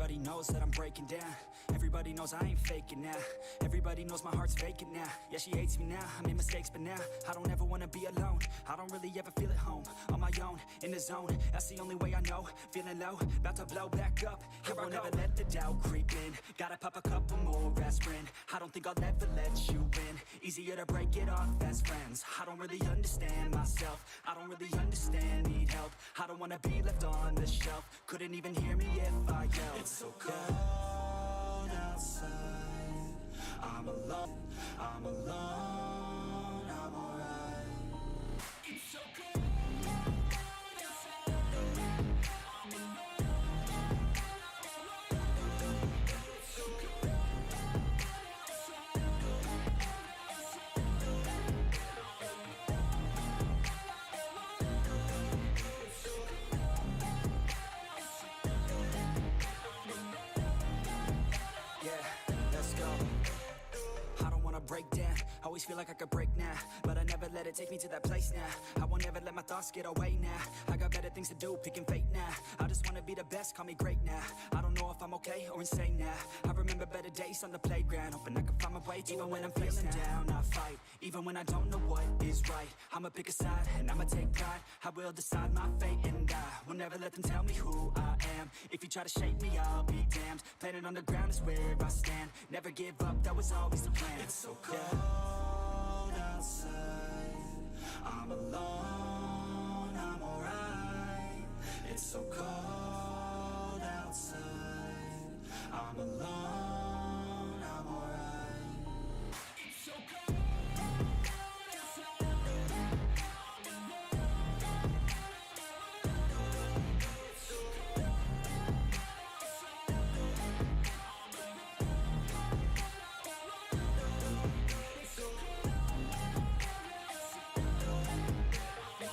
Everybody knows that I'm breaking down. Everybody knows I ain't faking now. Everybody knows my heart's vacant now. Yeah, she hates me now, I made mistakes but now I don't ever wanna be alone. I don't really ever feel at home. On my own, in the zone, that's the only way I know. Feeling low, about to blow back up. Here I won't ever let the doubt creep in. Gotta pop a couple more aspirin. I don't think I'll ever let you in. Easier to break it off as friends. I don't really understand myself. I don't really understand, need help. I don't wanna be left on the shelf. Couldn't even hear me if I yelled. It's so cold outside. I'm alone, I'm alone, I'm alright. It's so cold outside. I'm alone, it's so cold outside. Yeah, let's go. I don't wanna break down, always feel like I could break now, but I never let it take me to that place now. I won't ever let my thoughts get away now. I got better things to do, picking fate now. I just wanna be the best, call me great now. I don't know if I'm okay or insane now. I remember better days on the playground, hoping I can find my way. Even when I'm feeling down, I fight. Even when I don't know what is right, I'ma pick a side and I'ma take pride. I will decide my fate and I will never let them tell me who I am. If you try to shake me, I'll be damned. Planet on the ground is where I stand. Never give up, that was always the plan. It's so cold outside. I'm alone, I'm alright. It's so cold outside. I'm alone, I'm alright. It's so cold outside. I'm alone. It's so cold outside. I'm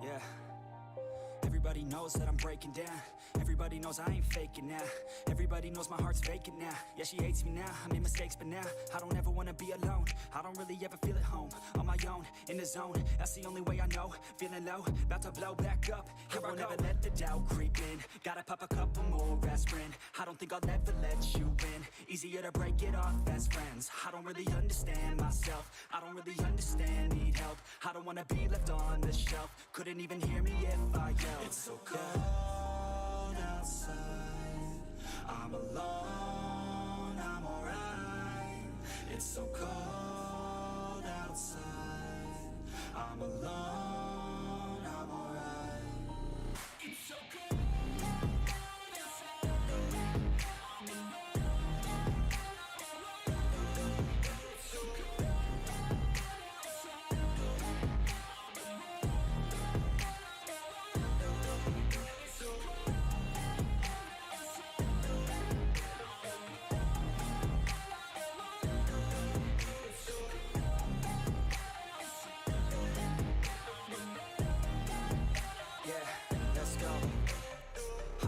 Yeah. Everybody knows that I'm breaking down. Everybody knows I ain't faking now. Everybody knows my heart's vacant now. Yeah, she hates me now, I made mistakes but now I don't ever wanna be alone. I don't really ever feel at home. On my own, in the zone, that's the only way I know. Feeling low, about to blow back up. Here I won't ever let the doubt creep in. Gotta pop a couple more aspirin. I don't think I'll ever let you in. Easier to break it off as friends. I don't really understand myself. I don't really understand, need help. I don't wanna be left on the shelf. Couldn't even hear me if I yelled. It's so cold outside. I'm alone, I'm alright. It's so cold outside. I'm alone, I'm alright. It's so cold outside. I'm alone. It's so cold outside. I'm alone. It's so cold outside. Yeah, let's go.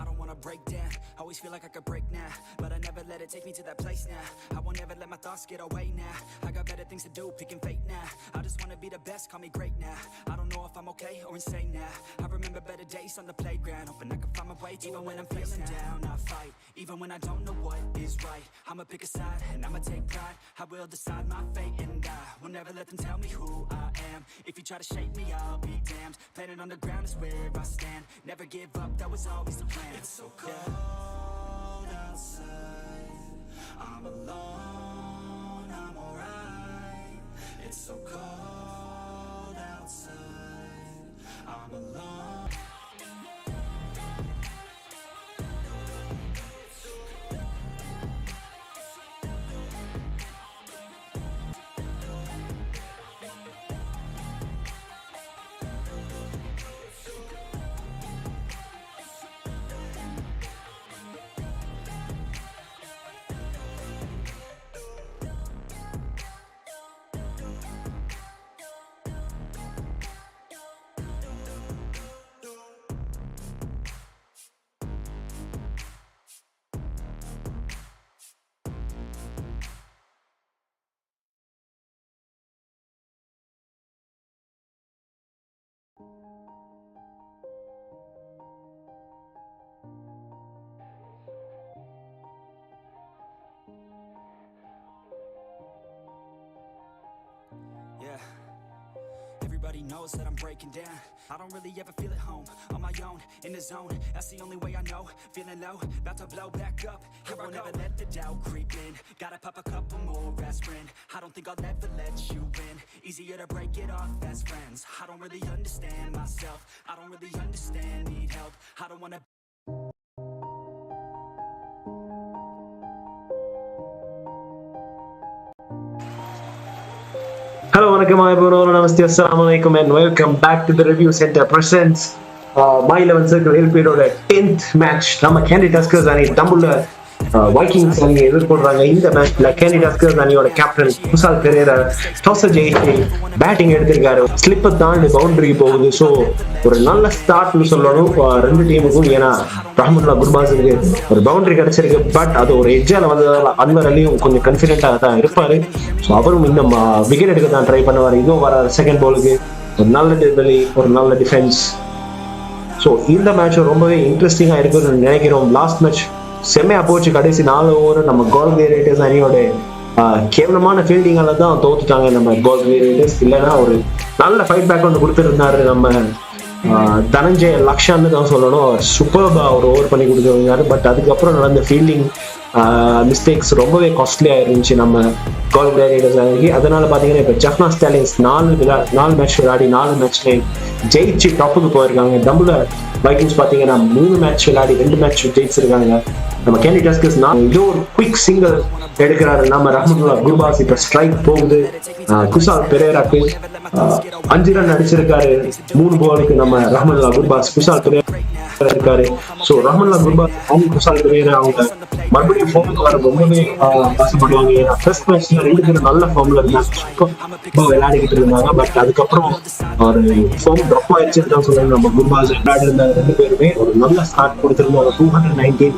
I don't wanna break down, always feel like I could break now, but I never let it take me to that place now. I won't ever let my thoughts get away now. I got better things to do, picking fate now. I just wanna be the best, call me great now. I don't know if I'm okay or insane now. I remember better days on the playground, hoping I can find my way. Even when I'm feeling down, I fight. Even when I don't know what is right, I'ma pick a side and I'ma take pride. I will decide my fate and I will never let them tell me who I am. If you try to shake me, I'll be damned. Planet on the ground is where I stand. Never give up, that was always the plan. It's so cold outside. I'm alone, I'm alright. It's so cold outside. I'm alone. It's so cold outside. knows that I'm breaking down. I don't really ever feel at home, on my own, in the zone. That's the only way I know, feeling low, about to blow back up. Here I never let the doubt creep in. Gotta pop a couple more aspirin. I don't think I'll ever let you in. Easier to break it off best friends. I don't really understand myself. I don't really understand, need help. I don't wanna. Hello, Vanakkam, everyone. Namaste, assalamu alaikum, and welcome back to the Review Center presents My 11 Circle LPL 10th match. நம்ம Kandy Tuskers அணி Dambulla Vikings அணி எதிர்கொள்றாங்க. இந்த மேட்ச்ல Kandy Tuskers அணியோட captain Kusal Perera toss ஜெயிச்சு batting எடுத்திருக்காரு. ஸ்லிப்பை தாண்டி பவுண்டரிக்கு போகுது. ஸோ ஒரு நல்ல ஸ்டார்ட்னு சொல்லணும் ரெண்டு டீமுக்கும். ஏன்னா ரஹ்மத்துல்லாஹ் குர்பாஸுக்கு ஒரு பவுண்டரி கிடைச்சிருக்கு. பட் அது ஒரு எட்ஜால வந்ததால அன்வர் அலியும் கொஞ்சம் கான்ஃபிடென்ட்டாக தான் இருப்பாரு. ஸோ அவரும் இன்னும் விக்கெட் எடுக்க தான் ட்ரை பண்ணுவார். இதுவும் வர செகண்ட் பாலுக்கு ஒரு நல்ல டெலிவரி, ஒரு நல்ல டிஃபென்ஸ். ஸோ இந்த மேட்ச் ரொம்பவே இன்ட்ரெஸ்டிங்காக இருக்குன்னு நினைக்கிறோம். லாஸ்ட் மேட்ச் செம்மையா போச்சு. கடைசி 4 ஓவர் நம்ம கோல் வேரியேட்டர்ஸ் அணியோட கேவலமான ஃபீல்டிங்கால தான் தோத்துட்டாங்க நம்ம கோல் வேரியேட்டர்ஸ். இல்லைன்னா ஒரு நல்ல ஃபைட் பேக் ஒன்று கொடுத்துருந்தாரு நம்ம தனஞ்சய லக்ஷான்னு தான் சொல்லணும். சூப்பர்பா ஒரு ஓவர் பண்ணி கொடுத்துருந்தாரு. பட் அதுக்கப்புறம் நடந்த ஃபீல்டிங் மிஸ்டேக்ஸ் ரொம்பவே காஸ்ட்லியாக இருந்துச்சு நம்ம கோல் வேரியேட்டர்ஸ் அணிக்கு. அதனால பார்த்தீங்கன்னா இப்போ ஜஃப்னா ஸ்டாலின்ஸ் 4 மேட்ச் விளையாடி 4 மேட்ச்ல ஜெயிச்சு டாப்புக்கு போயிருக்காங்க. டபுள் வைக்கிங்ஸ் பார்த்தீங்கன்னா 3 மேட்ச் விளையாடி 2 மேட்ச் ஜெயிச்சிருக்காங்க. நம்ம கேண்டி டஸ்கர்ஸ் இதோ ஒரு குயிக் சிங்கிள் எடுக்கிறாரு நம்ம ரஹ்மத்துல்லாஹ் குர்பாஸ். இப்ப ஸ்ட்ரைக் போகுது குசால் பெரேராக்கு. 5 ரன் அடிச்சிருக்காரு 3 பாலுக்கு நம்ம ரஹ்மத்துல்லாஹ் குர்பாஸ். குசால் பெரேரா இருக்காரு. ஸோ ரஹ்மத்துல்லாஹ் குர்பாஸ் குசால் பெரேரா அவங்க மறுபடியும் ஃபார்முக்கு வர ரொம்பவே ஆசைப்படுவாங்க. ஏன்னா ஃபர்ஸ்ட் மேட்ச்ல 2 பேரும் நல்ல ஃபார்ம்ல இருந்தாங்க, விளையாடிக்கிட்டு இருந்தாங்க. பட் அதுக்கப்புறம் ஒரு ஃபார்ம் ட்ராப் ஆயிடுச்சுன்னு தான் சொல்றாங்க. நம்ம குர்பாஸ் விளையாடி இருந்தாங்க 2 பேருமே ஒரு நல்ல ஸ்டார்ட் கொடுத்திருந்தாங்க. 219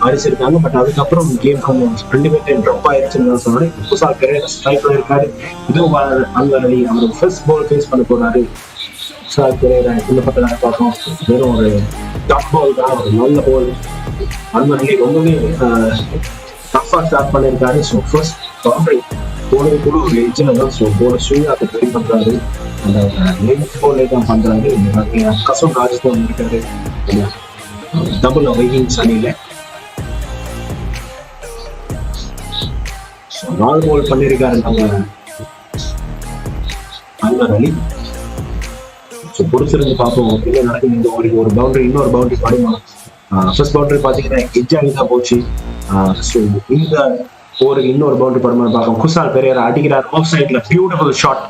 அடிச்சிருக்காங்க. பட் அதுக்கப்புறம் கேம் கொஞ்சம் 2 பேர் ட்ராப் ஆயிடுச்சுன்னு தான் சொன்னாரு. குசால் பெரேரா ஸ்ட்ரைக்ல இருக்காரு. இதுவும் அன்வர் அலி அவர் ஃபர்ஸ்ட் பால் ஃபேஸ் பண்ண போறாரு. குசால் பெரேரா இந்த பக்கம் பார்க்கணும். வெறும் ஒரு டஃப் பால் தான், ஒரு நல்ல பால். அன்வர் அலி ரொம்பவே டஃபா ஸ்டார்ட் பண்ணியிருக்காரு. ஸோ ஃபர்ஸ்ட் பவுண்டரி போனது கூட ஒரு எஜ்ஜில் தான். ஸோ போல ஸ்ரீநாத் ட்ரை பண்றாரு. அந்த லென்த் போலே தான் பண்றாரு. கசம் ராஜ்தான் இருக்காரு டபுள் வைக்கிங்ஸ் அணியில. 4 பால் பண்ணிருக்காரு நம்ம அன்வர் அலி. பொறுத்திருந்து பார்ப்போம் என்ன நடக்குது. இந்த ஒரு பவுண்டரி இன்னொரு பவுண்டரி பாடுமா. ஃபர்ஸ்ட் பவுண்டரி பாத்தீங்கன்னா எஜ்ஜாகி தான் போச்சு. ஸோ இந்த ஓவருக்கு இன்னொரு பவுண்டரி படுமான்னு பார்ப்போம். குசால் பெரேரா அடிக்கிறார் ஆஃப் சைட்ல. Beautiful shot.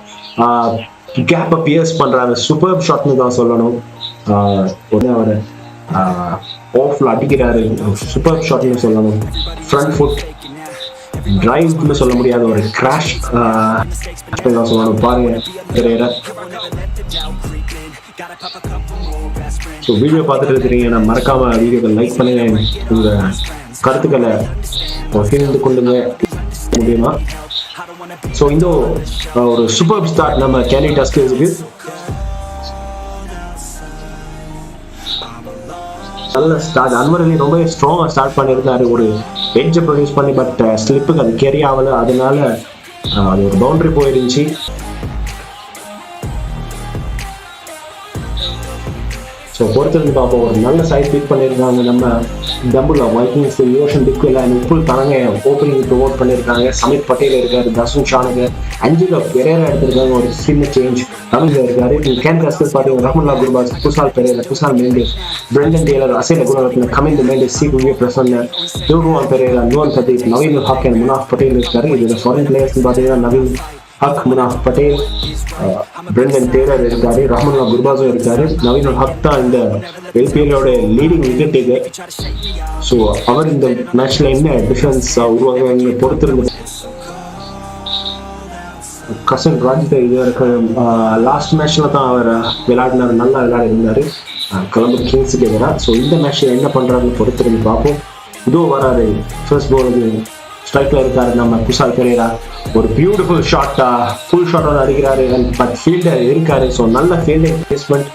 கேப்பை பியர்ஸ் பண்றாரு. சூப்பர் ஷாட்னு தான் சொல்லணும். அவர் ஆஃப்ல அடிக்கிறாரு. சூப்பர் ஷாட்னு சொல்லணும். ஃப்ரண்ட் ஃபுட் டிரைவ்னு சொல்ல முடியாத ஒரு கிராஷ் சொல்லணும். பாருங்க பெரேரா. ஸோ வீடியோ பார்த்துட்டு இருக்கிறீங்கன்னா மறக்காம வீடியோவை லைக் பண்ணுங்க. உங்க கருத்துக்களை பகிர்ந்து கொள்ளுங்க முடியுமா. ஸோ இந்த ஒரு சூப்பர் ஸ்டார்ட் நம்ம கேண்டி டஸ்கர்ஸ்க்கு. நல்ல ஸ்டார்ட். அன்வர் அலி ரொம்பவே ஸ்ட்ராங்கா ஸ்டார்ட் பண்ணியிருந்தாரு. ஒரு எட்ஜை ப்ரொடியூஸ் பண்ணி பட் ஸ்லிப்புக்கு அது கேரி ஆகல. அதனால அது ஒரு பவுண்டரி போயிருந்துச்சு. ஸோ பொறுத்திருந்து பார்ப்போம். ஒரு நல்ல சைட் பிக் பண்ணியிருக்காங்க நம்ம டபுள் வைக்கிங்ஸ். யோஷன் Dickwella and Upul Tharanga opening promote பண்ணியிருக்காங்க. சமித் பட்டேல் இருக்காரு. தசுன் ஷானுக்கு 5 பெரேரா எடுத்திருக்காங்க. ஒரு சின்ன சேஞ்ச் தமிழ்ல இருக்காரு. கேண்டி டஸ்கர்ஸ் பார்த்தீங்கன்னா ரஹ்மத்துல்லாஹ் குர்பாஸ், குசால் பெரேரா, குசால் மெண்டிஸ், பிரெண்டன் டேலர், அசேல குணரத்ன, கமிந்த மெண்டிஸ், சிபுவே பிரசன்ன, யோகுவான் பெரேரா, நுவன் சதீப், நவீன் ஹக் அண்ட் முனாஃப் பட்டேல் இருக்காரு. இதுல ஃபாரின் பிளேயர்ஸ் பார்த்தீங்கன்னா நவீன் ஹக், முனாஃப் பட்டேல், பிரெண்டன் டேலர் இருக்காரு. ரஹ்மத்துல்லாஹ் குர்பாஸும் இருக்காரு. நவீன் ஹக் தான் இந்த LPL leading wicket taker. So அவர் இந்த மேட்ச்ல என்ன டிஃபரன்ஸ் உருவாங்க பொறுத்திருந்து. கசன் ராஜித் இது வரைக்கும் லாஸ்ட் மேட்ச்ல தான் அவர் விளையாடினார். நல்லா விளையாடி இருந்தாரு கொலம்பஸ் கிங்ஸுக்கு எதிராக. ஸோ இந்த மேட்ச்ல என்ன பண்றாருன்னு பொறுத்திருந்து பார்ப்போம். இதோ வராரு ஃபர்ஸ்ட் பாலுக்கு ஸ்ட்ரைக்ல இருக்காரு நம்ம குசால் பெரேரா. ஒரு பியூட்டிஃபுல் ஷாட், ஃபுல் ஷாட்டோட அடிக்கிறாரு. பட் ஃபீல்டர் இருக்காரு. ஸோ நல்ல ஃபீல்டிங் பிளேஸ்மெண்ட்.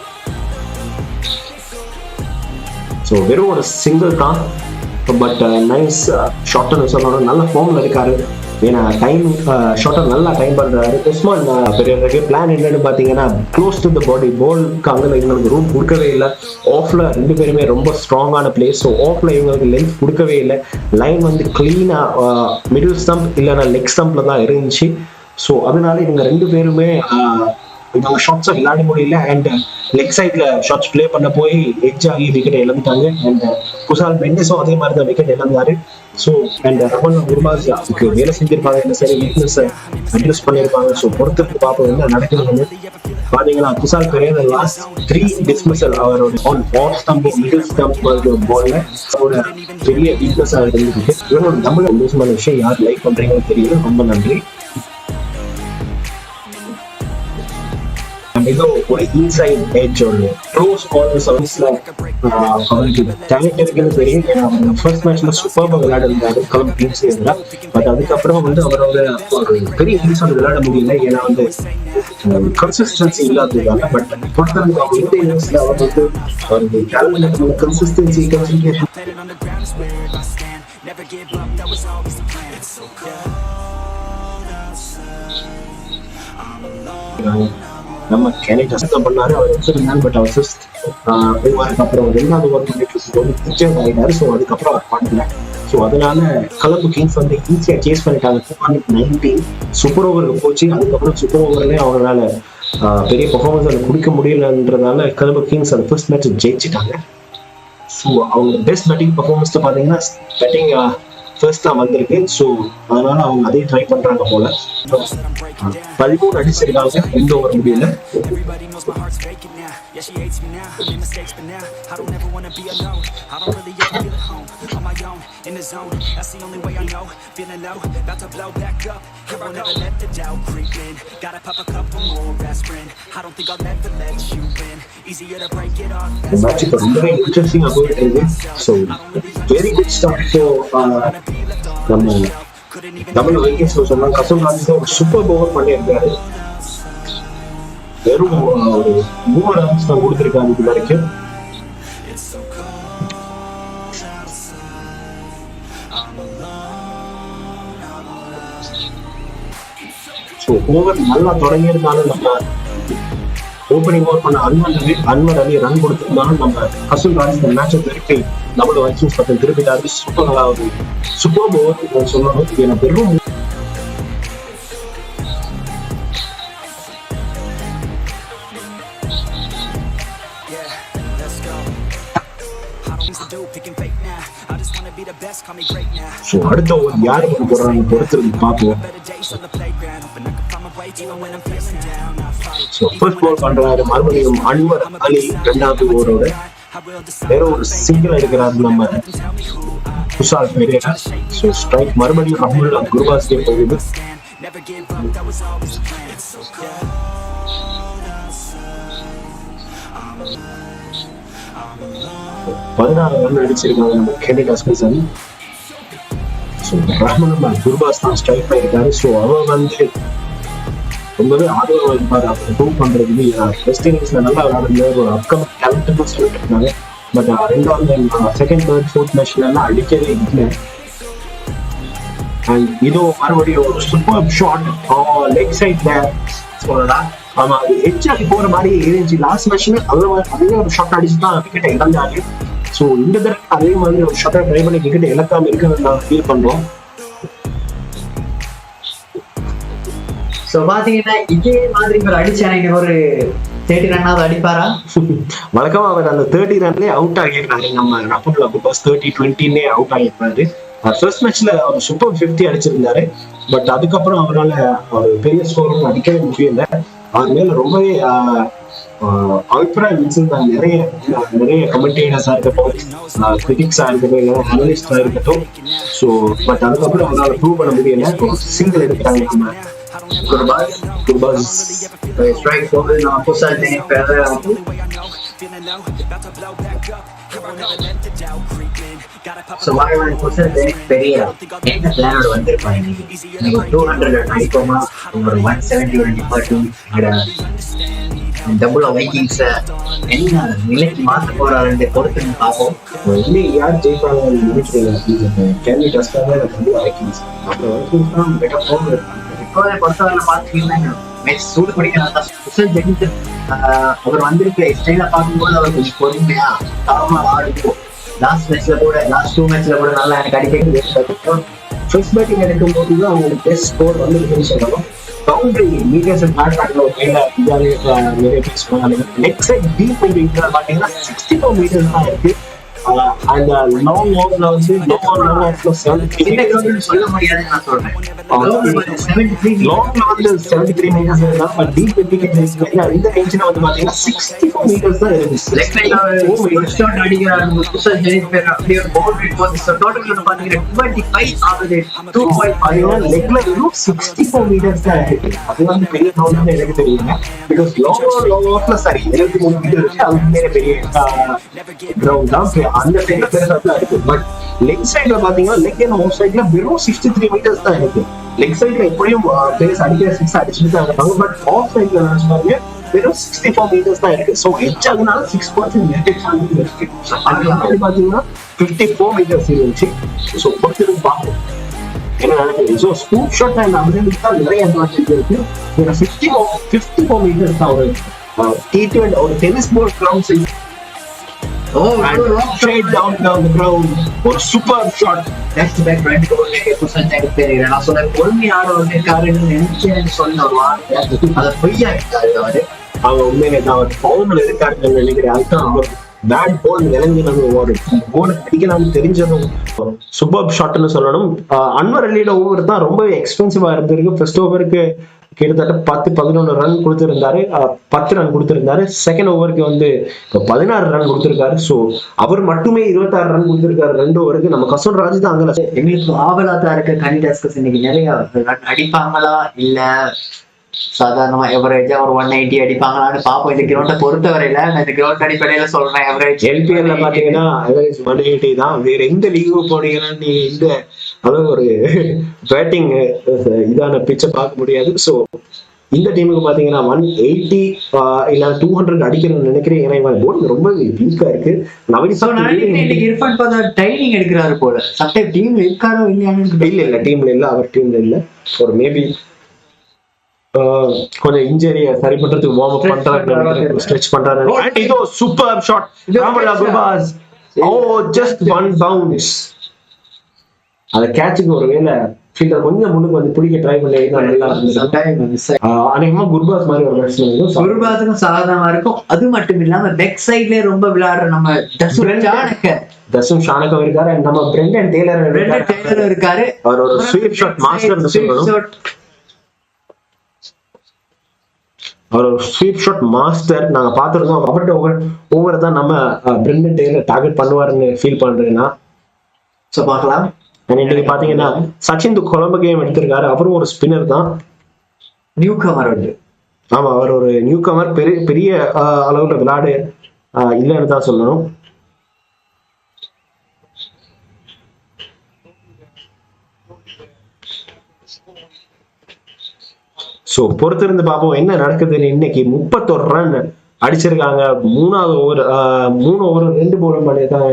ஸோ வெறும் ஒரு சிங்கிள் தான். பட் நைஸ் ஷாட்னு சொல்லணும். நல்ல ஃபார்ம்ல இருக்காரு. ஏன்னா டைம் ஷார்ட்டாக நல்லா டைம் பண்ணுறாரு உஸ்மான் பெரிய பிளான் என்னன்னு பார்த்தீங்கன்னா க்ளோஸ் டு த பாடி பால்க்கு அங்கே இவங்களுக்கு ரூம் கொடுக்கவே இல்லை. ஆஃப்ல 2 பேருமே ரொம்ப ஸ்ட்ராங்கான பிளேஸ். ஸோ ஆஃப்ல இவங்களுக்கு லென்த் கொடுக்கவே இல்லை. லைன் வந்து கிளீனாக மிடில் ஸ்டம்ப் இல்லைன்னா லெக் ஸ்டம்ப்ல தான் இருந்துச்சு. ஸோ அதனால இவங்க 2 பேருமே இவங்க ஷாட்ஸை விளையாட முடியல. அண்ட் லெக் சைட்ல ஷாட்ஸ் பிளே பண்ண போய் எட்ஜ் ஆகி விக்கெட் இழந்துட்டாங்க. அண்ட் குசால் மெண்டஸும் அதே மாதிரி தான் விக்கெட் இழந்தாரு. ஸோ அண்ட் ரமன் குர்பாஸ் அதுக்கு வேலை செஞ்சிருப்பாங்க, என்ன சரி வீக்னஸ் அட்ரஸ் பண்ணியிருப்பாங்க. ஸோ பொறுத்து பார்ப்போம் என்ன நடக்குதுன்னு. பாத்தீங்கன்னா குசால் பெரியர் லாஸ்ட் 3 டிஸ்மிசல் அவரோட ஆஃப் ஸ்டம்ப் மிடில் ஸ்டம்ப் பால்ல ஒரு பெரிய வீக்னஸ் இருந்துருக்கு. இவரோட தமிழ் சந்தோஷமான விஷயம் யார் லைக் பண்றீங்கன்னு தெரியல. ரொம்ப நன்றி. ஏதோ ஒரு இன்சைட் எட்ஜ் ஒரு க்ளோஸ் கார்னர் சர்வீஸ்ல அவருக்கு டேலண்ட் இருக்குன்னு தெரியும். ஏன்னா அவர் ஃபர்ஸ்ட் மேட்ச்ல சூப்பராக விளையாடிருந்தாரு கலம்பு கிங்ஸ் எதிராக. பட் அதுக்கப்புறம் வந்து அவரோட ஒரு பெரிய இன்னிங்ஸ் விளையாட முடியல. ஏன்னா வந்து கன்சிஸ்டன்சி இல்லாததுனால. பட் தொடர்ந்து அவங்க இந்த இன்னிங்ஸ்ல அவர் வந்து அவருக்கு டேலண்ட் கன்சிஸ்டன்சி கன்சன்ட்ரேஷன் நம்ம கேனேட் அசப்ட் பண்ணாரு. அவர் எடுத்திருந்தாரு. பட் அவர் அதுக்கப்புறம் 2வது ஓவர் பண்ணிட்டு ஆயிட்டாரு. ஸோ அதுக்கப்புறம் அவர் பண்ணல. ஸோ அதனால கலம்பு கிங்ஸ் வந்து ஈஸியா சேஸ் பண்ணிட்டாங்க. 219 சூப்பர் ஓவருக்கு போச்சு. அதுக்கப்புறம் சூப்பர் ஓவர்லயே அவங்களால பெரிய பர்ஃபார்மன்ஸ் அதை குடிக்க முடியலன்றதால கலம்பு கிங்ஸ் அந்த ஃபர்ஸ்ட் மேட்ச் ஜெயிச்சிட்டாங்க. ஸோ அவங்க பெஸ்ட் பேட்டிங் பர்ஃபார்மன்ஸ் பார்த்தீங்கன்னா பேட்டிங் ஃபர்ஸ்ட் தான் வந்திருக்கு. ஸோ அதனால அவங்க அதையும் ட்ரை பண்றாங்க போல. 13 அடிச்சிருக்காங்க, 2 ஓவர் முடியல. Yeah, she hates me now, I made mistakes but now I don't ever wanna be alone. I don't really ever feel at home. On my own, in the zone, that's the only way I know. Feeling low, about to blow back up. Here I'll never let the doubt creep in. Gotta pop a couple more aspirin. I don't think I'll ever let you win. Easier to break it off. The match is very interesting about it. So, very good start for double wickets. So, Kasum Raj ஒரு super over பண்ணியிருக்காரு. வெறும் ஒரு 3 runs தான் கொடுத்துருக்காங்க இது வரைக்கும். So over நல்லா தொடங்கியிருந்தாலும் நம்ம ஓப்பனிங் ஓவர் பண்ண அன்வர் அலி ரன் கொடுத்திருந்தாலும் நம்ம கசுல் ராஜ் இந்த மேட்சை திருப்பி டபுள் வைக்கிங்ஸ் பக்கம் திருப்பிட்டாரு. சூப்பர் ஒரு சூப்பர் ஓவர் சொல்லணும். ஏன்னா வெறும் ஸோ அடுத்த ஓவர் யாரு போடுறாங்க பொறுத்து பார்ப்போம். ஸோ ஃபர்ஸ்ட் பால் பண்றாரு மறுபடியும் அன்வர் அலி 2வது ஓவரோட வேற ஒரு சிங்கிள் எடுக்கிறாரு நம்ம குசால் பெரேரா. ஸோ ஸ்ட்ரைக் மறுபடியும் ரஹ்முல்லா குர்பாஸ்கே போகுது. 16 ரன் அடிச்சிருக்காங்க நம்ம கேனேட் அஸ்கசன். ஸோ ரஹ்முல்லா குர்பாஸ் தான் ஸ்ட்ரைக் பண்ணியிருக்காரு. ஸோ அவர் வந்து ரொம்பவே ஆர்வம் இருப்பாரு அவர் ப்ரூவ் பண்றதுக்கு. வெஸ்ட் இண்டீஸ்ல நல்லா விளையாடுறது ஒரு அப்கமிங் டேலண்ட் சொல்லிட்டு இருந்தாங்க. பட் 2வது செகண்ட் தேர்ட் ஃபோர்த் மேட்ச்ல எல்லாம் அடிக்கவே இல்லை. அண்ட் இதோ மறுபடியும் ஒரு சூப்பர் ஷாட் லெக் சைட்ல சொல்லலாம். ஆமா அது எட்ஜ் ஆகி போற மாதிரி இருந்துச்சு. லாஸ்ட் மேட்ச்ல அதே ஒரு ஷாட் அடிச்சு தான் விக்கெட்டை இழந்தாரு. ஸோ இந்த தடவை அதே மாதிரி ஒரு ஷாட்டை ட்ரை பண்ணி விக்கெட்டை இழக்காம இருக்குன்னு நான் ஃபீல் பண்றோம். ஸோ பாத்தீங்கன்னா இதே மாதிரி ஒரு அடிச்சாங்க ஒரு 30 ரன்னாவது அடிப்பாரா? வழக்கமா அவர் அந்த 30 ரன்லயே அவுட் ஆகியிருக்காரு. நம்ம ரஹ்முல்லா குர்பாஸ் 30-20 அவுட் ஆகியிருப்பாரு. ஃபர்ஸ்ட் மேட்ச்ல அவர் சூப்பர் 50 அடிச்சிருந்தாரு. பட் அதுக்கப்புறம் அவரால் ஒரு பெரிய ஸ்கோர் அடிக்கவே முடியல. அவர் மேல ரொம்பவே அபிப்பிராயம் வச்சிருந்தாங்க நிறைய கமெண்டேட்டர்ஸா இருக்கட்டும், கிரிட்டிக்ஸா இருக்கட்டும், இல்லைன்னா அனலிஸ்டா இருக்கட்டும். ஸோ பட் அதுக்கப்புறம் அவரால் ப்ரூவ் பண்ண முடியல. சிங்கிள் எடுக்கிறாங்க நம்ம குர்பாஸ் ஸ்ட்ரைக் போது நான் குசால் பெரேரா பெரியரா என்ன பிளானோட வந்திருப்பாங்க. 200 அடிப்போமா, ஒரு 170 நிப்பாட்டும் டபுள் வைக்கிங்ஸ் என்ன நிலைக்கு மாற்ற போறாரு பொறுத்து பார்ப்போம். யார் ஜெயிப்பாங்கன்னு நினைக்கிறீங்க? கேள்வி டஸ்டாக வைக்கிங்ஸ் தான் பெட்டர் போகுது. இப்போதை பொறுத்தவரை பாத்தீங்கன்னா மேட்ச் சூடு படிக்கிறாங்க. அவர் வந்திருக்க ஸ்டைல பார்க்கும்போது அவர் கொஞ்சம் பொறுமையா தரமா ஆடிப்போம். லாஸ்ட் மேட்ச்ல கூட லாஸ்ட் 2 மேட்ச்ல கூட நல்லா எனக்கு அடிக்க ஃபர்ஸ்ட் பேட்டிங் எடுக்கும் போது தான் அவங்களுக்கு பெஸ்ட் ஸ்கோர் வந்து சொல்லணும். பவுண்டரி மீட்டர்ஸ் பேட் ஒரு கையில நிறைய பேஸ் பண்ணாங்க. நெக்ஸ்ட் சைட் டீப் பாத்தீங்கன்னா 64 மீட்டர்ஸ் தான் இருக்கு. அந்த லாங் ஓவர்ல வந்து சொல்ல முடியாதுன்னு நான் சொல்றேன். லாங்ல வந்து 73 மீட்டர்ஸ் இருந்தாலும் பட் டீப் இந்த ரேஞ்சில வந்து பாத்தீங்கன்னா 64 மீட்டர்ஸ் தான் இருந்துச்சு. ஃபர்ஸ்ட் ஷாட் அடிக்கிறாரு புதுசா ஜெயிக் பேர் அப்படியே பவுல் ரேட் வந்து டோட்டல் வந்து பாத்தீங்கன்னா 25 ஆகுது. 2.5 லெக்ல வெறும் 64 மீட்டர்ஸ் தான் இருக்கு. அது வந்து பெரிய நோட்னு எனக்கு தெரியுங்க. பிகாஸ் லாங் ஓவர்ல சரி 23 மீட்டர் இருக்கு. அது மேல பெரிய கிரவுண்ட் தான் அந்த சைட்ல பெருசா இருக்கு. பட் லெக் சைட்ல பாத்தீங்கன்னா லெக் அண்ட் ஆஃப் சைட்ல வெறும் 63 மீட்டர்ஸ் தான் இருக்கு. லெக் சைட்ல எப்படியும் பேஸ் அடிக்கிற 6 அடிச்சுட்டு தான் இருக்காங்க. பட் ஆஃப் சைட்ல நினைச்சு பாருங்க வெறும் 64 மீட்டர்ஸ் தான் இருக்கு. ஸோ எச் ஆகுனால 6% இருக்கு. அது பாத்தீங்கன்னா 54 மீட்டர்ஸ் இருந்துச்சு. ஸோ பொறுத்து பார்ப்போம் என்ன நடக்குது. ஸோ ஸ்கூப் ஷாட் அண்ட் அப்படின்னு தான் நிறைய அட்வான்டேஜ் இருக்கு. 54 மீட்டர்ஸ் தான் ஒரு T20 ஒரு tennis board ground size. Straight down the ground. ஒரு சூப்பர் ஷாட். நெக்ஸ்ட் பேக் 20% எடுத்துறீங்க. நான் சொன்ன பொறுமையான இருக்காருன்னு நினைச்சேன்னு சொன்ன ஒரு வார்த்தை அதை பொய்யா இருக்காரு அவரு. அவங்க உண்மையிலே தான் அவர் ஃபார்ம்ல இருக்காருன்னு நினைக்கிறேன். அதுதான் அவர் பேட் போல் விளங்கி நம்ம ஒரு போர்டு அடிக்கலாம்னு தெரிஞ்சதும் சூப்பர் ஷாட்னு சொல்லணும். அன்வர் அலியோட ஓவர் தான் ரொம்ப எக்ஸ்பென்சிவா இருந்திருக்கு. ஃபர்ஸ்ட் ஓவருக்கு கிட்டத்தட்ட 10-11 ரன் கொடுத்திருந்தாரு, 10 ரன் கொடுத்திருந்தாரு. செகண்ட் ஓவருக்கு வந்து 16 ரன் கொடுத்திருக்காரு. ஸோ அவர் மட்டுமே 26 ரன் கொடுத்திருக்காரு 2 ஓவருக்கு. நம்ம கசன் ராஜ் தான் அங்கே எங்களுக்கு ஆவலாதான் இருக்க கண்டிடாஸ்கஸ் இன்னைக்கு நிறைய ரன் அடிப்பாங்களா இல்ல சாதாரணமா எவரேஜா ஒரு 190 அடிப்பாங்களான்னு பாப்போம். இந்த கிரௌண்டை பொறுத்தவரையில இந்த கிரௌண்ட் அடிப்படையில சொல்றேன். எவரேஜ் LPL பாத்தீங்கன்னா எவரேஜ் 180 தான். வேற எந்த லீகு போனீங்கன்னா நீ இந்த அதாவது ஒரு பேட்டிங் இதான பிச்சை பார்க்க முடியாது. ஸோ இந்த டீமுக்கு பாத்தீங்கன்னா 180 இல்ல 200 அடிக்கணும்னு நினைக்கிறேன். ஏன்னா இவன் போர்டு ரொம்ப வீக்கா இருக்கு. இர்ஃபான் பதார் ட்ரைனிங் எடுக்கிறாரு போல. சம்டைம் டீம்ல இருக்காரோ இல்லையான்னு இல்ல டீம்ல இல்ல, அவர் டீம்ல இல்ல. ஒரு மேபி கொஞ்சம் இன்ஜரியை சரி பண்றதுக்கு வார்ம் அப் பண்றாரு, ஸ்ட்ரெச் பண்றாரு. அண்ட் இதோ சூப்பர் ஷாட் ராமலா Gurbaz. Oh just one bounce. அந்த கேட்சுக்கு ஒருவேளை ஃபீல்டர் கொஞ்சம் முன்னுக்கு வந்து பிடிக்க ட்ரை பண்ணிருந்தா நல்லா இருந்துச்சு. அநேகமா குர்பாஸ் மாதிரி ஒரு பேட்ஸ்மேன். குர்பாஸுக்கும் சாதாரணமா இருக்கும். அது மட்டும் இல்லாம பேக் சைட்லயே ரொம்ப விளையாடுற நம்ம தசும் ஷானகம் இருக்காரு. நம்ம பிரெண்டன் டெய்லர் இருக்காரு. அவர் ஒரு ஸ்வீப் ஷாட் மாஸ்டர். அவர் ஒரு ஸ்வீப் ஷாட் மாஸ்டர். நாங்க பாத்துருந்தோம். அவர்கிட்ட ஓவர் தான் நம்ம பிரெண்டன் டெய்லர் டார்கெட் பண்ணுவாருன்னு ஃபீல் பண்றேன்னா சோ பார்க்கலாம். இன்னைக்கு பாத்தீங்கன்னா சச்சின் கொலம்பு கேம் எடுத்திருக்காரு. அவரும் ஒரு ஸ்பின்னர் தான், நியூ கமர். ஆமா அவர் ஒரு நியூ கமர். பெரிய அளவுல விளையாடு இல்லைன்னு தான் சொல்லணும். ஸோ பொறுத்திருந்து பார்ப்போம் என்ன நடக்குதுன்னு. இன்னைக்கு 31 ரன் அடிச்சிருக்காங்க. 3 ஓவர் 2 பவுலும் பண்ணியிருக்காங்க.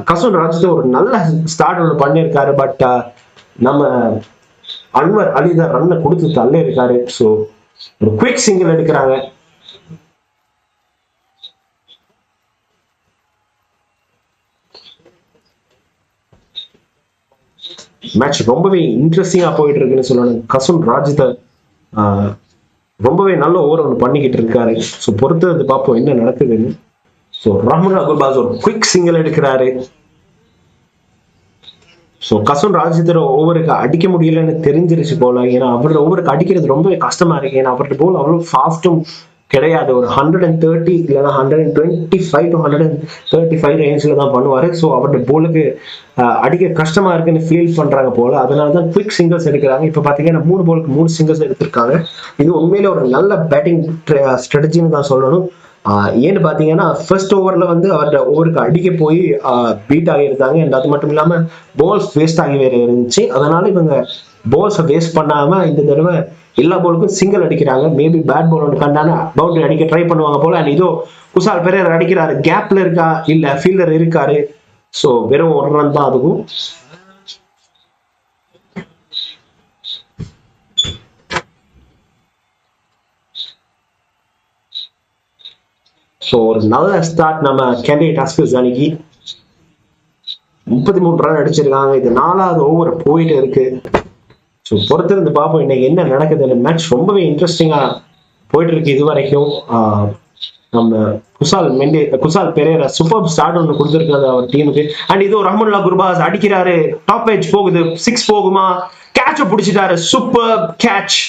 கசுன் ராஜ் ஒரு நல்ல ஸ்டார்ட் ஒன்று பண்ணியிருக்காரு. பட் நம்ம அன்வர் அலி தான் ரன்னை கொடுத்து தள்ளி இருக்காரு. ஸோ ஒரு குவிக் சிங்கிள் எடுக்கிறாங்க. மேட்ச் ரொம்பவே இன்ட்ரெஸ்டிங்கா போயிட்டு இருக்குன்னு சொல்லணும். கசுன் ராஜ் ரொம்பவே நல்ல ஓவர் ஒன்று பண்ணிக்கிட்டு இருக்காரு. ஸோ பொறுத்து பார்ப்போம் என்ன நடக்குதுன்னு. ஸோ ராமலா குர்பாஸ் ஒரு குவிக் சிங்கிள் எடுக்கிறாரு. ஸோ கசுன் ராஜித்தர் ஓவருக்கு அடிக்க முடியலன்னு தெரிஞ்சிருச்சு போல. ஏன்னா அவரோட ஓவருக்கு அடிக்கிறது ரொம்பவே கஷ்டமா இருக்கு. ஏன்னா அவரோட போல் அவ்வளவு ஃபாஸ்டும் கிடையாது. ஒரு 130 இல்லைன்னா 125 to 135 ரேஞ்சில் தான் பண்ணுவாரு. ஸோ அவரோட போலுக்கு அடிக்க கஷ்டமா இருக்குன்னு ஃபீல் பண்றாங்க போல. அதனாலதான் குவிக் சிங்கிள்ஸ் எடுக்கிறாங்க. இப்ப பாத்தீங்கன்னா 3 போலுக்கு 3 சிங்கிள்ஸ் எடுத்திருக்காங்க. இது உண்மையில ஒரு நல்ல பேட்டிங் ஸ்ட்ராட்டஜின்னு தான் சொல்லணும். ஏன்னு பாத்தீங்கன்னா ஃபர்ஸ்ட் ஓவர்ல வந்து அவரோட ஓவருக்கு அடிக்க போய் பீட் ஆகியிருந்தாங்க. அண்ட் அது மட்டும் இல்லாம பால்ஸ் வேஸ்ட் ஆகி வேற இருந்துச்சு. அதனால இவங்க பால்ஸை வேஸ்ட் பண்ணாம இந்த தடவை எல்லா பாலுக்கும் சிங்கிள் அடிக்கிறாங்க. மேபி பேட் பால் ஒன்று கண்டான பவுண்டரி அடிக்க ட்ரை பண்ணுவாங்க போல. அண்ட் இதோ குசால் பெரேரா அடிக்கிறாரு. கேப்ல இருக்கா இல்ல ஃபீல்டர் இருக்காரு. ஸோ வெறும் ஒரு ரன் தான் அதுவும். ஸோ ஒரு நல்ல ஸ்டார்ட் நம்ம கேண்டிடேட் டாஸ்கர்ஸ் அன்னைக்கு 33 ரன் அடிச்சிருக்காங்க. இது 4வது ஓவர் போயிட்டு இருக்கு. ஸோ பொறுத்திருந்து பார்ப்போம் இன்னைக்கு என்ன நடக்குது. மேட்ச் ரொம்பவே இன்ட்ரெஸ்டிங்கா போயிட்டு இருக்கு இது வரைக்கும். நம்ம குசால் பெரேரா சூப்பர் ஸ்டார்ட் ஒன்று கொடுத்துருக்காரு அவர் டீமுக்கு. அண்ட் இதோ ரஹ்மனுல்லா குர்பாஸ் அடிக்கிறாரு. டாப் எட்ஜ் போகுது. 6 போகுமா? கேட்ச பிடிச்சிட்டாரு. Super catch.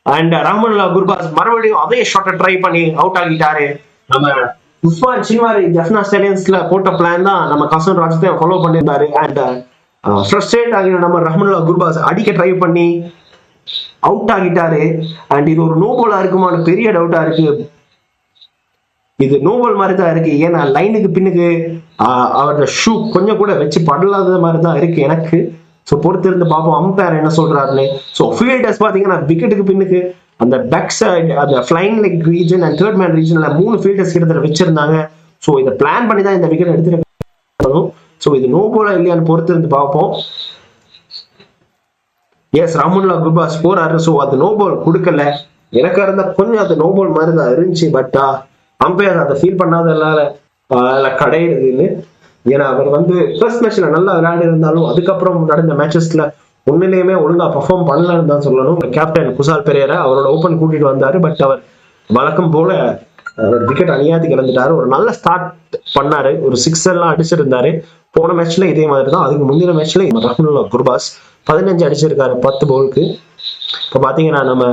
And Rahmanullah Gurbaz மறுபடியும் அதே ஷாட்டை ட்ரை பண்ணி அவுட் ஆகிட்டாரு. நம்ம உஸ்மான் சின்வாரி ஜஃப்னா ஸ்டேடியம்ஸ்ல போட்ட பிளான் தான் நம்ம கசன் ராஜத்தை ஃபாலோ பண்ணியிருந்தாரு. அண்ட் ஃப்ரஸ்ட்ரேட் ஆகிற நம்ம ரஹ்மனுல்லா குர்பாஸ் அடிக்க ட்ரை பண்ணி அவுட் ஆகிட்டாரு. அண்ட் இது ஒரு நோ பாலா இருக்குமான பெரிய டவுட்டா இருக்கு. இது நோபால் மாதிரி தான் இருக்கு. ஏன்னா லைனுக்கு பின்னுக்கு அவரோட ஷூ கொஞ்சம் கூட வச்சு படலாத மாதிரி தான் இருக்கு எனக்கு. ஸோ பொறுத்திருந்து பார்ப்போம் அம்பையர் என்ன சொல்றாருன்னு. ஸோ ஃபீல்டர்ஸ் பார்த்தீங்கன்னா விக்கெட்டுக்கு பின்னுக்கு அந்த பேக் சைடு அந்த fine leg region and third man ரீஜன்ல 3 ஃபீல்டர்ஸ் கிட்ட வச்சிருந்தாங்க. ஸோ இதை பிளான் பண்ணி தான் இந்த விக்கெட் எடுத்துருக்காங்க. ஸோ இது நோ பாலா இல்லையான்னு பொறுத்திருந்து பார்ப்போம். எஸ், ரஹ்மனுல்லா குர்பாஸ் போறாரு. ஸோ அது நோ பால் கொடுக்கல. எனக்கா இருந்தா கொஞ்சம் அது நோ பால் மாதிரி தான் இருந்துச்சு. பட் அம்பையர் அதை ஃபீல் பண்ணாதனால கிடையாதுன்னு. ஏன்னா அவர் ஃபர்ஸ்ட் மேட்ச்ல நல்லா விளையாடி இருந்தாலும் அதுக்கப்புறம் நடந்த மேட்சஸ்ல ஒன்னுலயுமே ஒழுங்கா பெர்ஃபார்ம் பண்ணலன்னு தான் சொல்லணும். கேப்டன் குசால் பெரேரா அவரோட ஓபன் கூட்டிட்டு வந்தாரு. பட் அவர் வழக்கம் போல விக்கெட் அணியாத்தி கிளம்பிட்டாரு. ஒரு நல்ல ஸ்டார்ட் பண்ணாரு. ஒரு 6 எல்லாம் அடிச்சிருந்தாரு. போன மேட்ச்ல இதே மாதிரி தான். அதுக்கு முந்தின மேட்ச்ல ரஹ்மனுல்லா குர்பாஸ் 15 அடிச்சிருக்காரு 10 பாலுக்கு. இப்ப பாத்தீங்கன்னா நம்ம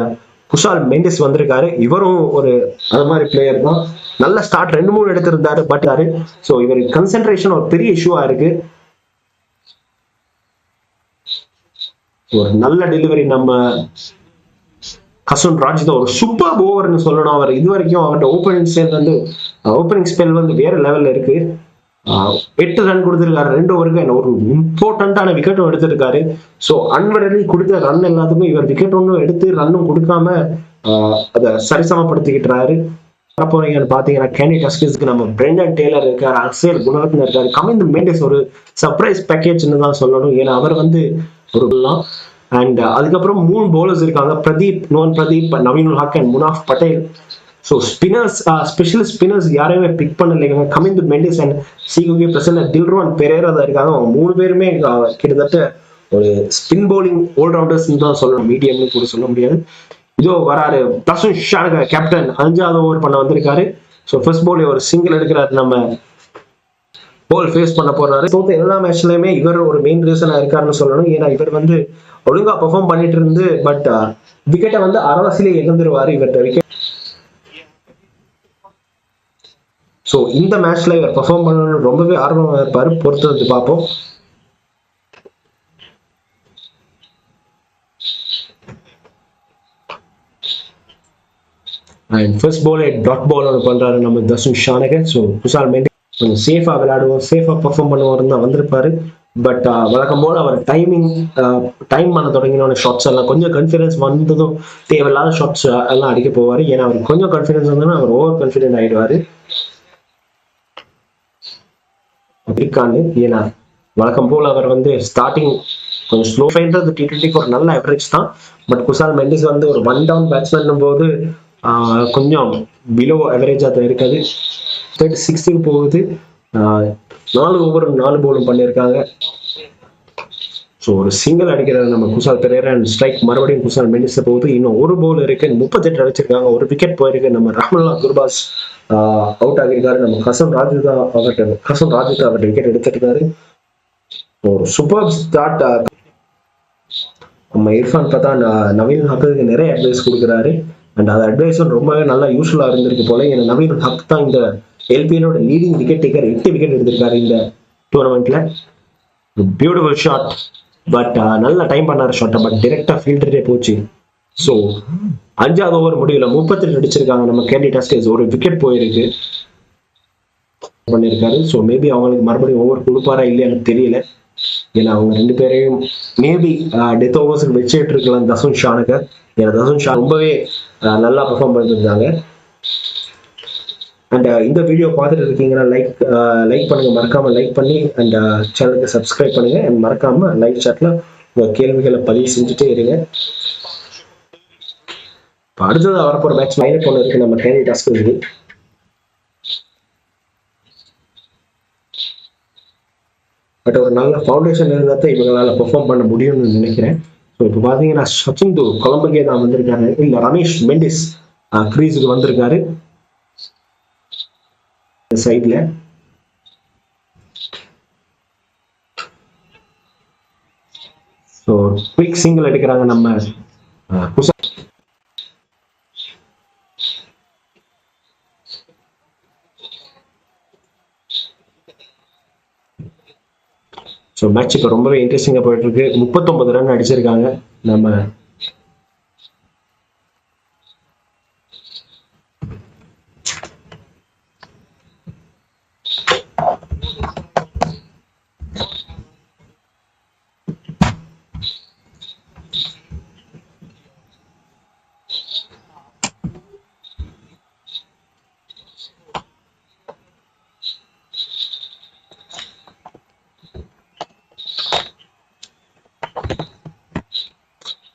குஷால் மெண்டிஸ் வந்திருக்காரு. இவரும் ஒரு அது மாதிரி பிளேயர் தான். நல்ல ஸ்டார்ட் 2-3 எடுத்திருந்தாரு. பட் ஸோ இவர் கன்சென்ட்ரேஷன் ஒரு பெரிய இஷ்யூவா இருக்கு. ஒரு நல்ல டெலிவரி நம்ம கசுன் ராஜ் தான். ஒரு சூப்பர் ஓவர்னு சொல்லணும். அவர் இது வரைக்கும் அவர்கிட்ட ஓப்பனிங் ஸ்பெல் வேற லெவல்ல இருக்கு. 8 ரன் கொடுத்திருக்காரு 2 ஓவருக்கு. ஒரு இம்பார்ட்டன்டான விக்கெட்டும் எடுத்திருக்காரு. ஸோ அன்வரலி கொடுத்த ரன் எல்லாத்துக்கும் இவர் விக்கெட் ஒன்றும் எடுத்து ரன்னும் கொடுக்காம அதை சரிசமப்படுத்திக்கிட்டாரு. போறீங்கன்னு பாத்தீங்கன்னா கேண்டி டஸ்கிஸ்க்கு நம்ம பிரெண்டன் டேலர் இருக்காரு. அக்சேல் குணரத்ன இருக்காரு. கமிந்து மெண்டிஸ் ஒரு சர்ப்ரைஸ் பேக்கேஜ்னு தான் சொல்லணும். ஏன்னா அவர் ஒரு அண்ட் அதுக்கப்புறம் 3 பவுலர்ஸ் இருக்காங்க. Pradeep, Naveen ul Haq and Munaf Patel. So spinners special spinners யாரையுமே பிக் பண்ணலைங்க. கமிந்து மெண்டிஸ் அண்ட் சிகுகே பிரசன்ன தில்ரோன் பெரேரா தான் இருக்காங்க. அவங்க 3 பேருமே கிட்டத்தட்ட ஒரு ஸ்பின் பவுலிங் ஆல்ரவுண்டர்ஸ் தான் சொல்லணும். மீடியம்னு கூட சொல்ல முடியாது. இதோ வராரு தசுன் ஷானக கேப்டன் 5வது ஓவர் பண்ண வந்திருக்காரு. ஸோ ஃபர்ஸ்ட் பால் ஒரு சிங்கிள் எடுக்கிறாரு. நம்ம பால் ஃபேஸ் பண்ண போறாரு. எல்லா மேட்ச்லயுமே இவர் ஒரு மெயின் ரீசனா இருக்காருன்னு சொல்லணும். ஏன்னா இவர் ஒழுங்கா பெர்ஃபார்ம் பண்ணிட்டு இருந்து பட் விக்கெட்டை அரவாசிலே இழந்துருவாரு இவர்கிட்ட விக்கெட். ஸோ இந்த மேட்ச்ல இவர் பெர்ஃபார்ம் பண்ணணும்னு ரொம்பவே ஆர்வமா இருப்பாரு. பொறுத்து வந்து பார்ப்போம். And first ball dot ball ஒன்று பண்றாரு நம்ம தசுன் ஷானக. ஸோ குஷால் மெண்டிஸ் கொஞ்சம் சேஃபா விளையாடுவோம், சேஃபா பெர்ஃபார்ம் பண்ணுவாருன்னு தான் வந்திருப்பாரு. பட் வழக்கம் போல அவர் டைம் பண்ண தொடங்கின ஷாட்ஸ் எல்லாம் கொஞ்சம் கான்ஃபிடன்ஸ் வந்ததும் தேவையில்லாத ஷாட்ஸ் எல்லாம் அடிக்க போவாரு. ஏன்னா அவருக்கு கொஞ்சம் கான்ஃபிடன்ஸ் வந்தோன்னா அவர் ஓவர் கான்ஃபிடென்ட் ஆயிடுவாரு இருக்கான்னு. ஏன்னா வழக்கம் போல அவர் ஸ்டார்டிங் கொஞ்சம் ஸ்லோ ஃபைன்றது T20க்கு ஒரு நல்ல அவரேஜ் தான். பட் குஷால் மெண்டிஸ் ஒரு 1 டவுன் பேட்ஸ்மேன் போது கொஞ்சம் பிலோ அவரேஜா தான் இருக்காது. 36க்கு போகுது. 4 ஓவர் 4 பாலும் பண்ணியிருக்காங்க. ஸோ ஒரு சிங்கிள் அடிக்கிறாரு நம்ம குஷால் பெரேரா அண்ட் ஸ்ட்ரைக் மறுபடியும் குஷால் மெண்டிஸ் போகுது. இன்னும் ஒரு பால் இருக்கு. 38 அடிச்சிருக்காங்க. ஒரு விக்கெட் போயிருக்கு. நம்ம ரஹ்மனுல்லா குர்பாஸ் அவுட் ஆகியிருக்காரு. நம்ம கசன் ராஜிதா அவர்கிட்ட விக்கெட் எடுத்துருக்காரு. ஒரு சூப்பர் ஸ்டார்ட். நம்ம இர்ஃபான் பார்த்தா நவீன் ஹக்கு நிறைய அட்வைஸ் கொடுக்குறாரு. அண்ட் அது அட்வைஸும் ரொம்பவே நல்லா யூஸ்ஃபுல்லா இருந்திருக்கு போல. ஏன்னா நவீன் ஹக் தான் இந்த LPLோட லீடிங் விக்கெட் டேக்கர். 8 விக்கெட் எடுத்திருக்காரு இந்த டூர்னமெண்ட்ல. Beautiful shot. பட் நல்ல டைம் பண்ணாரு ஷாட்டை. பட் டிரெக்டா ஃபீல்டரே போச்சு. ஸோ 5வது ஓவர் முடியல 38 அடிச்சிருக்காங்க நம்ம கேண்டி டஸ்கர்ஸ். ஒரு விக்கெட் போயிருக்கு பண்ணியிருக்காரு. ஸோ மேபி அவங்களுக்கு மறுபடியும் ஓவர் கொடுப்பாரா இல்லையான்னு தெரியல. ஏன்னா அவங்க ரெண்டு பேரையும் மேபி டெத் ஓவர்ஸுக்கு வச்சுட்டு இருக்கலாம் தசுன் ஷானுக்கு. ஏன்னா தசுன் ஷா ரொம்பவே நல்லா பெர்ஃபார்ம் பண்ணிருந்தாங்க. அண்ட் இந்த வீடியோ பார்த்துட்டு இருக்கீங்கன்னா லைக் பண்ணுங்க, மறக்காம லைக் பண்ணி அண்ட் சேனலுக்கு சப்ஸ்கிரைப் பண்ணுங்க. அண்ட் மறக்காம லைவ் சாட்ல உங்க கேள்விகளை பதிவு செஞ்சுட்டே இருங்க. அடுத்தது வரப்போற மேட்ச் மைனட் ஒன்று இருக்கு நம்ம கேண்டி டாஸ்க் இருக்கு. பட் ஒரு நல்ல ஃபவுண்டேஷன் இருந்தால் தான் இவங்களால பெர்ஃபார்ம் பண்ண முடியும்னு நினைக்கிறேன். ஸோ இப்போ பார்த்தீங்கன்னா சச்சிந்து கொலம்புக்கே தான் வந்திருக்காரு, இல்லை ரமேஷ் மெண்டிஸ் கிரீஸுக்கு வந்திருக்காரு சைட்ல. ஸோ குயிக் சிங்கிள் எடுக்கிறாங்க நம்ம குஷால். ஸோ மேட்ச் இப்போ ரொம்பவே இன்ட்ரெஸ்டிங்காக போயிட்டு இருக்கு. 39 ரன் அடிச்சிருக்காங்க நம்ம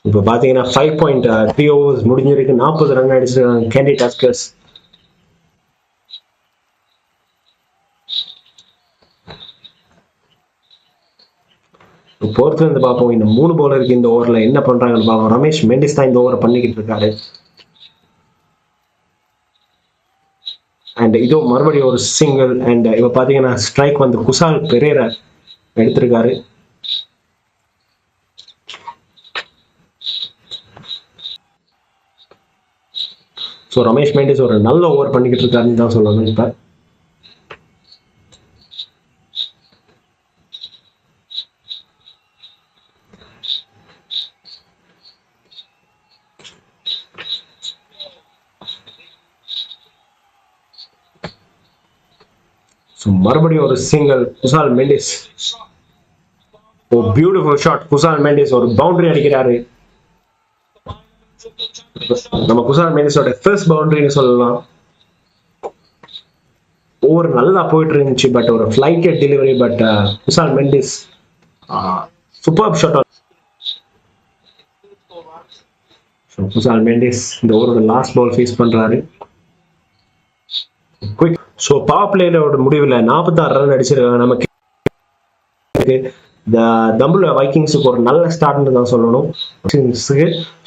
இப்போ பார்த்தீங்கன்னா 5.3 ஓவர்ஸ் முடிஞ்சிருக்கு. 40 ரன் அடிச்சிருக்காங்க கேண்டி டாஸ்கர்ஸ். பொறுத்து வந்து பார்ப்போம் இந்த 3 பவுலருக்கு இந்த ஓவரில் என்ன பண்றாங்கன்னு பார்ப்போம். ரமேஷ் மெண்டிஸ் தான் இந்த ஓவரை பண்ணிக்கிட்டு இருக்காரு. அண்ட் இதோ மறுபடியும் ஒரு சிங்கிள். அண்ட் இப்போ பார்த்தீங்கன்னா ஸ்ட்ரைக் வந்து குஷால் பெரேரா எடுத்திருக்காரு. ஸோ ரமேஷ் மெண்டிஸ் ஒரு நல்ல ஓவர் பண்ணிக்கிட்டு இருக்காருன்னு தான் சொல்லணும். இப்போ மறுபடியும் ஒரு single Kusal Mendis. Oh beautiful shot. Kusal Mendis ஒரு பவுண்டரி அடிக்கிறாரு. நம்ம குஷால் மெண்டிஸோட ஃபர்ஸ்ட் பவுண்டரின்னு சொல்லலாம். ஓவர் நல்லா போயிட்டு இருந்துச்சு, பட் ஒரு flight delivery. But Kusal Mendis super shot. Kusal Mendis இந்த ஓவரோட லாஸ்ட் பால் ஃபேஸ் பண்றாரு. குயிக். ஸோ பவர் பிளேயோட முடிவில் 46 ரன் அடிச்சிருக்காங்க நமக்கு. தம்புல வைக்கிங்ஸுக்கு ஒரு நல்ல ஸ்டார்ட்னு தான் சொல்லணும்.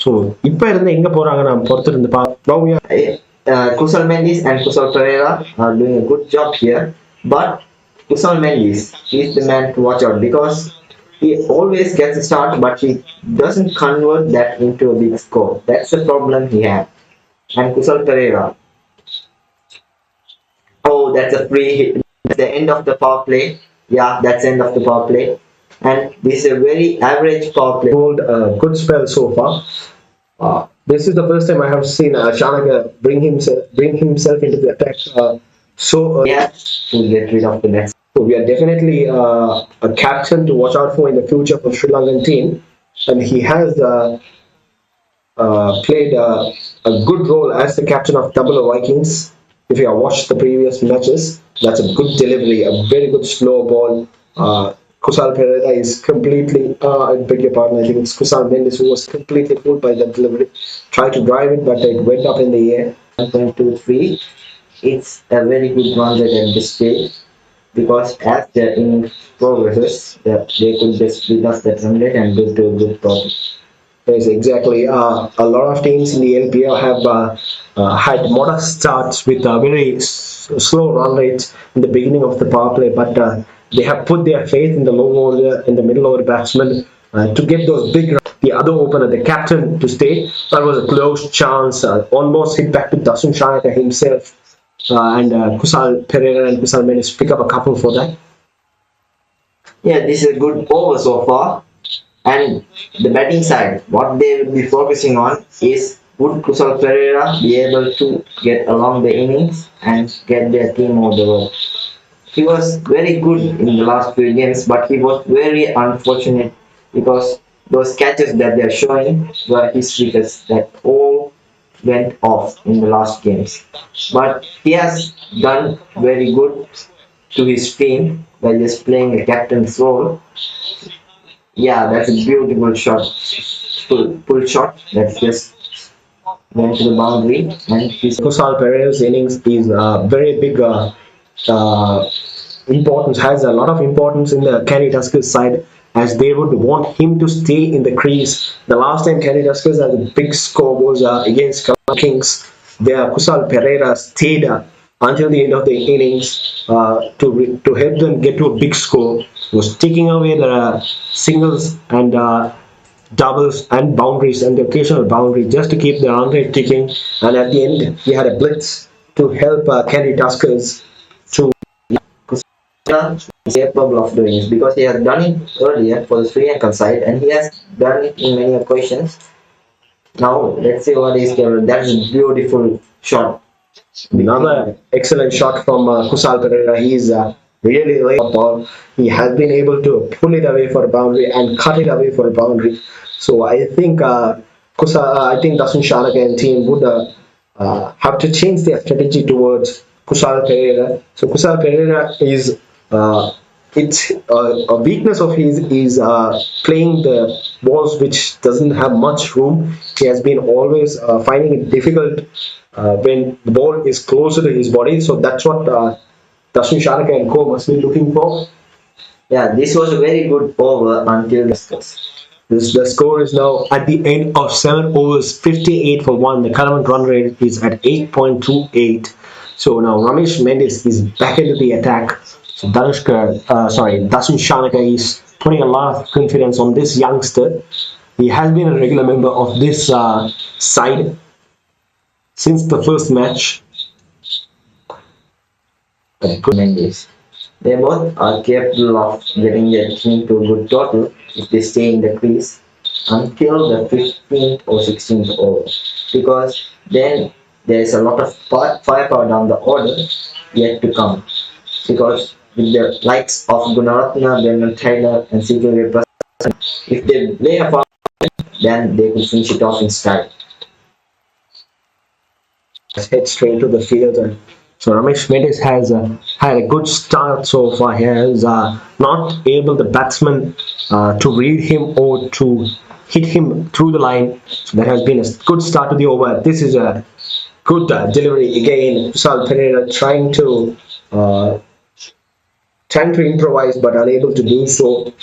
ஸோ இப்போ இருந்து எங்க போறாங்க நம்ம பொறுத்து இருந்து பார்ப்போம். Kusal Mendes and Kusal Pereira are doing a good job here, but Kusal Mendes is the man to watch out because he always gets a start, but he doesn't convert that into a big score. That's the problem he had. And Kusal Pereira, oh, that's a free hit. That's the end of the power play. Yeah, that's the end of the power play. And this is a very average power play. Hold a good spell so far. This is the first time I have seen Shanaka bring himself into the attack so yeah, to get rid of the next. So we are definitely a captain to watch out for in the future for Sri Lankan team, and he has played a good role as the captain of Double Vikings. If you have watched the previous matches, that's a good delivery, a very good slow ball. Kusal Pereira is completely, I beg your pardon, I think it's Kusal Mendes who was completely fooled by that delivery. Tried to drive it, but it went up in the air. 1.23. It's a very good run rate at this stage because as the innings progresses, they could just beat us that run rate and get to a good profit. Yes, exactly. A lot of teams in the LPL have had modest starts with very slow run rates in the beginning of the power play, but they have put their faith in the low order and the middle order batsmen to get those big runs. The other opener, the captain, to stay. That was a close chance, almost hit back to Dasun Shanaka himself, and Kusal Pereira and Kusal Mendes pick up a couple for that. Yeah, this is a good over so far. And the batting side, what they will be focusing on is would Kusal Pereira be able to get along the innings and get their team out the road. he was very good in the last few games, but he was very unfortunate because those catches that they're showing were his wickets that all went off in the last games. But he has done very good to his team by just playing a captain's role. Yeah, that's a beautiful shot, full shot. That's just went to the boundary, and he's Kusal Pereira's innings is very big uh, importance, has a lot of importance in the Kenny Tuskers side, as they would want him to stay in the crease. The last time Kenny Tuskers had a big score was against Colombo Kings. There, Kusal Pereira stayed until the end of the innings to help them get to a big score. Was taking away the singles and doubles and boundaries and the occasional boundary just to keep the run rate ticking. And at the end, he had a blitz to help Kenny Tuskers to is capable of doing it because he has done it earlier for the Sri Lankan side and he has done it in many occasions. Now let's see what he's capable. That's a beautiful shot. another excellent shot from Kusal Pereira. He's really late ball. He has been able to pull it away for a boundary and cut it away for a boundary. So I think I think Dasun Shanaka and team would have to change their strategy towards Kusal Pereira. So Kusal Pereira is it's a weakness of his is playing the balls which doesn't have much room. He has been always finding it difficult when the ball is closer to his body. So that's what Dasun Shanaka and co must be looking for. Yeah, this was a very good over until the scores. The score is now at the end of 7 overs, 58 for 1. The current run rate is at 8.28. So now Ramesh Mendes is back into the attack. So Dasun Shanaka is putting a lot of confidence on this youngster. He has been a regular member of this side since the first match. Mendes. They both are capable of getting their team to a good total if they stay in the crease until the 15th or 16th over. Because then there is a lot of firepower down the order yet to come. Because with the likes of Gunaratna, Brendan Taylor, and CK Prasanna, if they play a part, then they will finish it off in style. Head straight to the field. And so Ramesh Mendes has had a good start so far. He has not able the batsman to read him or to hit him through the line. So that has been a good start to the over. This is a good delivery again. Kusal Pereira trying to improvise but unable to do so.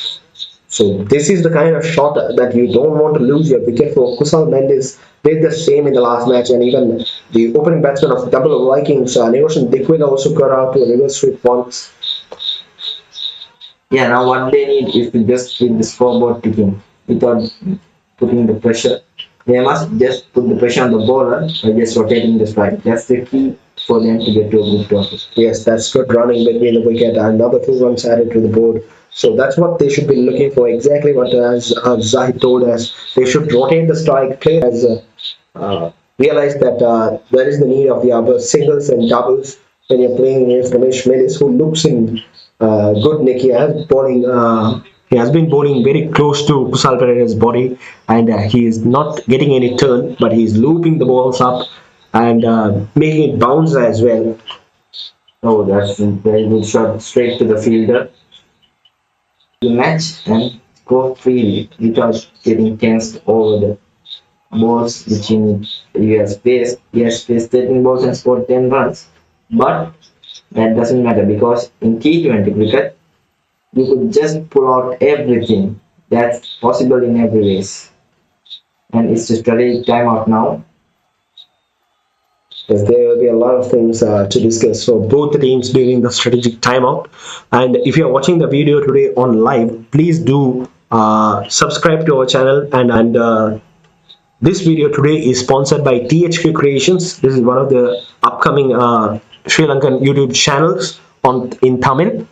So this is the kind of shot that you don't want to lose your wicket for. Kusal Mendes did the same in the last match, and even the opening batsman of double Vikings, Neroshan Dikwila, also got out to a reverse sweep once. Yeah, now what they need is to just keep the scoreboard ticking without putting the pressure. They must just put the pressure on the bowler by just rotating the strike. That's the key for them to get to a good total. Yes, that's good running between the wicket and another 2 runs added to the board. So that's what they should be looking for. Exactly what as Zahid told us. They should rotate the strike. Players realize that there is the need of the other singles and doubles when you're playing against Ramesh Mendes, who looks in good nick. He has been bowling very close to Kusal Pereira's body, and he is not getting any turn, but he's looping the balls up and making it bounce as well. Oh, that's a very good shot straight to the fielder. The match and go freely without getting tensed over the balls which you have spaced. He has spaced 13 balls and scored 10 runs. But that doesn't matter because in T20 cricket, you could just pull out everything. That's possible in every race. And it's a strategic timeout now. Yes, there will be a lot of things to discuss for both the teams during the strategic timeout. And if you are watching the video today on live, please do subscribe to our channel. And this video today is sponsored by THQ Creations. This is one of the upcoming Sri Lankan YouTube channels in Tamil.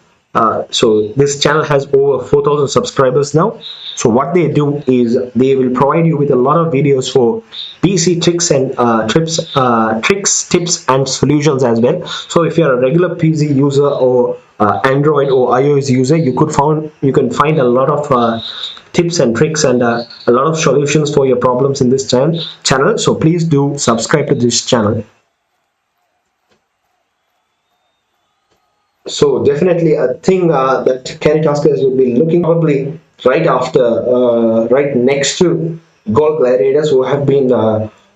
So this channel has over 4,000 subscribers now. So what they do is they will provide you with a lot of videos for PC tricks and tricks, tips and solutions as well. So if you're a regular PC user or Android or iOS user, you can find a lot of tips and tricks and a lot of solutions for your problems in this channel. So please do subscribe to this channel. So definitely a thing that Candy Taskers will be looking probably right after, right next to Gold Gladiators, who have been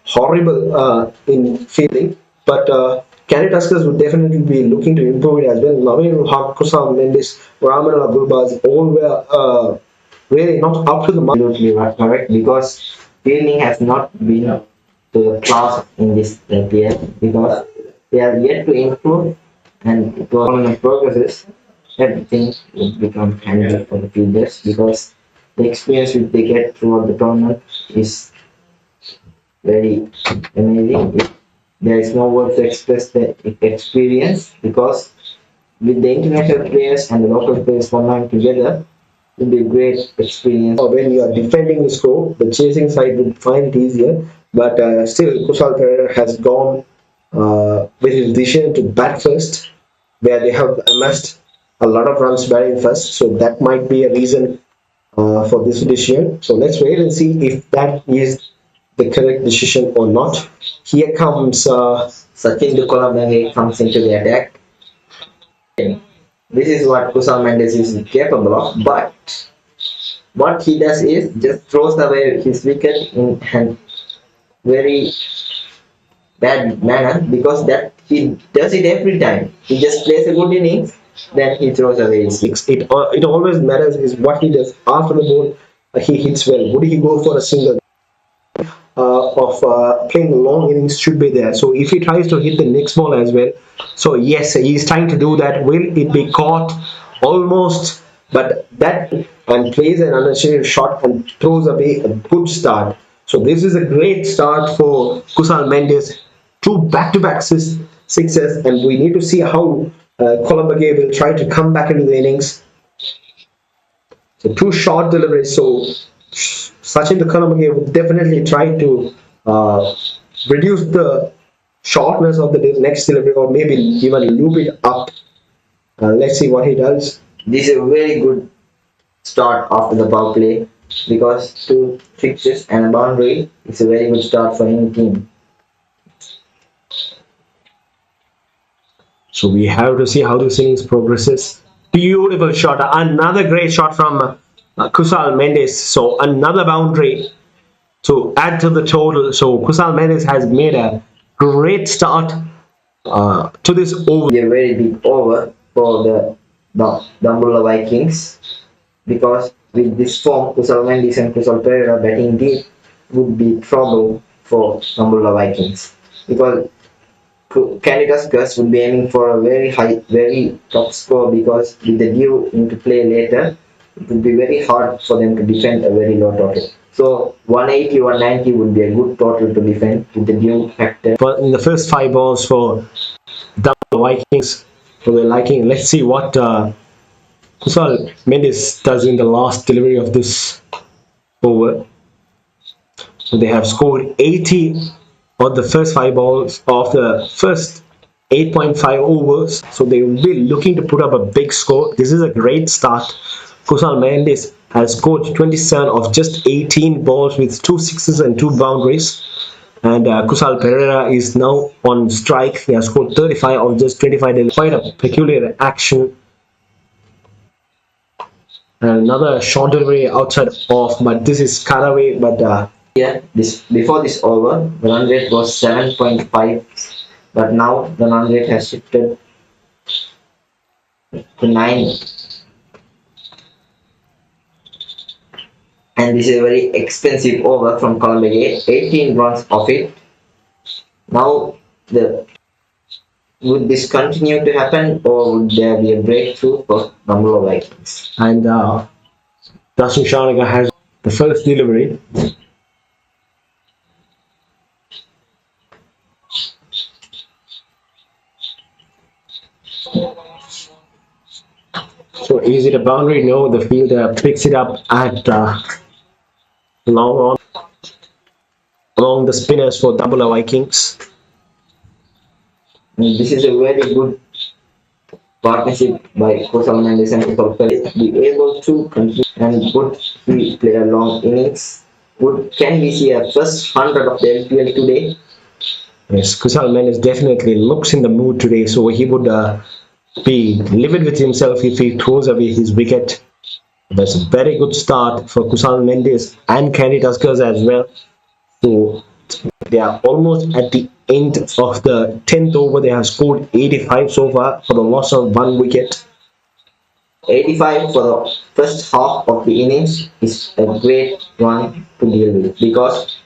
horrible in fielding. But Candy Taskers would definitely be looking to improve it as well. Naveen Haq, Kusal Mendes, Rahman Abdulbaz, all were really not up to the mark. Absolutely correct, because fielding has not been up to the class in this LPL, because they are yet to improve, and it was on the progresses. Everything will become handy for the fielders, because the experience which they get throughout the tournament is very amazing. There is no word to express the experience, because with the international players and the local players combined together, it will be a great experience. When you are defending the score, the chasing side would find it easier, but still Kusal Pereira has gone with his decision to bat first, where they have amassed a lot of runs batting first, so that might be a reason for this decision. So let's wait and see if that is the correct decision or not. Here comes Sachin Dukolamage comes into the attack. This is what Kusal Mendes is capable of, but what he does is just throws away his wicket in a very bad manner, because that he does it every time. He just plays a good innings, then he throws away his wicket. it always matters is what he does after the ball. He hits well. Would he go for a single? Of playing long innings should be there. So if he tries to hit the next ball as well, so yes, he's trying to do that. Will it be caught? Almost, but that, and plays an unnecessary shot and throws away a good start. So this is a great start for Kusal Mendes. Two back-to-back sixes, and we need to see how Columbage will try to come back into the innings. So two short deliveries. So Sachin Dukolamage would definitely try to reduce the shortness of the next delivery, or maybe even loop it up. Let's see what he does. This is a very good start after the power play, because two sixes and a boundary is a very good start for any team. So we have to see how this innings progresses. Beautiful shot, another great shot from Kusal Mendes. So another boundary to add to the total. So Kusal Mendes has made a great start to this over. A very big over for the Dambulla Vikings, because with this form, Kusal Mendes and Kusal Pereira batting deep would be trouble for Dambulla Vikings, because Candy Tuskers would be aiming for a very high, very top score, because with the due into play later, it would be very hard for them to defend a very low total. So 180, 190 would be a good total to defend with the due factor. But in the first 5 balls for the Vikings, for their liking, let's see what Kusal Mendes does in the last delivery of this over. So they have scored 80 on the first 5 balls of the first 8.5 overs. So they will be looking to put up a big score. This is a great start. Kusal Mendes has scored 27 of just 18 balls with 2 sixes and 2 boundaries. And Kusal Pereira is now on strike. He has scored 35 of just 25. Quite a peculiar action. And another short delivery outside of, but this is cut away. But Before this over, the run rate was 7.5, but now the run rate has shifted to 9. And this is a very expensive over from Columbage, 18 runs of it. Now, would this continue to happen, or would there be a breakthrough for Dambulla Vikings? And Dasun Shanaka has the first delivery. So is it a boundary? No, the fielder picks it up at long on along the spinners for Dambulla Vikings. And this is a very good partnership by Kusal Mendes and Kusal Perez be able to continue and would we play a long innings? Can we see a first 100 of the LPL today? Yes, Kusal Mendes definitely looks in the mood today, so he would be livid with himself if he throws away his wicket. That's a very good start for Kusal Mendes and Candy Tuskers as well. So they are almost at the end of the 10th over. They have scored 85 so far for the loss of one wicket. 85 for the first half of the innings is a great one to deal with because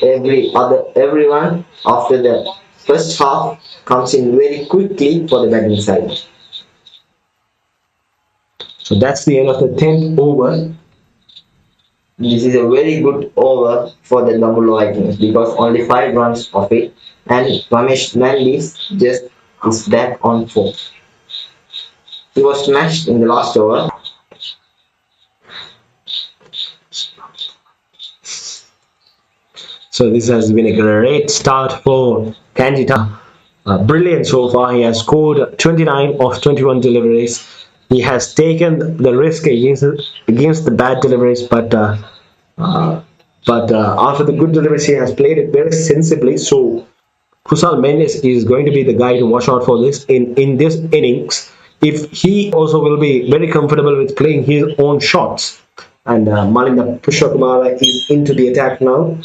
everyone after the first half comes in very quickly for the batting side. So that's the end of the 10th over. This is a very good over for the double Vikings because only 5 runs of it and Ramesh Landis just is back on form. He was smashed in the last over. So this has been a great start for Kanjita. Brilliant so far. He has scored 29 of 21 deliveries. He has taken the risk against the bad deliveries, but after the good deliveries, he has played it very sensibly. So Kusal Mendes is going to be the guy to watch out for this in this innings. If he also will be very comfortable with playing his own shots, and Malinda Pushpakumara is into the attack now.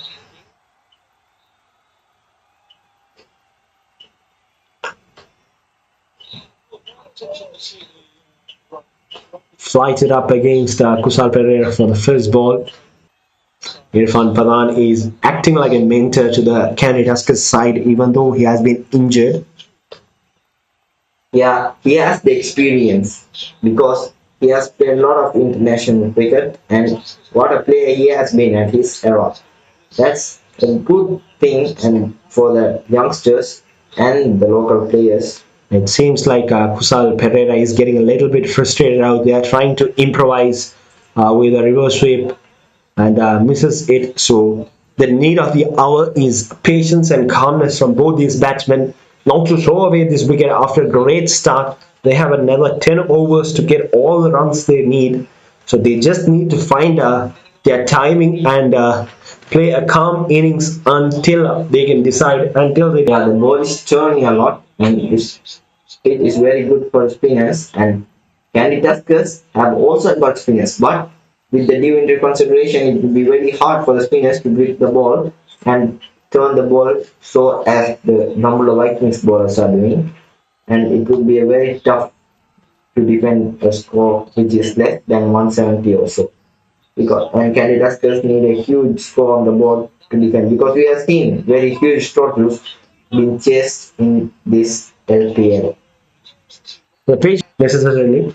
Flighted up against Kusal Pereira for the first ball. Irfan Pathan is acting like a mentor to the Candy Tuskers side, even though he has been injured. Yeah, he has the experience because he has played a lot of international cricket and what a player he has been at his era. That's a good thing and for the youngsters and the local players. It seems like Kusal Pereira is getting a little bit frustrated out there, trying to improvise with a reverse sweep and misses it. So the need of the hour is patience and calmness from both these batsmen, not to throw away this wicket after a great start. They have another 10 overs to get all the runs they need. So they just need to find their timing and play a calm innings until they can decide. Yeah, the ball is turning a lot and it is very good for spinners and Candy Tuskers have also got spinners, but with the due into consideration, it will be very hard for the spinners to grip the ball and turn the ball so as the number of Vikings bowlers are doing, and it would be a very tough to defend a score which is less than 170 or so. Because and Candy Tuskers need a huge score on the board to defend because we have seen very huge totals being chased in this LPL. The pitch necessarily.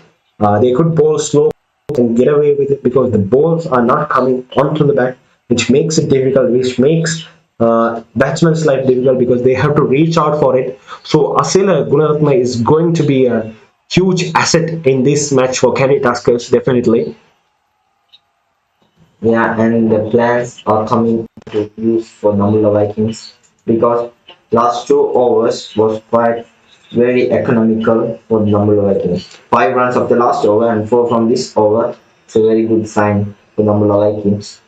They could bowl slow and get away with it because the balls are not coming onto the bat, which makes it difficult, which makes batsmen's life difficult because they have to reach out for it. So Asela Gunaratna is going to be a huge asset in this match for Candy Tuskers, definitely. Yeah, and the plans are coming to use for Namula Vikings because last 2 overs was quite very economical for the Namula Vikings. 5 runs of the last over and 4 from this over. It's a very good sign for Namula Vikings.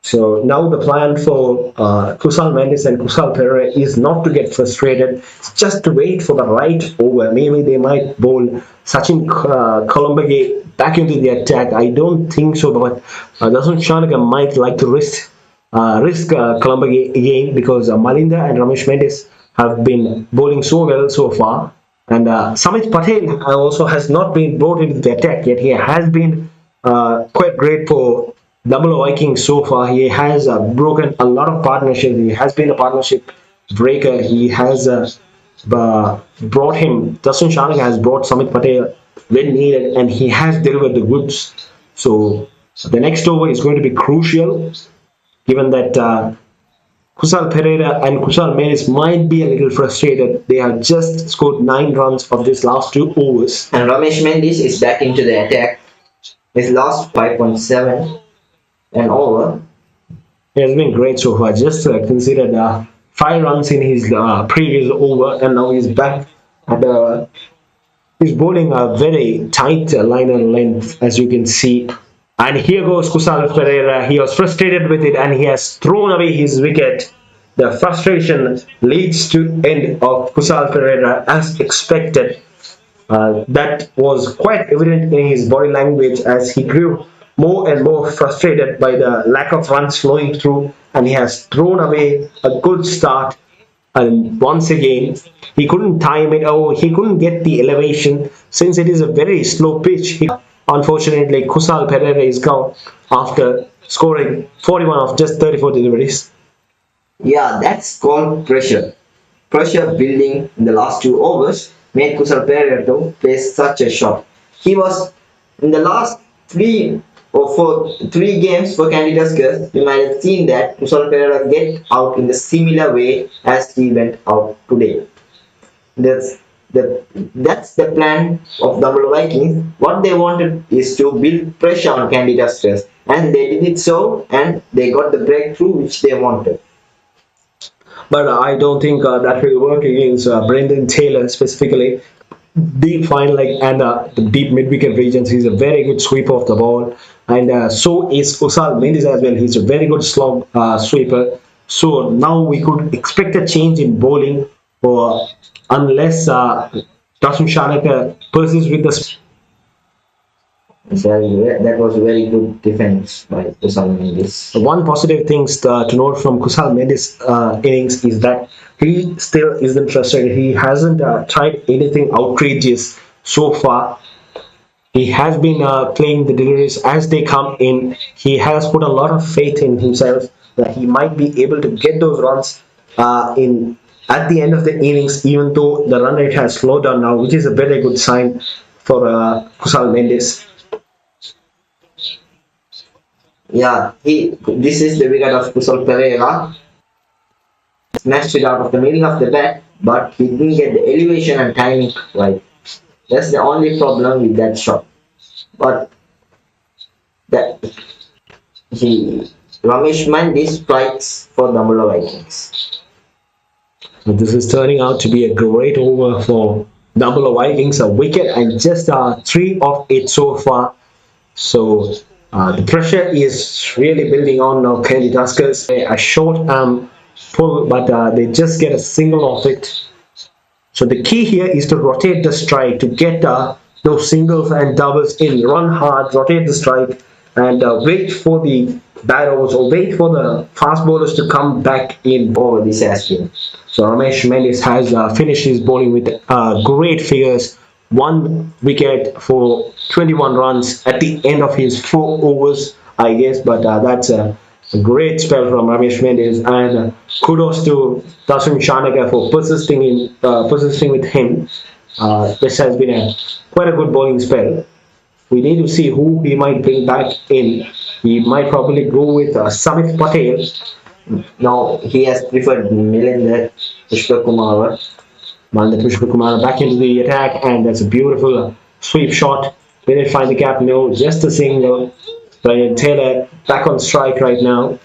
So now the plan for Kusal Mendes and Kusal Pereira is not to get frustrated, it's just to wait for the right over. Maybe they might bowl Sachin Columbage back into the attack. I don't think so, but Dasun Shanaka might like to risk Columbage again because Malinda and Ramesh Mendes have been bowling so well so far. And Samit Patel also has not been brought into the attack yet. He has been quite great for Double Vikings so far. He has broken a lot of partnerships. He has been a partnership breaker. He has brought him. Dasun Shanaka has brought Samit Patel when needed, and he has delivered the goods. So the next over is going to be crucial, given that Kusal Pereira and Kusal Mendes might be a little frustrated. They have just scored 9 runs of this last 2 overs. And Ramesh Mendes is back into the attack. His last 5.7 and over. He has been great so far. Just considered 5 runs in his previous over, and now he's back at He's bowling a very tight line and length, as you can see. And here goes Kusal Pereira. He was frustrated with it and he has thrown away his wicket. The frustration leads to end of Kusal Pereira as expected. That was quite evident in his body language as he grew more and more frustrated by the lack of runs flowing through, and he has thrown away a good start. And once again, he couldn't time it, or he couldn't get the elevation since it is a very slow pitch. Unfortunately, Kusal Pereira is gone after scoring 41 of just 34 deliveries. Yeah, that's called pressure. Pressure building in the last 2 overs made Kusal Pereira to place such a shot. He was in the last 3 games for Candy Tuskers. You might have seen that Kusal Pereira get out in the similar way as he went out today. That's that's the plan of the Vikings. What they wanted is to build pressure on Candy Tuskers, and they did it so, and they got the breakthrough which they wanted. But I don't think that will work against Brendan Taylor specifically. Deep fine leg and the deep mid wicket regions. He's a very good sweeper of the ball, and so is Usal Mendes as well. He's a very good slog sweeper. So now we could expect a change in bowling, or unless Dasun Shanaka persists with the. So that was a very good defense by Kusal Mendes. One positive things to note from Kusal Mendes' innings is that he still isn't frustrated. He hasn't tried anything outrageous so far. He has been playing the deliveries as they come in. He has put a lot of faith in himself that he might be able to get those runs in at the end of the innings, even though the run rate has slowed down now, which is a very good sign for Kusal Mendes. Yeah, this is the wicket of Kusal Pereira. Smashed it out of the middle of the bat, but he didn't get the elevation and timing right. That's the only problem with that shot. But that Ramesh Mendes strikes for the Mumbai Vikings. This is turning out to be a great over for Mumbai Vikings. A wicket and just 3 of 8 so far. So the pressure is really building on now. Candy Tuskers a short pull, but they just get a single of it. So the key here is to rotate the strike to get those singles and doubles in. Run hard, rotate the strike, and wait for the batters or wait for the fast bowlers to come back in over this aspect. So Ramesh Mendes has finished his bowling with great figures. 1 wicket for 21 runs at the end of his 4 overs, I guess. But that's a great spell from Ramesh Mendes, and kudos to Dasun Shanaka for persisting with him. This has been quite a good bowling spell. We need to see who he might bring back in. He might probably go with Samit Patel. Now he has preferred Milinder Pushpakumar. Milinder Pushpakumar back into the attack, and that's a beautiful sweep shot. Will it find the cap? No, just a single. Brian Taylor back on strike right now.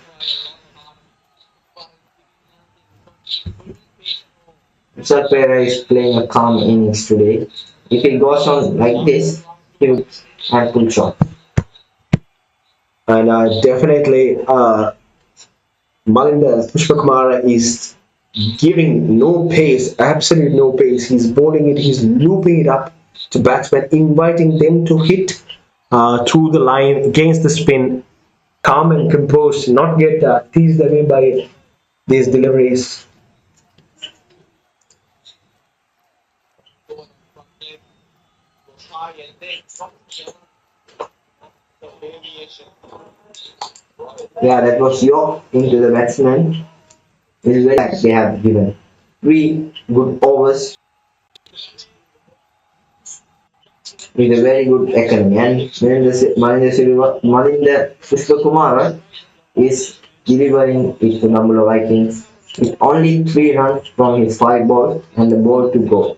Kusal Pereira is playing a calm innings today. If he goes on like this, he will have full shot. And definitely Milinder Pushpakumar is giving no pace, absolute no pace. He's bowling it, he's looping it up to batsmen, inviting them to hit through the line against the spin. Calm and composed, not get teased away by these deliveries. Yeah, that was York into the batsman. This is where they have given 3 good overs with a very good economy. And Milinder Pushpakumar is delivering it to Mumbai Vikings with only 3 runs from his 5 balls and the ball to go.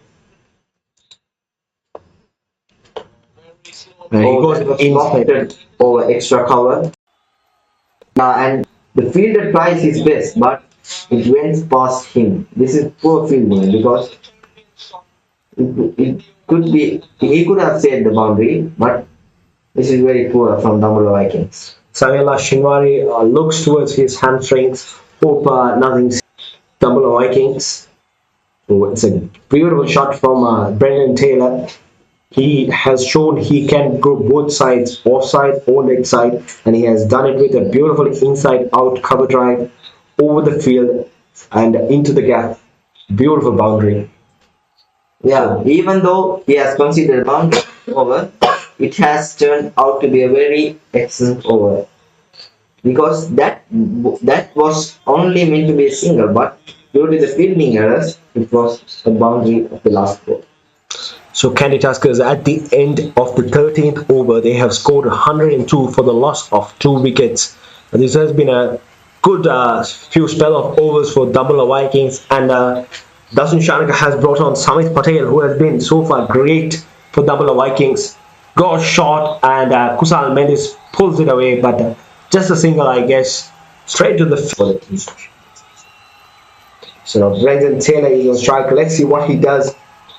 He goes inside over extra cover. And the fielder tries his best, but it went past him. This is poor fielding because He could have saved the boundary, but this is very poor from Dambulla Vikings. Savela Shinwari looks towards his hamstrings. Hope nothing's Dambulla Vikings. So it's a beautiful shot from Brendan Taylor. He has shown he can go both sides, offside or leg side, and he has done it with a beautiful inside out cover drive over the field and into the gap. Beautiful boundary. Yeah, even though he has considered boundary over, it has turned out to be a very excellent over. Because that was only meant to be a single, but due to the fielding errors, it was a boundary of the last ball. So Candy Tuskers at the end of the 13th over, they have scored 102 for the loss of 2 wickets. And this has been a good few spell of overs for Dambulla Vikings, and Dasun Shanaka has brought on Samit Patel, who has been so far great for Dambulla Vikings. Got shot and Kusal Mendes pulls it away, but just a single, I guess, straight to the field. So Brendan Taylor is on strike. Let's see what he does.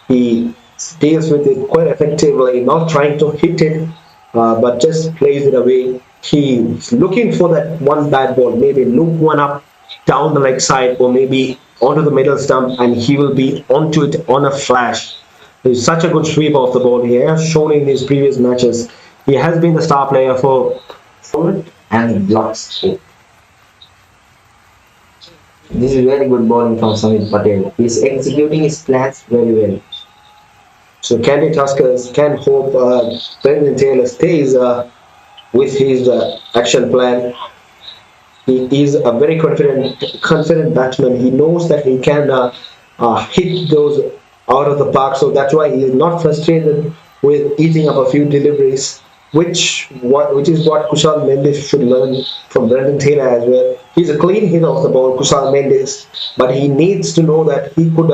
He deals with it quite effectively, not trying to hit it, but just plays it away. He's looking for that one bad ball, maybe loop one up down the leg side or maybe onto the middle stump, and he will be onto it on a flash. He's such a good sweeper of the ball. He has shown in his previous matches. He has been the star player for and blocks it. This is very good bowling from Samit Patel. He's executing his plans very well. So Candy Tuskers can hope Brendan Taylor stays with his action plan. He is a very confident batsman. He knows that he can hit those out of the park, so that's why he is not frustrated with eating up a few deliveries, which is what Kusal Mendes should learn from Brendan Taylor as well. He's a clean hitter of the ball, Kusal Mendes, but he needs to know that he could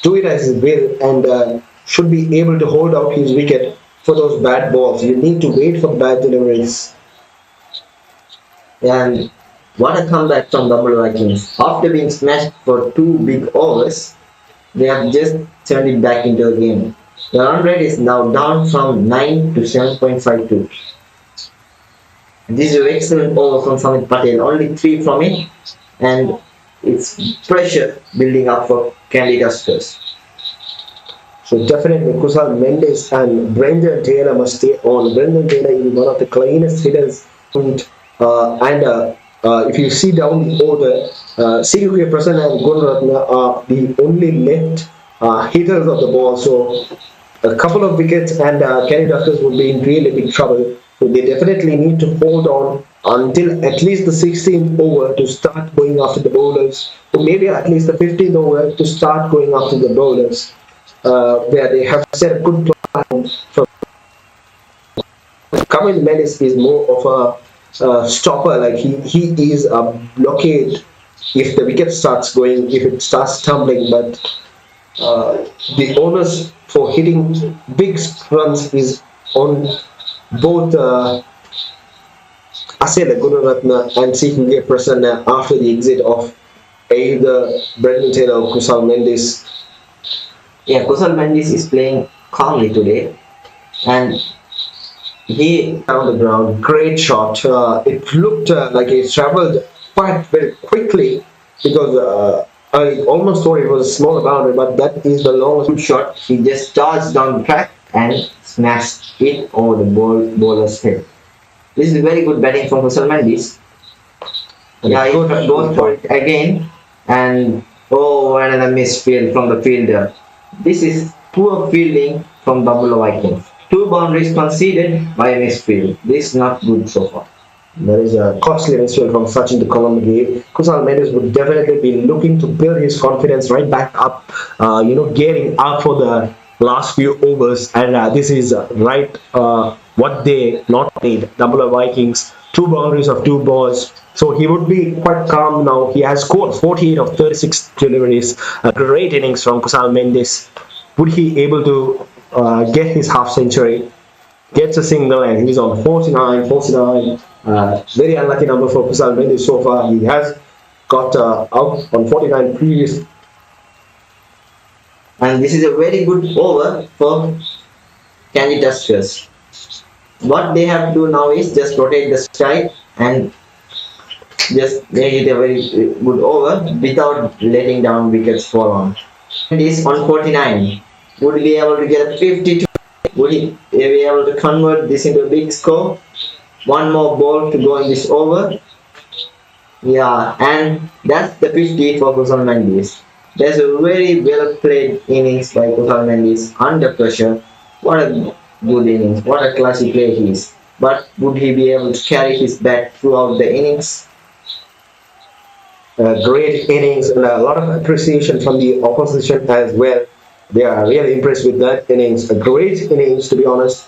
do it as his will and should be able to hold out his wicket for those bad balls. You need to wait for bad deliveries. And what a comeback from Dambulla Vikings. After being smashed for 2 big overs, they have just turned it back into a game. The run rate is now down from 9 to 7.52. This is an excellent over from Samit Patel, only 3 from it, and it's pressure building up for Candy Tuskers. So definitely Kusal Mendes and Brendan Taylor must stay on. Brendan Taylor is one of the cleanest hitters, and if you see down the order, CUK Prasanna and Gunaratna are the only left hitters of the ball. So a couple of wickets and Candy Tuskers would be in really big trouble. So they definitely need to hold on until at least the 16th over to start going after the bowlers, or maybe at least the 15th over to start going after the bowlers, where they have set a good plan. From Kamil Mendes is more of a stopper, like he is a blockade if the wicket starts going, if it starts tumbling, but the onus for hitting big runs is on both Asela Gunaratna and CUK Prasanna after the exit of either Brendan Taylor or Kusal Mendes. Yeah, Kusal Mendes is playing calmly today, and he Down the ground, great shot. It looked like it travelled quite very quickly, because I almost thought it was a smaller boundary, but that is the longest shot. He just charged down the track and smashed it over the bowler's head. This is very good batting from Kusal Mendes. Yeah, he goes for it again, and another misfield from the fielder. This is poor fielding from Dambulla Vikings. 2 boundaries conceded by a misfield. This is not good so far. There is a costly misfield from Sachin to Colombo. Kusal Mendes would definitely be looking to build his confidence right back up, gearing up for the last few overs, and this is right what they not need. Dambulla Vikings, 2 boundaries of 2 balls, so he would be quite calm now. He has scored 48 of 36 deliveries. Great innings from Kusal Mendes. Would he able to get his half century? Gets a single and he's on 49. Very unlucky number for Kusal Mendes so far. He has got out on 49 previous. And this is a very good over for Candy Tuskers. What they have to do now is just rotate the strike and just make it a very good over without letting down wickets fall on. It is 149. Would he be able to get a 52? Would he be able to convert this into a big score? One more ball to go in this over. Yeah, and that's the 50 for Kusal Mendes. There's a very well played innings by Kusal Mendes under pressure. What a good innings, what a classy play he is. But would he be able to carry his bat throughout the innings? Great innings and a lot of appreciation from the opposition as well. They are really impressed with that innings. A great innings, to be honest.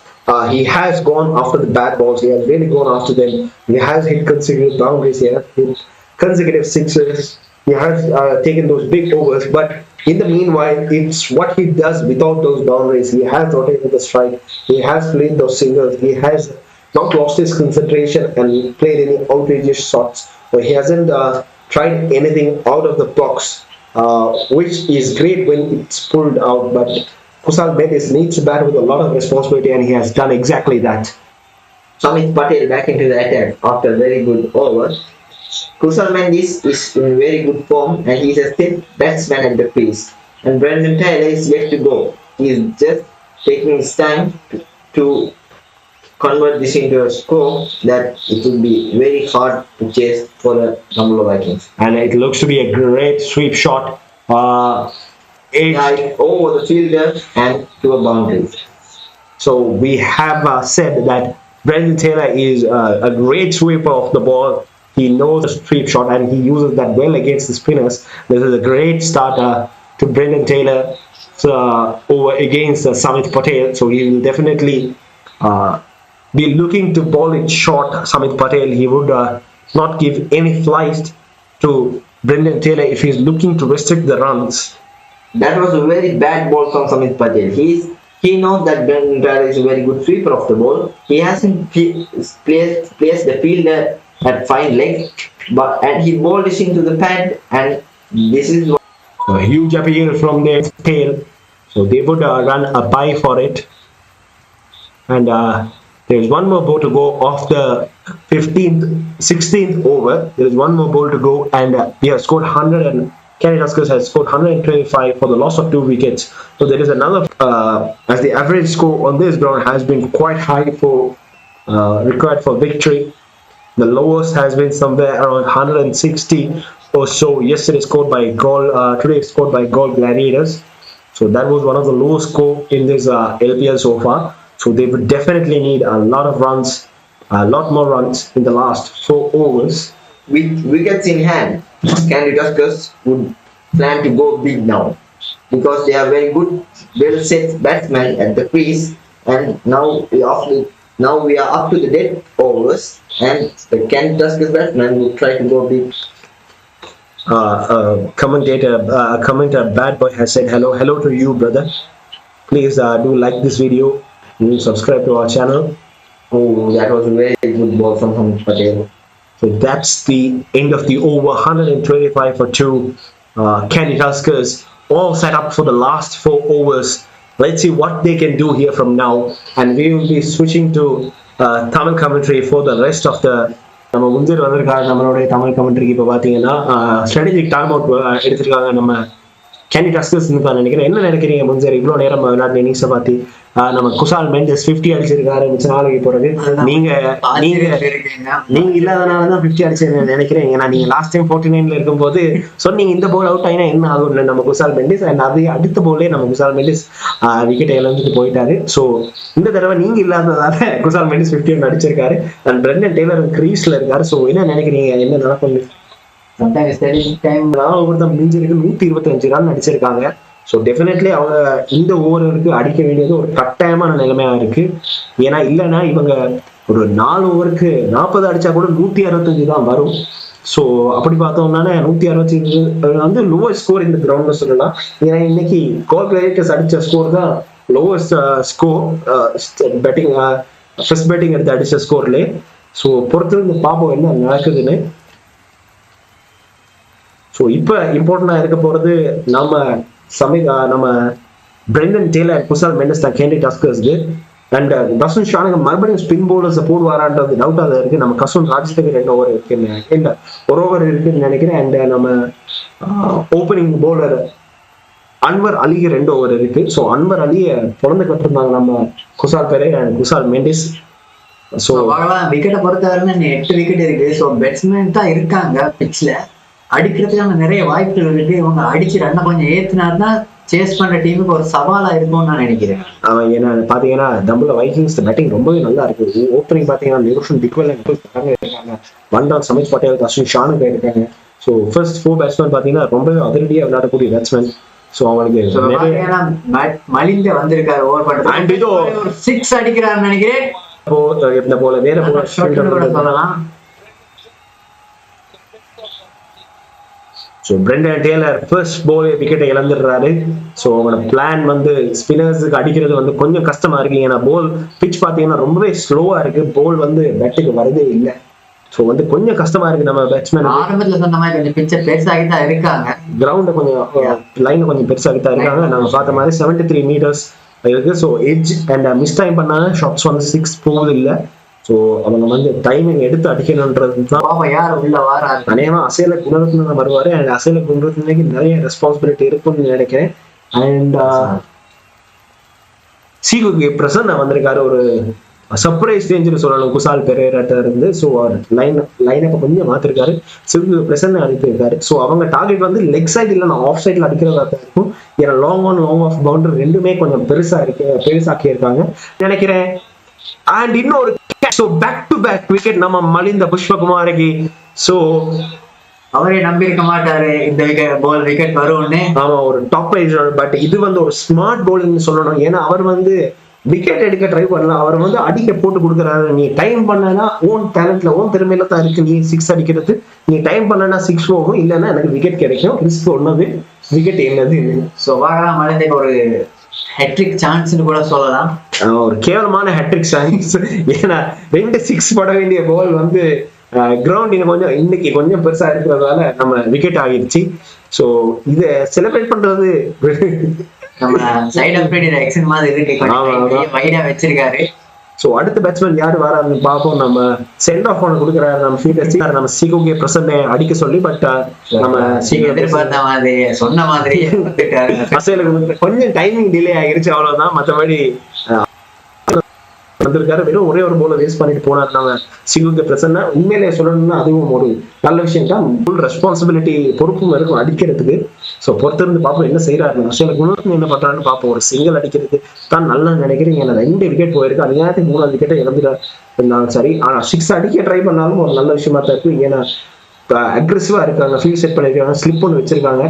He has gone after the bad balls. He has really gone after them. He has hit consecutive boundaries here, hit consecutive sixes. He has taken those big overs. But in the meanwhile, it's what he does without those boundaries. He has rotated the strike. He has played those singles. He has not lost his concentration and played any outrageous shots. So he hasn't tried anything out of the box, which is great when it's pulled out. But Kusal Mendes needs to bat with a lot of responsibility, and he has done exactly that. Samit Patel back into the attack after a very good over. Kusal Mendes is in very good form and he's a fifth batsman at the crease. And Brendan Taylor is yet to go. He is just taking his time to convert this into a score that it will be very hard to chase for the Tamil Vikings. And it looks to be a great sweep shot. Right over the fielder and to a boundary. So we have said that Brendan Taylor is a great sweeper of the ball. He knows the sweep shot and he uses that well against the spinners. This is a great start to Brendan Taylor over against Samit Patel. So he will definitely be looking to bowl it short. Samit Patel, he would not give any flight to Brendan Taylor if he's looking to restrict the runs. That was a very bad ball from Samit Patel. He knows that Brendan Taylor is a very good sweeper of the ball. He hasn't placed the fielder at fine leg, and he bowled this into the pad, and this is a huge appeal from their tail. So they would run a bye for it. And there is one more ball to go off the 16th over. There is one more ball to go, and we have scored 100, and Candy Tuskers has scored 125 for the loss of 2 wickets. So there is another, as the average score on this ground has been quite high for required for victory. The lowest has been somewhere around 160 or so. Yesterday scored by today scored by Goal Gladiators. So that was one of the lowest score in this LPL so far. So they would definitely need a lot of runs, a lot more runs in the last 4 overs. With wickets in hand, Candy Tuskers would plan to go big now because they are very good, well set batsmen at the crease, and now we are up to the dead overs, and the Candy Tuskers batsman will try to go big. Commenter Bad Boy has said hello to you, brother. Please do like this video. You subscribe to our channel. Oh, that was a very good ball from Hamid Patel. So that's the end of the over. 125 for 2. Candy Tuskers all set up for the last 4 overs. Let's see what they can do here from now. And we will be switching to Tamil commentary for the rest of the நம்ம முந்திர வந்திருக்காரு நம்மளுடைய தமிழ் கமெண்ட்ரிக்கு. இப்போ பார்த்தீங்கன்னா strategic time out எடுத்திருக்காங்க நம்ம Kandy tuskers நினைக்கிறேன். என்ன நினைக்கிறீங்க முன்சர் இவ்வளோ நேரம் விளையாட்டு இன்னிங்ஸை பார்த்து? நம்ம குசால் மெண்டஸ் 50 அடிச்சிருக்காரு மிச்ச நாளைக்கு போறது. நீங்க இல்லாதனாலதான் 50 அடிச்சு நினைக்கிறேன். ஏன்னா நீங்க லாஸ்ட் டைம் 49ல இருக்கும்போது சொன்னீங்க இந்த போல் அவுட் ஆயினா என்ன ஆகும் நம்ம குசால் மெண்டஸ். அண்ட் அது அடுத்த போலே நம்ம குசால் மெண்டஸ் விக்கெட்டை இழந்துட்டு போயிட்டாரு. ஸோ இந்த தடவை நீங்க இல்லாததால குசால் மெண்டஸ் 50 அடிச்சிருக்காரு. அண்ட் பிரெண்டன் டெய்லர் கிரீஸ்ல இருக்காரு. ஸோ என்ன நினைக்கிறீங்க, என்ன நடக்கும்? 125 ரன் அடிச்சிருக்காங்க. ஸோ டெஃபினெட்லி அவங்க இந்த ஓவருக்கு அடிக்க வேண்டியது ஒரு கட்டாயமான நிலைமையா இருக்கு. ஏன்னா இல்லைன்னா இவங்க ஒரு 4 ஓவருக்கு 40 அடிச்சா கூட 165 தான் வரும். ஸோ அப்படி பார்த்தோம்னா 165 வந்து லோவஸ்ட் ஸ்கோர் இந்த கிரவுண்ட்ல சொல்லலாம். ஏன்னா இன்னைக்கு கோல் கிளேட்டர்ஸ் அடிச்ச ஸ்கோர் தான் lowest score batting first batting எடுத்து அடிச்ச ஸ்கோர்லே. ஸோ பொறுத்திருந்து பார்ப்போம் என்ன நடக்குதுன்னு. ஸோ இப்போ இம்பார்ட்டண்டாக இருக்க போகிறது நம்ம நம்ம பிரெண்டன் டேலர் குசால் மெண்டஸ் தான் கேண்டி டஸ்கர்ஸ்க்கு. அண்ட் தசுன் ஷானுக்கு மறுபடியும் ஸ்பின் பவுலர்ஸ் போடுவாரான்றது டவுட்டா தான் இருக்கு. நம்ம கசுன் ராஜ்யத்துக்கு 2 ஓவர் இருக்கு, இல்ல 1 ஓவர் இருக்குன்னு நினைக்கிறேன். அண்ட் நம்ம ஓப்பனிங் பவுலர் அன்வர் அலிக்கு 2 ஓவர் இருக்கு. ஸோ அன்வர் அலியை பிறந்து கட்டிருந்தாங்க நம்ம குசால் பெரே அண்ட் குசால் மெண்டிஸ். ஸோ விக்கெட்டை பொறுத்தவரைக்கும் 8 விக்கெட் இருக்கு. ஸோ பேட்ஸ்மேன் தான் இருக்காங்க பிட்ச்ல, அடிக்கிறதுக்கான நிறைய வாய்ப்புகள் இருக்கு. இவங்க அடிச்சு ரன்னை கொஞ்சம் ஏத்தினாருன்னா சேஸ் பண்ற டீமுக்கு ஒரு சவாலா இருக்கும்னு நான் நினைக்கிறேன். ஏன்னா பாத்தீங்கன்னா தம்புல வைக்கிங்ஸ் பேட்டிங் ரொம்பவே நல்லா இருக்கு. ஓப்பனிங் பாத்தீங்கன்னா நிருஷன் டிக்வெல் இருக்காங்க, வண்டான் சமீத் பட்டேல், தஸ்வின் ஷானுக்கு இருக்காங்க. ஸோ ஃபர்ஸ்ட் 4 பேட்ஸ்மேன் பாத்தீங்கன்னா ரொம்பவே அதிரடியா விளையாடக்கூடிய பேட்ஸ்மேன். ஸோ அவங்களுக்கு மலிந்த வந்திருக்காரு ஓவர் பண்றது, ஒரு 6 அடிக்கிறாருன்னு நினைக்கிறேன். போல வேற சொல்லலாம். ஸோ பிரெண்டன் டேலர் ஃபர்ஸ்ட் போலே விக்கெட்டை இழந்துடுறாரு. ஸோ அவங்களோட பிளான் வந்து ஸ்பின்னர்ஸுக்கு அடிக்கிறது வந்து கொஞ்சம் கஷ்டமா இருக்கு. ஏன்னா போல் பிச் பார்த்தீங்கன்னா ரொம்பவே ஸ்லோவா இருக்கு, போல் வந்து பேட்டுக்கு வரதே இல்லை. ஸோ வந்து கொஞ்சம் கஷ்டமா இருக்கு. நம்ம பேட்ஸ்மேன் ஆரம்பத்தில் சொன்ன மாதிரி கொஞ்சம் பிச்சை பெருசாகி தான் இருக்காங்க, கிரவுண்டை கொஞ்சம் லைனை கொஞ்சம் பெருசாகி தான் இருக்காங்க. நம்ம பார்த்த மாதிரி 73 மீட்டர்ஸ் இருக்கு. So edge and miss time பண்ணாங்க, ஷாட்ஸ் வந்து 6 போகுது இல்லை. ஸோ அவங்க வந்து டைமிங் எடுத்து அடிக்கணுன்றது தான். யார் உள்ள வாராரு அநேகமா அசைல குணரத்ன வருவாரு. அண்ட் அசைல குணரத்னக்கு நிறைய ரெஸ்பான்சிபிலிட்டி இருக்கும்னு நினைக்கிறேன். அண்ட் சீகுக்கு பிரசன்ன வந்திருக்காரு, ஒரு சர்ப்ரைஸ் ரேஞ்சுன்னு சொல்லணும் குசால் பெரேராட்ட இருந்து. ஸோ லைனப்பை கொஞ்சம் மாத்திருக்காரு, சீகுக்கு பிரசன்ன அனுப்பியிருக்காரு. ஸோ அவங்க டார்கெட் வந்து லெக் சைடு இல்லைன்னா ஆஃப் சைட்ல அடிக்கிறதா இருக்கும். ஏன்னா long on long off boundary ரெண்டுமே கொஞ்சம் பெருசாக்கி இருக்காங்க நினைக்கிறேன். அண்ட் இன்னொரு பேக் டு பேக் விக்கெட் நம்ம மலிந்த புஷ்பகுமாருக்கு. ஸோ அவரே நம்பி இருக்க மாட்டாரு இந்த விக்கெட் வரும்னு. ஆமா, ஒரு டாப் பிரைஸ். பட் இது வந்து ஒரு ஸ்மார்ட் பவுலிங் சொல்லணும். ஏன்னா அவர் வந்து விக்கெட் எடுக்க ட்ரை பண்ணலாம், அவர் வந்து அடிக்க போட்டு கொடுக்குறாரு. நீ டைம் பண்ணனா ஓன் டேலண்ட்ல ஓன் திறமையில தான் இருக்கு நீ 6 அடிக்கிறது. நீ டைம் பண்ணனா 6 போகும், இல்லைன்னா எனக்கு விக்கெட் கிடைக்கும். ரிஸ்க் ஒன்னது, விக்கெட் என்னது. ஸோ வாகலாம் மலிந்த ஒரு ஹேட்ரிக் சான்ஸ்னு கூட சொல்லலாம், ஒரு கேவலமான ஹேட்ரிக் சான்ஸ். ஏன்னா 2 6 போட வேண்டிய பால் வந்து கிரவுண்ட் இன்னைக்கு கொஞ்சம் பெருசா இருக்கிறதால நம்ம விக்கெட் ஆகிடுச்சு. ஸோ இதை செலிப்ரேட் பண்றது நம்ம சைடு அப்ரேட் எக்ஸன் மாதிரி இருக்கு, வைடா வச்சிருக்காரு. ஸோ அடுத்த பேட்ஸ்மேன் யாரு வராருன்னு பார்ப்போம். நம்ம சென்ட் ஆஃப் ஒன்று கொடுக்குறாரு நம்ம ஃபீல்டர், நம்ம சீகோகே பிரசன்னை அடிக்க சொல்லி. பட் நம்ம எதிர்பார்த்த மாதிரி சொன்ன மாதிரி கொஞ்சம் டைமிங் டிலே ஆகிருச்சு, அவ்வளவுதான். மற்றபடி வந்திருக்காரு, வெறும் ஒரே ஒரு போல வேஸ்ட் பண்ணிட்டு போனார் நம்ம சிகுக்கு பிரசன்னா. உண்மையிலே சொல்லணும்னா அதுவும் ஒரு நல்ல விஷயம் தான். ஃபுல் ரெஸ்பான்சிபிலிட்டி பொறுப்பும் இருக்கும் அடிக்கிறதுக்கு. ஸோ பொறுத்திருந்து பார்ப்போம் என்ன செய்யறாரு. அசோல குணரத்ன என்ன பண்றாருன்னு பார்ப்போம். ஒரு சிங்கிள் அடிக்கிறது தான் நல்லா நினைக்கிறேன். ஏன்னா 2 விக்கெட் போயிருக்கு, அது நேரத்துக்கு 3 விக்கெட்டை இழந்துட்டாரு. சரி, ஆனா 6 அடிக்க ட்ரை பண்ணாலும் ஒரு நல்ல விஷயமா தான் இருக்கு. ஏன்னா அக்ரெசிவா இருக்காங்க, ஃபீல்ட் செட் பண்ணிருக்காங்க, ஸ்லிப் ஒன்று வச்சிருக்காங்க.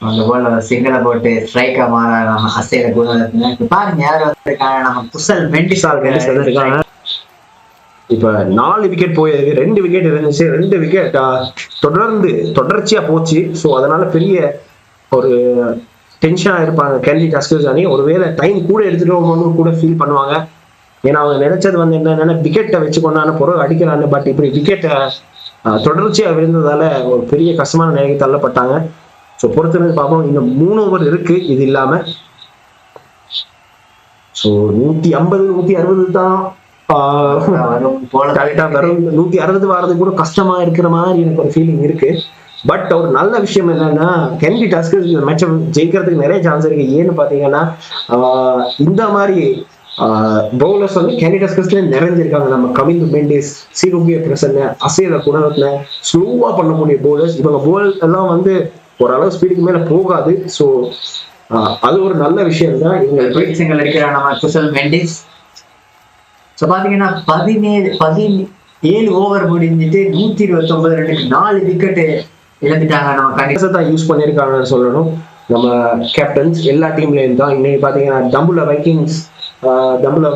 அந்த போல சிங்கிளை போட்டு ஸ்ட்ரைக்கா மாற அசைல குணரத்ன. பாருங்க யார் வந்திருக்காங்க, நம்ம குசல் மெண்டிஸ் வந்திருக்காங்க. இப்ப 4 விக்கெட் போயிருக்கு, 2 விக்கெட் இருந்துச்சு, 2 விக்கெட் தொடர்ச்சியா போச்சு. ஸோ அதனால பெரிய ஒரு டென்ஷனா இருப்பாங்க கேண்டி டஸ்கர்ஸ் அணி. ஒருவேளை டைம் கூட எடுத்துட்டு கூட ஃபீல் பண்ணுவாங்க. ஏன்னா அவங்க நினைச்சது வந்து என்னன்னா விக்கெட்டை வச்சு கொண்டான பொருள் அடிக்கிறாங்க. பட் இப்படி விக்கெட்டை தொடர்ச்சியா விழுந்ததால ஒரு பெரிய கஷ்டமான நிலைக்கு தள்ளப்பட்டாங்க. ஸோ பொறுத்திருந்து பார்ப்போம். இன்னும் 3 ஓவர் இருக்கு இது இல்லாம. ஸோ 150 160 தான் கரெக்டா வரும். 160 வர்றது கூட கஷ்டமா இருக்கிற மாதிரி எனக்கு ஒரு ஃபீலிங் இருக்கு. பட் ஒரு நல்ல விஷயம் என்னன்னா கேண்டி டஸ்கர்ஸ் இந்த மேட்சை ஜெயிக்கிறதுக்கு நிறைய சான்ஸ் இருக்கு. ஏன்னு பாத்தீங்கன்னா இந்த மாதிரி பவுலர்ஸ் வந்து கேண்டி டஸ்கர்ஸ்ல நிறைஞ்சிருக்காங்க. நம்ம கமிந்து மெண்டிஸ், சீகுகே பிரசன்ன, அசேல குணரத்ன, ஸ்லோவா பண்ணக்கூடிய பவுலர்ஸ். இவங்க பவுல் எல்லாம் வந்து ஓரளவு ஸ்பீடுக்கு மேல போகாது. ஸோ அது ஒரு நல்ல விஷயம் தான். இவங்க இருக்கிறாங்க நம்ம குசல் மெண்டிஸ். ஸோ பாத்தீங்கன்னா 17 ஓவர் முடிஞ்சிட்டு 129 ரன்னுக்கு 4 விக்கெட் இழந்துட்டாங்க. நம்ம கண்டிப்பா தான் யூஸ் பண்ணியிருக்காங்கன்னு சொல்லணும். நம்ம கேப்டன்ஸ் எல்லா டீம்லயும் தான். இன்னைக்கு பாத்தீங்கன்னா டம்புல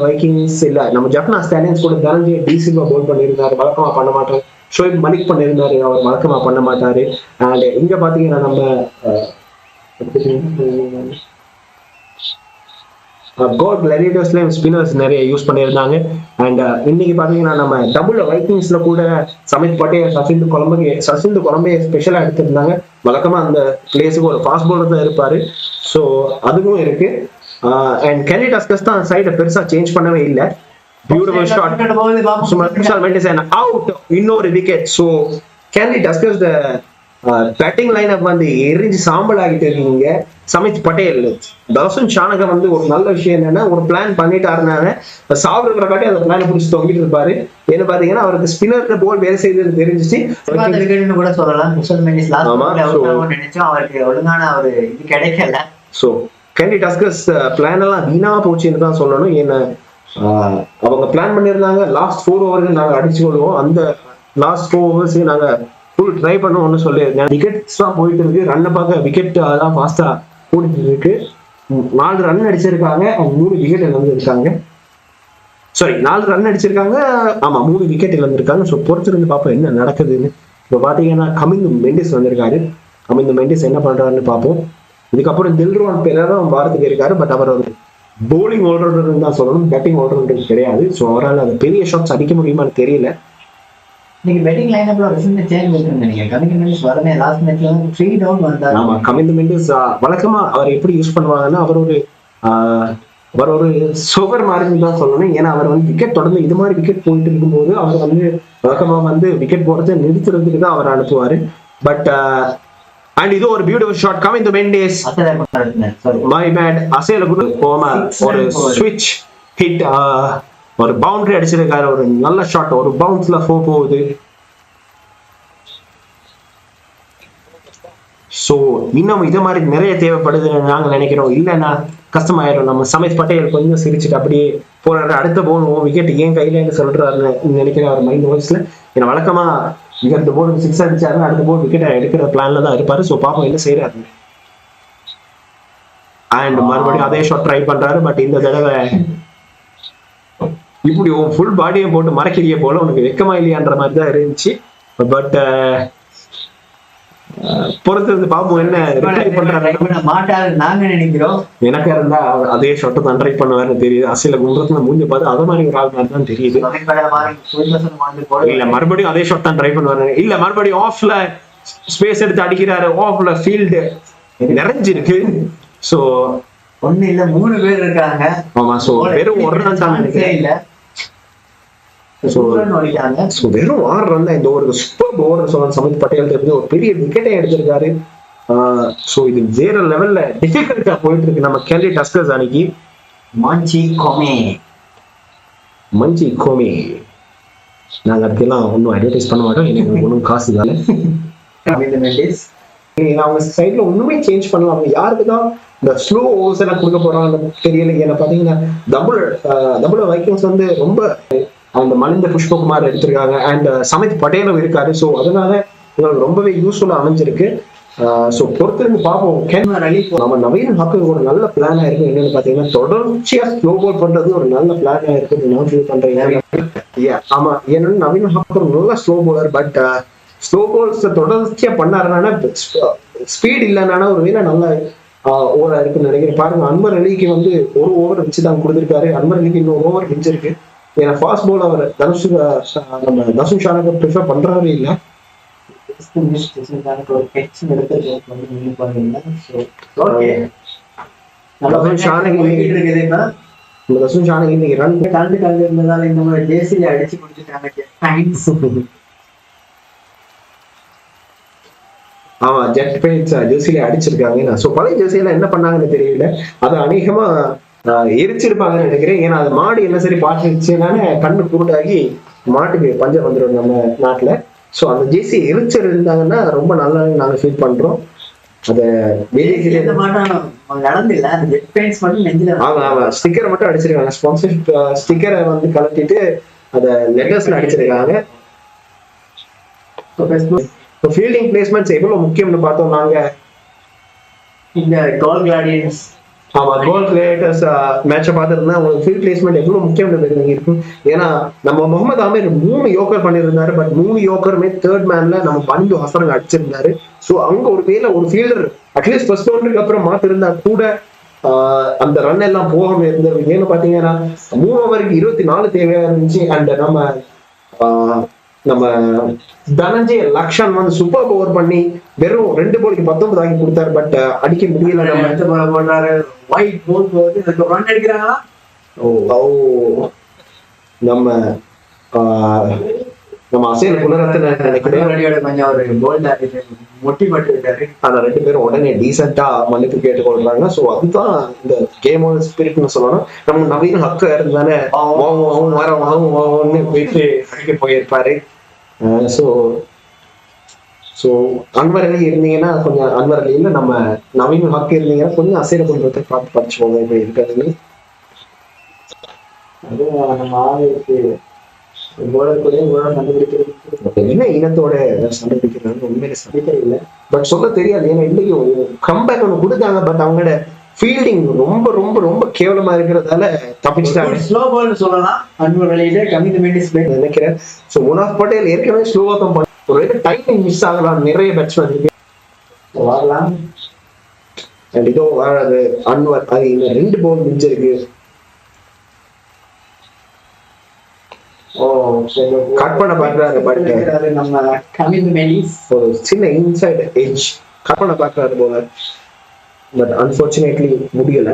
வைக்கிங்ஸ் இல்ல, நம்ம ஜப்னா ஸ்டாலியன்ஸ் கூட தனஞ்சய் டிசிபா போல் பண்ணியிருந்தாரு, வழக்கமா பண்ண மாட்டாரு. ஷோயிப் மலிக் பண்ணியிருந்தாரு, அவர் வழக்கமா பண்ண மாட்டாரு. அண்ட் இங்க பாத்தீங்கன்னா நம்ம கோல் கிளாடியேட்டர்ஸ்லயும் ஸ்பின்னர்ஸ் நிறைய யூஸ் பண்ணியிருந்தாங்க. அண்ட் இன்னைக்கு பாத்தீங்கன்னா நம்ம டபுள் வைக்கிங்ஸ்ல கூட சமித் பட்டேல் சசிந்து குழம்பே ஸ்பெஷலா எடுத்திருந்தாங்க. வழக்கமா அந்த பிளேஸுக்கு ஒரு ஃபாஸ்ட் பவுலர் தான் இருப்பாரு. ஸோ அதுவும் இருக்கு. அண்ட் கேலி டஸ்கஸ் தான் சைடை பெருசா சேஞ்ச் பண்ணவே இல்லை. பியூட்டிஃபுல் ஷாட், அவுட், இன்னொரு விக்கெட். ஸோ கேலி டஸ்கஸ் பேட்டிங் லைனப் வந்து எரிஞ்சு சாம்பல் ஆகிட்டு இருக்கீங்க. சமித் பட்டேல் தர்ஷன் சானக வந்து ஒரு நல்ல விஷயம் என்னன்னா ஒரு பிளான் பண்ணிட்டாருனால சாவுற காட்டி அந்த பிளான் பிடிச்சி தொங்கிட்டு இருப்பாரு. என்ன பாத்தீங்கன்னா அவருக்கு ஸ்பின்னருக்கு போல் வேலை செய்தது தெரிஞ்சிச்சு கூட சொல்லலாம். அவருக்கு ஒழுங்கான ஒரு இது கிடைக்கல. ஸோ கேண்டி டஸ்கஸ் பிளான் எல்லாம் வீணா போச்சுன்னு தான் சொல்லணும். ஏன்னா அவங்க பிளான் பண்ணியிருந்தாங்க லாஸ்ட் 4 ஓவருக்கு நாங்க அடிச்சு கொள்வோம், அந்த லாஸ்ட் 4 ஓவர்ஸ்க்கு நாங்க ஃபுல் ட்ரை பண்ணுவோம்னு சொல்லியிருந்தேன். விக்கெட்ஸ் தான் போயிட்டு இருக்கு, ரன்னை பார்க்க விக்கெட் தான் ஃபாஸ்டா போயிட்டு இருக்கு. 4 ரன் அடிச்சிருக்காங்க, 3 விக்கெட் இழந்திருக்காங்க. சாரி 4 ரன் அடிச்சிருக்காங்க, ஆமா 3 விக்கெட் இழந்திருக்காங்க. ஸோ பொறுத்திருந்து பார்ப்போம் என்ன நடக்குதுன்னு. இப்போ பாத்தீங்கன்னா கமிந்து மெண்டிஸ் வந்திருக்காரு. கமிந்து மெண்டிஸ் என்ன பண்றாருன்னு பார்ப்போம். இதுக்கப்புறம் தில்ருவான் பெரேரா வாரத்துக்கு இருக்காரு. பட் அவர் ஒரு போலிங் ஆல்ரவுண்டர் தான் சொல்லணும், பேட்டிங் ஆல்ரவுண்டர் கிடையாது. ஸோ அவரால் அந்த பெரிய ஷாட்ஸ் அடிக்க முடியுமான்னு தெரியல. நீங்க பேட்டிங் லைனப்ல ஒரு சின்ன சேஞ்ச் இருக்குங்க. கமிந்து மெண்டிஸ் வரமே லாஸ்ட் மேட்ச்ல 3 டவுன் வந்தாரு. ஆமா, கமிந்து மெண்டிஸ் வழக்கமா அவர் எப்படி யூஸ் பண்ணுவாங்கன்னா அவர் ஒரு சுகர் மாதிரி தான் சொல்லணும். ஏன்னா அவர் வந்து விக்கெட் தொடர்ந்து இது மாதிரி விக்கெட் போயிட்டு இருக்கும்போது அவர் வந்து வழக்கமா வந்து விக்கெட் போறதை நிறுத்துறதுக்கு தான் அவர் அனுப்புவாரு. பட் அண்ட் இது ஒரு beautiful shot, Kamindu Mendis my bad Asela கூட போமா ஒரு ஸ்விட்ச் ஹிட், ஒரு பவுண்டரி அடிச்சிருக்காரு. ஒரு நல்ல ஷாட், ஒரு பவுன்ஸ்ல போகுது. ஸோ இன்னும் இது மாதிரி நிறைய தேவைப்படுதுன்னு நாங்க நினைக்கிறோம். இல்லைன்னா கஷ்டமாயிடும். நம்ம சமித் பட்டேல் கொஞ்சம் சிரிச்சுட்டு அப்படியே போறாரு, அடுத்த போகணும் விக்கெட் ஏன் கையில சொல்றாருன்னு நினைக்கிற அவர் மைண்ட் வாய்ஸ்ல. ஏன்னா வழக்கமா இந்த போர்டு 6 அடிச்சாருன்னா அடுத்த போர்டு விக்கெட் எடுக்கிற பிளான்ல தான் இருப்பாரு. ஸோ பாப்போம் என்ன செய்யறாரு. அண்ட் மறுபடியும் அதே ஷாட் ட்ரை பண்றாரு. பட் இந்த தடவை இப்படி ஃபுல் பாடியை போட்டு மறக்கிறிய போல உனக்கு வெக்கமா இல்லையான்ற மாதிரி தான் இருந்துச்சு. பட் பொறுத்திருந்து பாப்போம் என்ன மாட்டாரு நாங்க நினைக்கிறோம். எனக்கு இருந்தா அதே ஷாட்டை தான் ட்ரை பண்ணுவாருன்னு தெரியுது. அசைல குன்றத்துல மூஞ்சி பார்த்து அதை மாதிரி ஒரு ஆள் மாதிரி தான் தெரியுது. இல்ல மறுபடியும் அதே ஷாட் தான் ட்ரை பண்ணுவாரு. இல்ல மறுபடியும் ஆஃப்ல ஸ்பேஸ் எடுத்து அடிக்கிறாரு. ஆஃப்ல ஃபீல்டு நிறைஞ்சிருக்கு. சோ ஒண்ணு இல்ல 3 பேர் இருக்காங்க. ஆமா, சோ வெறும் 1 ரன் தான் நினைக்கிறேன். வெறும் 6 ரன் தான் இந்த ஒரு சூப்பர் ஓவர் சொல்லணும். சமித் பட்டேல் ஒரு பெரிய விக்கெட்டை எடுத்திருக்காரு. சோ இது வேற லெவல்ல டிஃபிகல்ட்டா போயிட்டு இருக்கு நம்ம கேலி டஸ்கர்ஸ் அன்னைக்கு. மஞ்சி கோமே நாங்க அதுக்கெல்லாம் ஒன்றும் அட்வர்டைஸ் பண்ண மாட்டோம். எனக்கு ஒன்றும் காசு தானே. அவங்க சைட்ல ஒண்ணுமே சேஞ்ச் பண்ணலாம். அவங்க யாருக்கு தான் இந்த ஸ்லோ ஓவர்ஸ் எல்லாம் கொடுக்க போறாங்க தெரியல. ஏன்னா பாத்தீங்கன்னா டபுள் வைக்கிங்ஸ் வந்து ரொம்ப அந்த மலிந்த புஷ்பகுமார் எடுத்திருக்காங்க. அண்ட் சமித் பட்டேலும் இருக்காரு. ஸோ அதனால உங்களுக்கு ரொம்பவே யூஸ்ஃபுல்லா அமைஞ்சிருக்கு. ஸோ பொறுத்திருந்து பார்ப்போம். நம்ம நவீன் ஹாக்கர் ஒரு நல்ல பிளானா இருக்கு. என்னன்னு பாத்தீங்கன்னா தொடர்ச்சியா ஸ்லோ பால் பண்றது ஒரு நல்ல பிளானா இருக்கு. நான் ஃபீல் பண்றேன். ஆமா, ஏன்னா நவீன் ஹாக்கர் நல்ல slow bowler. But slow balls தொடர்ச்சியா பண்ணாருன்னா ஸ்பீட் இல்லைன்னா ஒரு வேலை நல்ல ஓவரா இருக்குன்னு நினைக்கிறேன். பாருங்க, அன்வர் அலிக்கு வந்து 1 ஓவர் வச்சு தான் கொடுத்துருக்காரு. அன்வர் அலிக்கு இன்னொரு ஓவர் மிஞ்சிருக்கு. ஏன்னா ஃபாஸ்ட் பால் அவர் நம்ம தர்ஷன் சானக ப்ரிஃபர் பண்றாரு இல்ல. தர்ஷன் சானக இன்னைக்கு ரன் கலந்து இருந்ததால இந்த ஜேசில அடிச்சு கொடுத்துட்டாங்க. ஆமா, ஜெட் பெயின்ஸ் ஜெர்சியில அடிச்சிருக்காங்க. சோ பழைய ஜெர்சியில என்ன பண்ணாங்கன்னு தெரியல. அது அநேகமா எரிச்சிருப்பாங்கன்னு நினைக்கிறேன். ஏன்னா அது மாடு என்ன சரி பாட்டுச்சுனால கண்ணு குருடாகி மாட்டுக்கு பஞ்சம் வந்துடும் நம்ம நாட்டுல. ஸோ அந்த ஜெர்சி எரிச்சல் இருந்தாங்கன்னா ரொம்ப நல்லா நாங்க ஃபீல் பண்றோம். அதை ஸ்டிக்கரை மட்டும் அடிச்சிருக்காங்க. ஸ்பான்சர்ஷிப் ஸ்டிக்கரை வந்து கலட்டிட்டு அதை லெட்டர்ஸ்ல அடிச்சிருக்காங்க. ஃபீல்டிங் பிளேஸ்மெண்ட்ஸ் எவ்வளவு முக்கியம்னு பார்த்தோம் நாங்க. இந்த கோல் கிளாடியன்ஸ் ஆமா, கோல் கிரியேட்டர்ஸ் மேட்சை பார்த்துருந்தா உங்களுக்கு ஃபீல்ட் பிளேஸ்மெண்ட் எவ்வளவு முக்கியம் இருக்கும். ஏன்னா நம்ம முகமது ஆமீர் 3 யோக்கர் பண்ணியிருந்தாரு. பட் 3 யோக்கருமே 3rd மேன்ல நம்ம பந்து ஹசரங்க அடிச்சிருந்தாரு. ஸோ அங்க ஒரு வேலை ஒரு ஃபீல்டர் அட்லீஸ்ட் ஃபர்ஸ்ட் ரவுண்டுக்கு அப்புறம் மாத்திருந்தா கூட அந்த ரன் எல்லாம் போகாம இருந்தது. ஏன்னு பாத்தீங்கன்னா 3 ஓவருக்கு 24 தேவையா இருந்துச்சு. அண்ட் நம்ம தனஞ்சய லக்ஷன் வந்து சூப்பர் ஓவர் பண்ணி வெறும் 2 பாலுக்கு 19 ஆகி கொடுத்தாரு. பட் அடிக்க முடியல. நம்ம அடுத்த பால் போடுறாரு, ஒயிட் போல் போகுது, அதுக்கு ரன் அடிக்கிறாங்களா? நம்ம அசேல் குணரத்ன நினைக்கிறேன் கொஞ்சம் ஒரு போல்டா மொட்டி மட்டும் இருக்காரு. ஆனா 2 பேரும் உடனே டீசெண்டா மன்னிப்பு கேட்டுக்கொள்றாங்க. சோ அதுதான் இந்த கேமோட ஸ்பிரிட்னு சொல்லணும். நம்ம நவீன ஹக்கு இருந்தானே போயிட்டு அடிக்க போயிருப்பாரு. ஸோ அன்வர் அலி இருந்தீங்கன்னா கொஞ்சம், அன்வர் அலி இல்லை நம்ம நவீன ஹக்கு இருந்தீங்கன்னா கொஞ்சம் அசைல பண்றதை பார்த்து படிச்சுக்கோங்க இப்படி இருக்காதுன்னு. அதுவும் நம்ம ஆளுக்கு என்ன இனத்தோட சண்டை பிடிக்கிறாங்க உண்மையில சண்டையே இல்லை. பட் சொல்ல தெரியாது. ஏன்னா இன்னைக்கு கம்பேக் ஒன்று கொடுத்தாங்க. பட் அவங்களோட ஃபீல்டிங் ரொம்ப ரொம்ப ரொம்ப கேவலமா இருக்கிறதால தப்பிச்சுட்டாங்க. ஸ்லோ பால் சொல்லலாம். அன்வர் அலியில நினைக்கிறேன். ஸோ முனாஃப் பட்டேல் ஏற்கனவே ஸ்லோவா தான் பண்ண, ஒரு டைமிங் மிஸ் ஆகலாம். நிறைய பேட்ஸ்மேன் வரலாம். அண்ட் இதோ வராது அன்வர். அது இன்னும் 2 பால் மிஞ்சிருக்கு. கட் பண்ண பாக்குறாரு. பட் நம்ம கமிங் மெனிஸ் ஒரு சின்ன இன்சைட் எட்ஜ் கட் பண்ண பாக்குறாரு போல. பட் அன்பார்ச்சுனேட்லி முடியல.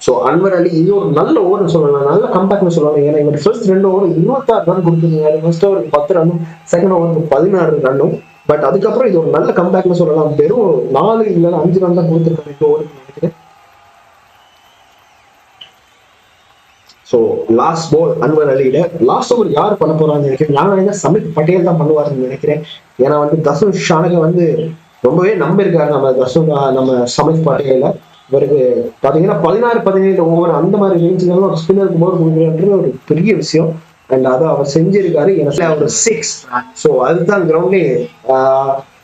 சோ அன்வர் அலி இது ஒரு நல்ல ஓவர் சொல்லலாம், நல்ல கம்பேக்னு சொல்லலாம். ஏன்னா இவர் ஃபர்ஸ்ட் 2 ஓவர் 26 ரன் கொடுத்துருந்தாரு. ஃபர்ஸ்ட் ஓவருக்கு 10 ரன்னும், செகண்ட் ஓவருக்கு 16 ரன்னும். பட் அதுக்கப்புறம் இது ஒரு நல்ல கம்பேக்னு சொல்லலாம். வெறும் 4 இல்லைன்னா 5 ரன் தான் கொடுத்துருக்காரு இந்த ஓவருக்கு நினைக்கிறேன். ஸோ லாஸ்ட் பால் அன்வர் அலியில லாஸ்ட் ஓவர் யார் பண்ண போறான்னு நினைக்கிறேன். நான் சமித் பட்டேல் தான் பண்ணுவாருன்னு நினைக்கிறேன். ஏன்னா வந்து தசுன் ஷானக வந்து ரொம்பவே நம்பியிருக்காரு நம்ம சமித் பட்டேல. இவருக்கு பாத்தீங்கன்னா 16-17 ஓவர் அந்த மாதிரி ரேஞ்சுல ஒரு ஸ்பின்னருக்கு போர் கொடுக்குறது ஒரு பெரிய விஷயம். அண்ட் அதை அவர் செஞ்சிருக்காரு. எனக்கு அவர் 6. ஸோ அதுதான் கிரவுண்ட்லேயே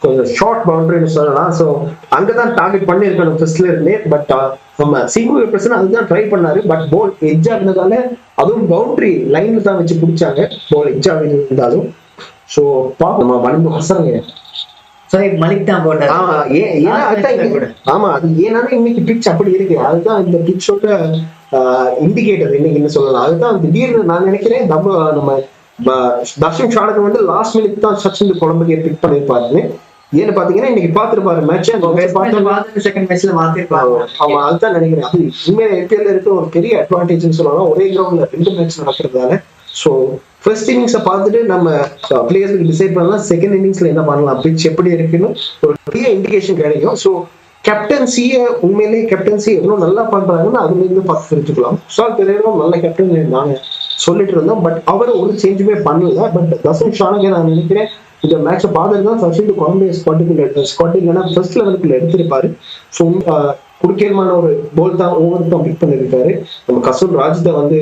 கொஞ்சம் ஷார்ட் பவுண்டரின்னு சொல்லலாம். ஸோ அங்கதான் டார்கெட் பண்ணியிருக்கணும் ஃபர்ஸ்ட்ல இருந்தே. பட் நம்ம சிங்கு பிரச்சனை அதுதான் ட்ரை பண்ணாரு. பட் பால் எட்ஜா இருந்ததால, அதுவும் பவுண்டரி லைன்ல தான் வச்சு பிடிச்சாங்க. பால் எட்ஜா இருந்தாலும். ஸோ நம்ம வலிந்து ஹசனுங்க மலிக் தான் போட்டாரு. ஆமா, அது ஏன்னா இன்னைக்கு பிட்ச் அப்படி இருக்கு. அதுதான் இந்த பிட்சோட இண்டிகேட்டர் இன்னைக்கு என்ன சொல்லலாம். அதுதான் திடீர்னு நான் நினைக்கிறேன் நம்ம தர்ஷன் ஷானுக்கு வந்து லாஸ்ட் மினிட் தான் சச்சின் குழம்புக்கு பிக் பண்ணிருப்பாருன்னு. ஏன்னு பாத்தீங்கன்னா இன்னைக்கு பாத்துருப்பாரு மேட்ச். செகண்ட் மேட்ச்ல மாத்திருப்பாரு. ஆமா, அதுதான் நினைக்கிறேன். அது உண்மையில LPL இருக்க ஒரு பெரிய அட்வான்டேஜ்னு சொல்லலாம். ஒரே கிரவுண்ட்ல 2 மேட்ச் நடக்கிறதால. ஸோ ஃபர்ஸ்ட் இன்னிங்ஸை பார்த்துட்டு நம்ம பிளேயர்ஸுக்கு டிசைட் பண்ணலாம் செகண்ட் இன்னிங்ஸ்ல என்ன பண்ணலாம், பிட்ச் எப்படி இருக்குன்னு ஒரு பெரிய இண்டிகேஷன் கிடைக்கும். ஸோ கேப்டன்சியை உண்மையிலேயே கேப்டன்சி எவ்வளவு நல்லா பண்றாங்கன்னு அதுல இருந்து பார்த்து தெரிஞ்சுக்கலாம். விஷால் பெரேராவும் நல்ல கேப்டன் நாங்க சொல்லிட்டு இருந்தோம். பட் அவர் ஒரு சேஞ்சுமே பண்ணல. பட் தசன் ஷானுக்கு நான் நினைக்கிறேன் இந்த மேட்சை பார்த்துட்டு தான் சச்சின் குழந்தைய ஸ்குவாட் இல்லைன்னா ஃபர்ஸ்ட் லெவலுக்குள்ள எடுத்திருப்பாரு. ஸோ குறுக்கேமான ஒரு போல் தான் ஓவர் தான் பிக் பண்ணியிருக்காரு. நம்ம கசூல் ராஜித்தை வந்து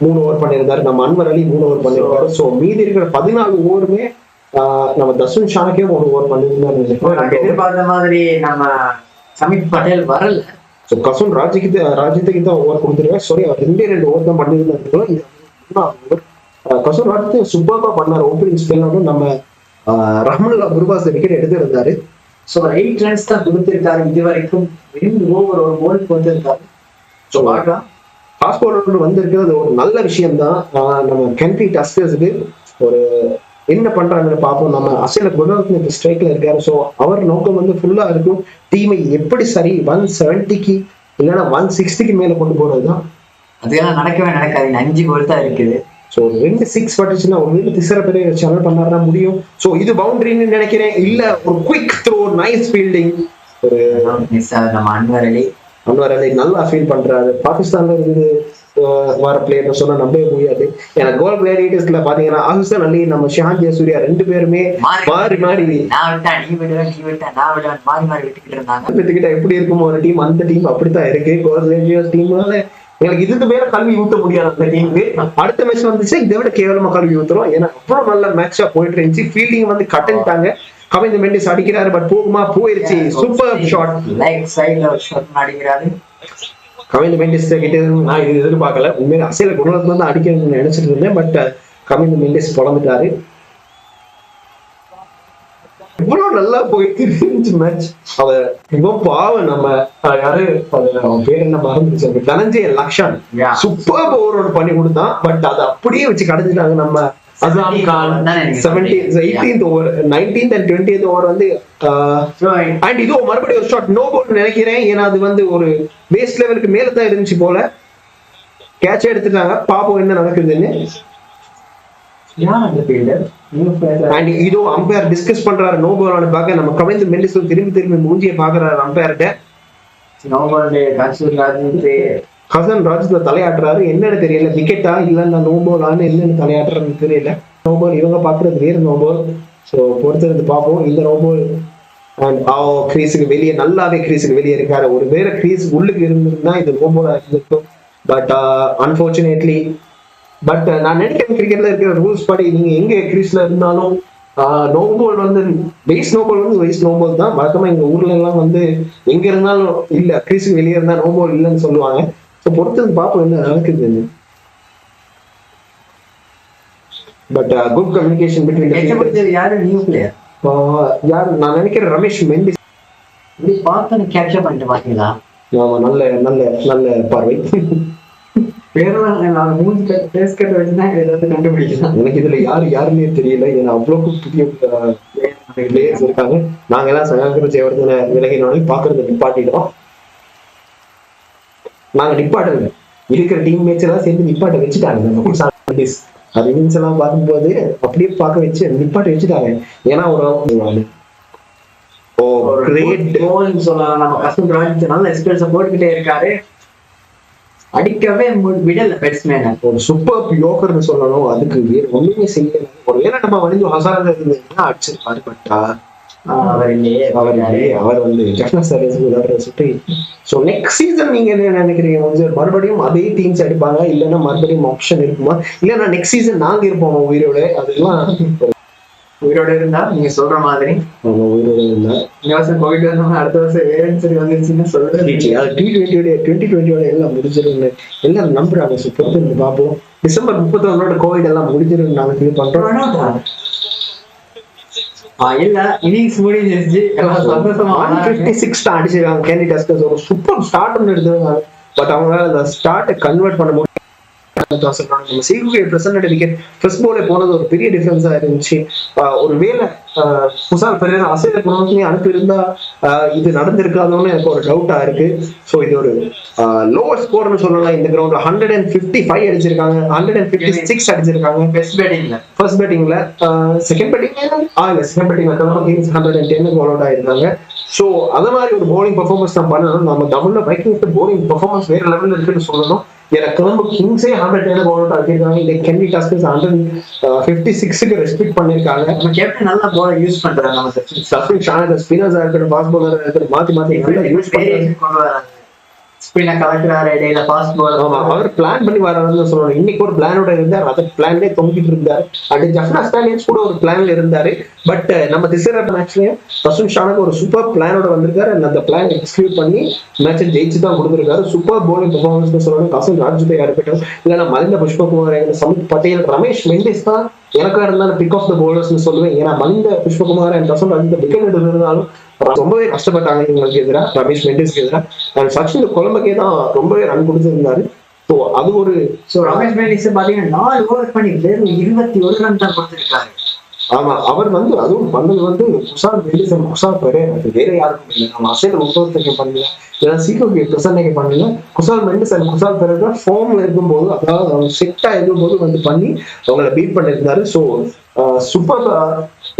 3 ஓவர் பண்ணியிருந்தாரு. நம்ம அன்வர் அலி 3 ஓவர் பண்ணியிருக்காரு. ஸோ மீதி இருக்கிற 14 ஓவருமே நம்ம தசுன் ஷானுக்கே 1 ஓவர் பண்ணியிருந்தாரு. எதிர்பார்த்த மாதிரி நம்ம சமித் பட்டேல் வரல. ஸோ கசூல் ராஜித்துக்கு தான் ஓவர் கொடுத்துருக்காரு. சாரி, அவர் 2 ஓவர் தான் பண்ணியிருந்தாரு. இது கசூல் ராஜித் சூப்பரா பண்ணாரு. ஓப்பனிங் ஸ்பெல்லாலும் நம்ம ரஹ்மனுல்லா குருபாஸ் விக்கெட் எடுத்திருந்தாரு. ஸோ 8 ரன்ஸ் தான் கொடுத்திருக்காரு இது வரைக்கும். 2 ஓவர் ஒரு போல் கொடுத்திருக்காரு. ஸோ பார்க்கலாம். ஃபாஸ்ட் பவுலர் வந்திருக்கிறது ஒரு நல்ல விஷயம் தான். நம்ம கண்ட்ரி டஸ்கர்ஸுக்கு ஒரு என்ன பண்றாங்கன்னு பார்ப்போம். நம்ம அசேல குணரத்ன ஸ்ட்ரைக்ல இருக்காரு. ஸோ அவர் நோக்கம் வந்து ஃபுல்லா இருக்கும் டீமை எப்படி சரி 170க்கு இல்லைன்னா 160க்கு மேல கொண்டு போறதுதான். அதெல்லாம் நடக்கவே நடக்காது. 5 கோல் தான் இருக்குது. ஸோ 2 6 பட்டுச்சுன்னா ஒரு திசர பெரிய சேனல் பண்ணாருன்னா முடியும். ஸோ இது பவுண்டரின்னு நினைக்கிறேன். இல்ல ஒரு குயிக் த்ரோ, நைஸ் ஃபீல்டிங். ஒரு நம்ம அன்வர் அலி நல்லா ஃபீல் பண்றாரு. பாகிஸ்தான்ல இருந்து வர பிளேயர் சொன்னா நம்பவே முடியாது. ஏன்னா கோல் பிளேயர்ஸ்ல பாத்தீங்கன்னா ஹுசைன் அலி, நம்ம ஷான் ஜெயசூர்யா 2 பேருமே மாறி விட்டுக்கிட்ட எப்படி இருக்குமோ ஒரு டீம், அந்த டீம் அப்படித்தான் இருக்கு. கோல் பிளேயர்ஸ் டீம்னால எனக்கு இதுக்கு மேல கல்வி ஊத்த முடியாது அந்த டீமுக்கு. அடுத்த மேட்ச் வந்துச்சு இதை விட கேவலமா கல்வி ஊத்துறோம். ஏன்னா அவ்வளவு நல்ல மேட்சா போயிட்டு இருந்துச்சு. ஃபீல்டிங் வந்து கட்டிட்டாங்க. கவிந்த மெண்டிஸ் அடிக்கிறாரு. பட் போகுமா, போயிருச்சு. சூப்பர் ஷாட், லைக் சைடுல ஷாட் அடிக்கிறாரு. கவிந்த மெண்டிஸ் கிட்ட நான் இது எதிர்பார்க்கல. உண்மையில அசேல குணரத்ன தான் அடிக்கணும்னு நினைச்சிட்டு இருந்தேன். பட் கவிந்த மெண்டிஸ் பொழந்துட்டாரு. இவ்வளவு நல்லா போயிட்டு இருந்துச்சு மேட்ச். அவ இவன் பாவம் நம்ம யாரு அவன் பேர் என்ன மறந்துச்சு, தனஞ்சய லக்ஷன் சூப்பர் ஓவர் பண்ணி கொடுத்தான். பட் அதை அப்படியே வச்சு கடைஞ்சிட்டாங்க நம்ம Azam Khan. 18th over 19th and 20th over வந்து அண்ட் இதோ மறுபடியும் ஒரு ஷாட் நோ பால் நினைக்கிறேன். ஏன்னா அது வந்து ஒரு பேஸ் லெவலுக்கு மேல தான் இருந்துச்சு போல. கேட்ச் எடுத்துட்டாங்க. பாப்போம் என்ன நடக்குதுன்னு. அண்ட் இதோ அம்பையர் டிஸ்கஸ் பண்றாரு நோ பால் பாக்க. நம்ம கவிழ்ந்து மெண்டிஸ் திரும்பி மூஞ்சியை பாக்குறாரு அம்பையர்கிட்ட. ஹசன் ராஜ்ல தலையாட்டுறாரு. என்னன்னு தெரியல, விக்கெட்டா இல்ல நோ பாலான்னு என்னன்னு தலையாட்டுறாருன்னு தெரியல. நோ பால் இவங்க பாக்குறது வேற நோ பால். ஸோ பொறுத்திருந்து பார்ப்போம். இந்த நோ பால் அண்ட் கிரீஸுக்கு வெளியே, நல்லாவே கிரீஸுக்கு வெளியே இருக்காரு. ஒரு வேற கிரீஸ் உள்ளுக்கு இருந்திருந்தா இது நோ பாலா இருந்திருக்கும். பட் அன்பார்ச்சுனேட்லி பட் நான் நினைக்கிறேன் கிரிக்கெட்ல இருக்கிற ரூல்ஸ் படி நீங்க எங்க கிரீஸ்ல இருந்தாலும் நோ பால் வந்து வெயிஸ் நோ பால் வந்து வெயிஸ் நோ பால் தான். வழக்கமா எங்க ஊர்ல எல்லாம் வந்து எங்க இருந்தாலும் இல்ல கிரீஸுக்கு வெளியே இருந்தா நோ பால் இல்லைன்னு சொல்லுவாங்க. ஸோ பொறுத்து பார்ப்போம் என்ன நடக்குதுன்னு. பட் குட் கம்யூனிகேஷன் பிட்வீன் யாரு நியூ பிளேயர் யாரு நான் நினைக்கிறேன் ரமேஷ் மெண்டிஸ். இப்படி பார்த்து கேப்சர் பண்ணிட்டு பாத்தீங்களா? ஆமா, நல்ல நல்ல நல்ல பார்வை. எனக்கு இதுல யாருன்னே தெரியல. ஏன்னா அவ்வளவு புதிய பிளேயர்ஸ் இருக்காங்க. நாங்க எல்லாம் சகாகர ஜெயவர்தன விலகினாலே பாக்குறது நிப்பாட்டிட்டோம். நாங்க நிப்பாட்டல, இருக்கிற டீம் மேட்ச் எல்லாம் சேர்ந்து நிப்பாட்ட வச்சுட்டாங்க. நம்ம அது இன்னிங்ஸ் எல்லாம் பார்க்கும்போது அப்படியே பார்க்க வச்சு நிப்பாட்ட வச்சுட்டாங்க. ஏன்னா ஒரு கிரேட் சொல்லலாம். நம்ம கஷ்டம் நல்ல எக்ஸ்பீரியன்ஸ் போட்டுக்கிட்டே இருக்காரு. அடிக்கவே விடல பேட்ஸ்மேன். ஒரு சூப்பர் யோக்கர்னு சொல்லணும். அதுக்கு வேற ஒண்ணுமே செய்யல. ஒருவேளை நம்ம வந்து ஹசாரா இருந்ததுன்னா அடிச்சிருப்பாரு. பட் அவர் வந்து சுட்டி. ஸோ நெக்ஸ்ட் சீசன் நீங்க என்ன நினைக்கிறீங்க? மறுபடியும் அதே டீம்ஸ் அடிப்பாங்க, இல்லைன்னா மறுபடியும் ஆப்ஷன் இருக்குமா? இல்லைன்னா நெக்ஸ்ட் சீசன் நாங்க இருப்போம் உயிரோட. அதெல்லாம் உயிரோட இருந்தா நீங்க சொல்ற மாதிரி உயிரோட இருந்தா இந்த வருஷம் போயிட்டு வந்தோம். அடுத்த வருஷம் ஏன்சரி வந்துருச்சுன்னு சொல்றேன். T20 எல்லாம் முடிஞ்சிருன்னு எல்லாரும் நம்புறாங்க. சூப்பர் இருந்து பார்ப்போம். டிசம்பர் 31 கோவிட் எல்லாம் முடிஞ்சிருன்னு நாங்க ஃபீல் பண்றோம். இல்ல இன்னிங்ஸ் முடிஞ்சிருச்சு, எல்லாம் சந்தோஷமா 156 தான் அடிச்சிருக்காங்க. கேண்டி டஸ்கர்ஸ் ஒரு சூப்பர் ஸ்டார்ட் எடுத்துருக்காங்க. பட் அவங்களால அந்த ஸ்டார்ட்டை கன்வெர்ட் பண்ண முடியும். போனது ஒரு பெரிய டிஃபரன்ஸா இருந்துச்சு. ஒருவேளை குசால் பெரேரா அசைல அனுப்பி இருந்தா இது நடந்திருக்காதுன்னு எனக்கு ஒரு டவுட்டா இருக்கு. ஸோ இது ஒரு லோவர் ஸ்கோர்னு சொல்லலாம். இந்த கிரவுண்ட்ல 155 அடிச்சிருக்காங்க, 156 அடிச்சிருக்காங்க ஃபர்ஸ்ட் பேட்டிங்ல. செகண்ட் பேட்டிங்ல 110 பால் அவுட் ஆயிருக்காங்க. ஸோ அது மாதிரி ஒரு பவுலிங் பெர்ஃபார்மன்ஸ் தான் பண்ணணும். நம்ம தமிழ்ல பைக்கிங் பவுலிங் பெர்ஃபார்மன்ஸ் வேற லெவலில் இருக்குன்னு சொல்லணும். எனக்கு ரொம்ப கிங்ஸே 110 பால் அவுட் ஆக்கியிருக்காங்க. இந்த கேண்டி டஸ்கர்ஸ் 156க்கு ரெஸ்பெக்ட் பண்ணிருக்காங்க. நம்ம கேப்டன் நல்லா பால் யூஸ் பண்றாங்க. நம்ம சஃபின் ஷானக் ஸ்பின்னர்ஸா இருக்கட்டும், ஃபாஸ்ட் பவுலரா இருக்கட்டும், மாத்தி நல்லா யூஸ் பண்றாங்க. ஸ்பின்னை கலக்குறாரு, இடையில ஃபாஸ்ட் பால். ஆமா, அவர் பிளான் பண்ணி வராருன்னு சொல்லணும். இன்னைக்கு ஒரு பிளானோட இருந்தார், அந்த பிளான்லேயே தொங்கிட்டு இருந்தாரு. அண்ட் ஜஃப்னா ஸ்டாலியன்ஸ் கூட ஒரு பிளான்ல இருந்தாரு. பட் நம்ம திசைரட் மேட்ச்லயும் சஃபின் ஷானக் ஒரு சூப்பர் பிளானோட வந்திருக்காரு. அந்த பிளான் எக்ஸிக்யூட் பண்ணி மேட்சை ஜெயிச்சு தான் கொடுத்துருக்காரு. சூப்பர் பவுலிங் பெர்ஃபார்மன்ஸ் சொல்லணும். கசன் ராஜ்பயா இருக்கட்டும், இல்லைன்னா மலிந்த புஷ்பகுமார், சமித் பட்டேல், ரமேஷ் மெண்டிஸ் தான் எனக்கா இருந்தாலும் பிக் ஆஃப் த பவுலர்ஸ் சொல்லுவேன். ஏன்னா மலிந்த புஷ்பகுமார் அண்ட் கசன் ராஜ் விக்கெட் இருந்தாலும் ரொம்பவே கஷ்டப்பட்டாங்க இவங்களுக்கு எதிராக, ரமேஷ் மெண்டிஸ்க்கு எதிராக. அண்ட் சச்சின் கொலம்பக்கே தான் ரொம்பவே ரன் கொடுத்திருந்தாரு. ஸோ அது ஒரு ரமேஷ் மெண்டிஸ் பாத்தீங்கன்னா 4 ஓவர் பண்ணி 21 ரன் தான் கொடுத்திருக்காரு. ஆமா, அவர் வந்து அதுவும் பண்ணது வந்து குசால் மெண்டிஸ் அண்ட் குசால் பெரேரா, வேற யாருக்கும் இல்லை. நம்ம அசைல உத்தரவுக்கு பண்ணல, ஏன்னா சீக்கிரம் பிரசன்னைக்கு பண்ணல. குசால் மெண்டிஸ் அண்ட் குசால் பெரேரா ஃபார்ம்ல இருக்கும்போது, அதாவது அவங்க செட்டா இருக்கும்போது வந்து பண்ணி அவங்கள பீட் பண்ணியிருந்தாரு. ஸோ சூப்பர்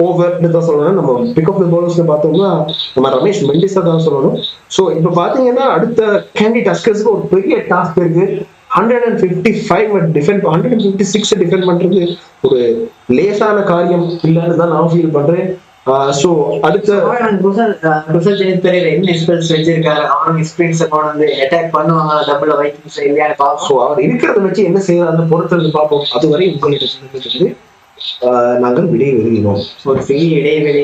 ஓவர்னு தான் சொல்லணும். நம்ம பிக் ஆஃப் த பவுலர்ஸ்ல பார்த்தோம்னா நம்ம ரமேஷ் மெண்டிஸா தான் சொல்லணும். ஸோ இப்போ பாத்தீங்கன்னா அடுத்த கேண்டி டஸ்கர்ஸ்க்கு ஒரு பெரிய டாஸ்க் இருக்கு. 156 டிஃபெண்ட் பண்றது ஒரு லேசான காரியம் இல்லைன்னு தான் நான் ஃபீல் பண்றேன். சோ அடுத்த அவர் இருக்கிறத வச்சு என்ன செய்யறாருன்னு பொறுத்தது பார்ப்போம். அதுவரை உங்கள்கிட்ட நாங்கள் விடை வருகிறோம். ஒரு பெரிய இடைவெளி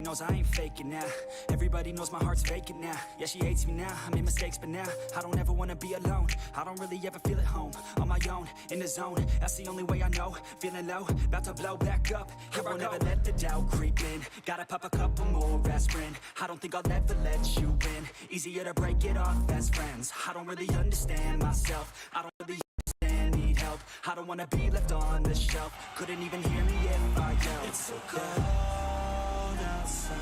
knows I ain't faking now. Everybody knows my heart's vacant now. Yeah, she hates me now, I made mistakes but now I don't ever wanna be alone. I don't really ever feel at home. On my own, in the zone, that's the only way I know. Feeling low, about to blow back up. I won't ever let the doubt creep in. Gotta pop a couple more aspirin. I don't think I'll ever let you in. Easier to break it off best friends. I don't really understand myself. I don't really understand, need help. I don't wanna be left on the shelf. Couldn't even hear me if I yelled. It's so cold outside,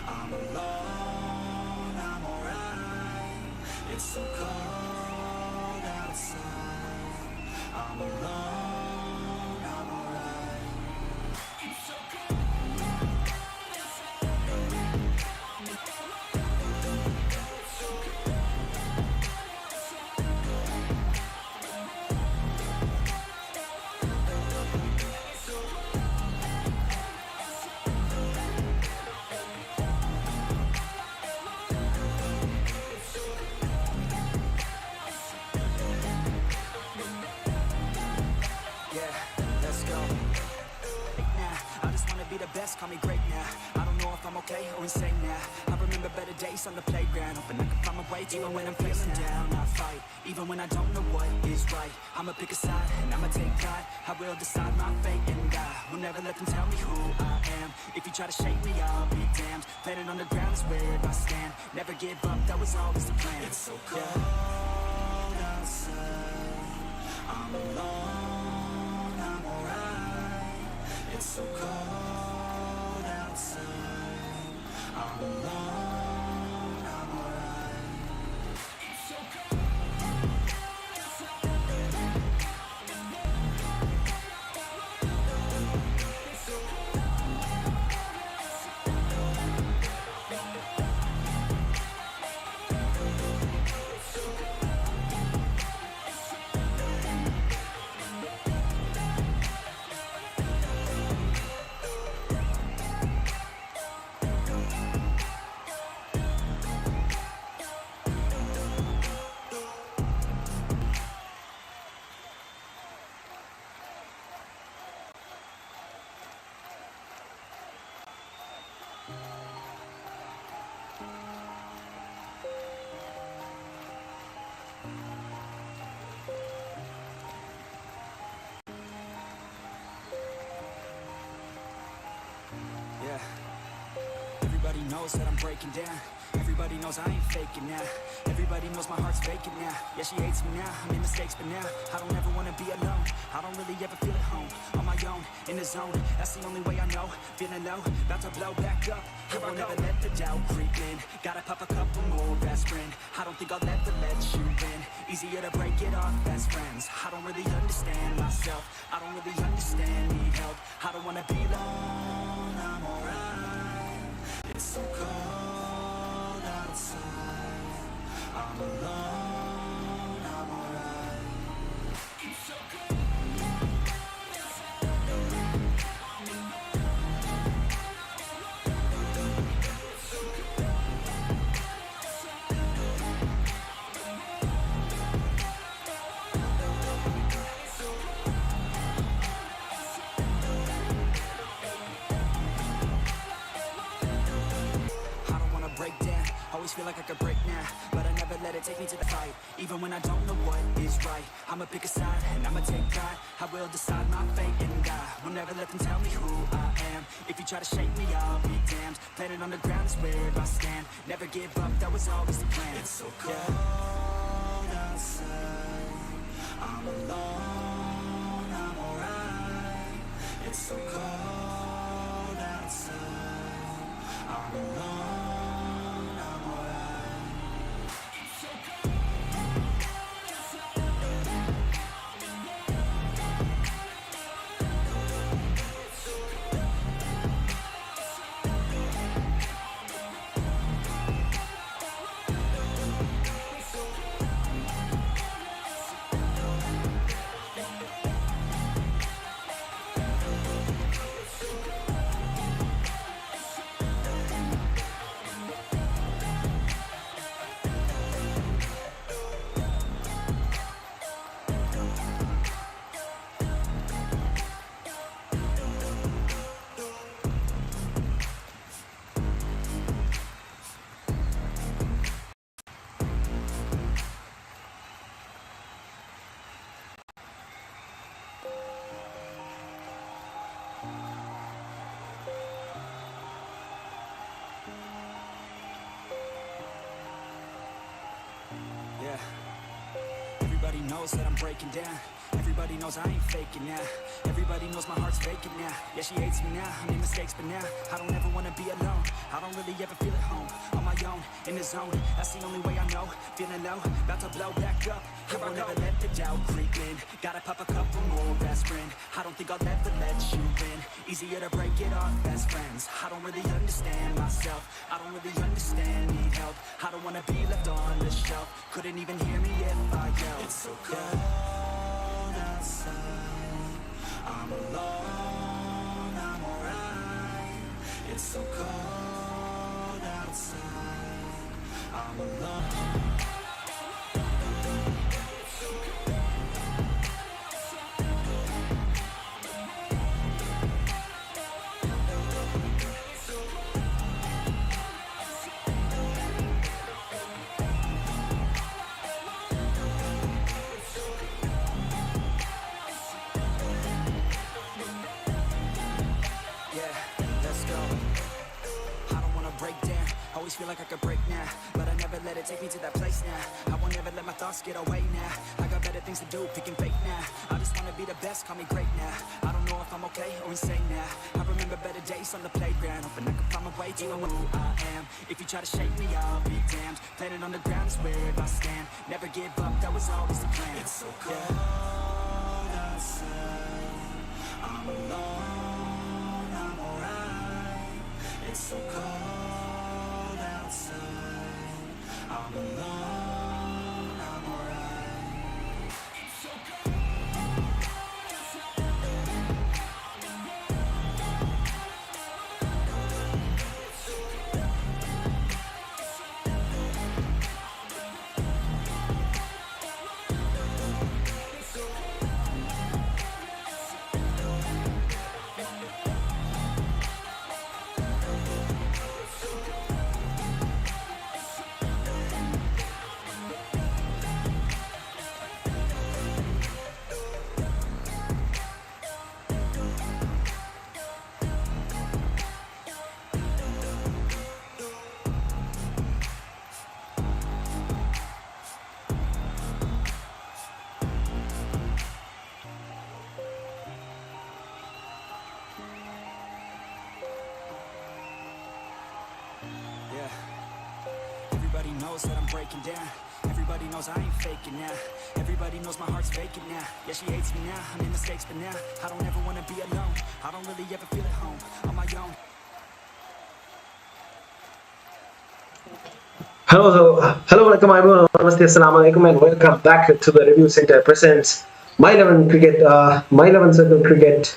I'm alone, I'm alright. It's so cold outside, I'm alone, I'm alright. It's so cold best, call me great now. I don't know if I'm okay or insane now. I remember better days on the playground, hoping I can find my way. Even when I'm feeling down, I fight. Even when I don't know what is right, I'ma pick a side and I'ma take pride. I will decide my fate and I will never let them tell me who I am. If you try to shake me, I'll be damned. Planet on the ground is where I stand. Never give up, that was always the plan. It's so cold outside, I'm alone, I'm alright. It's so cold outside, I'm alone, I'm alright. It's so cold. Everybody knows that I'm breaking down. Everybody knows I ain't faking now. Everybody knows my heart's vacant now. Yeah, she hates me now, I made mistakes but now I don't ever wanna be alone. I don't really ever feel at home. On my own, in the zone, that's the only way I know. Feeling low, about to blow back up. I won't ever let the doubt creep in. Gotta pop a couple more aspirin. I don't think I'll ever let you in. Easier to break it off best friends. I don't really understand myself. I don't really understand, need help. I don't wanna be alone, I'm alright. It's so cold outside, I'm alone, I'm alright. It's so cold. Always feel like I could break now, but I never let it take me to the fight. Even when I don't know what is right, I'ma pick a side and I'ma take pride. I will decide my fate and I will never let them tell me who I am. If you try to shake me, I'll be damned. Planet on the ground is where I stand. Never give up, that was always the plan. It's so cold outside, I'm alone, I'm alright. It's so cold outside, I'm alone. knows that I'm breaking down. Everybody knows I ain't faking now. Everybody knows my heart's vacant now. Yeah, she hates me now, I made mistakes, but now I don't ever wanna be alone. I don't really ever feel at home. On my own, in the zone, that's the only way I know. Feeling low, about to blow back up. I won't ever let the doubt creep in. Gotta pop a couple more aspirin. I don't think I'll ever let you in. Easier to break it off best friends. I don't really understand myself. I don't really understand, need help. I don't wanna be left on the shelf. Couldn't even hear me if I yelled. It's so cold outside. I'm alone, I'm alright. It's so cold outside. I'm alone. Always feel like I could break now, but I never let it take me to that place now. I won't ever let my thoughts get away now. I got better things to do, picking fate now. I just wanna be the best, call me great now. I don't know if I'm okay or insane now. I remember better days on the playground, hoping I could find my way to who I am. If you try to shake me, I'll be damned. Planet on the ground is where I stand. Never give up, that was always the plan. It's so cold outside. I'm alone, I'm alright. It's so cold outside. I'm alone, I'm alright. It's so cold. Everybody knows that I'm breaking down. Everybody knows I ain't faking now. Everybody knows my heart's vacant now. Yeah, she hates me now, I made mistakes, but now I don't ever wanna be alone. I don't really ever feel at home on my own. Hello, welcome everyone. Namaste, assalamu alaikum, and welcome back to the Review Center presents My 11 Cricket, My 11 Circle Cricket,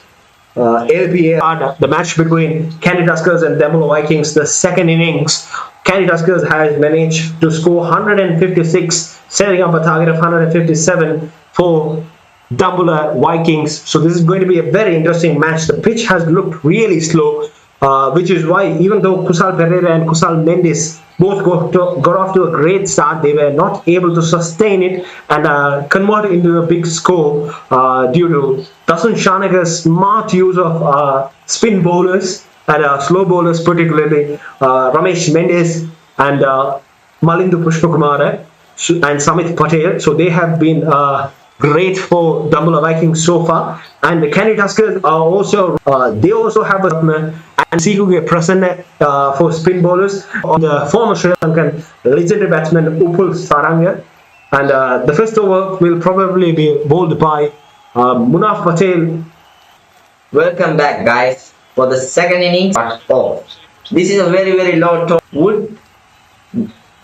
LPL. The match between Candy Tuskers and Dambulla Vikings, the second innings. Candy Tuskers has managed to score 156, setting up a target of 157 for Dambulla Vikings. So this is going to be a very interesting match. The pitch has looked really slow, which is why even though Kusal Pereira and Kusal Mendes both got off to a great start, they were not able to sustain it and convert it into a big score due to Dasun Shanaga's smart use of spin bowlers and slow bowlers, particularly Ramesh Mendes and Malindu Pushpakumara and Samit Patel. So they have been great for Dambulla Vikings so far. And the Candy Tuskers are also they also have a and Sikuge Prasanna for spin bowlers on the former Sri Lankan legendary batsman Upul Saranga. And the first over will probably be bowled by Munaf Patel. Welcome back, guys, for the second innings. But this is a very low total. Would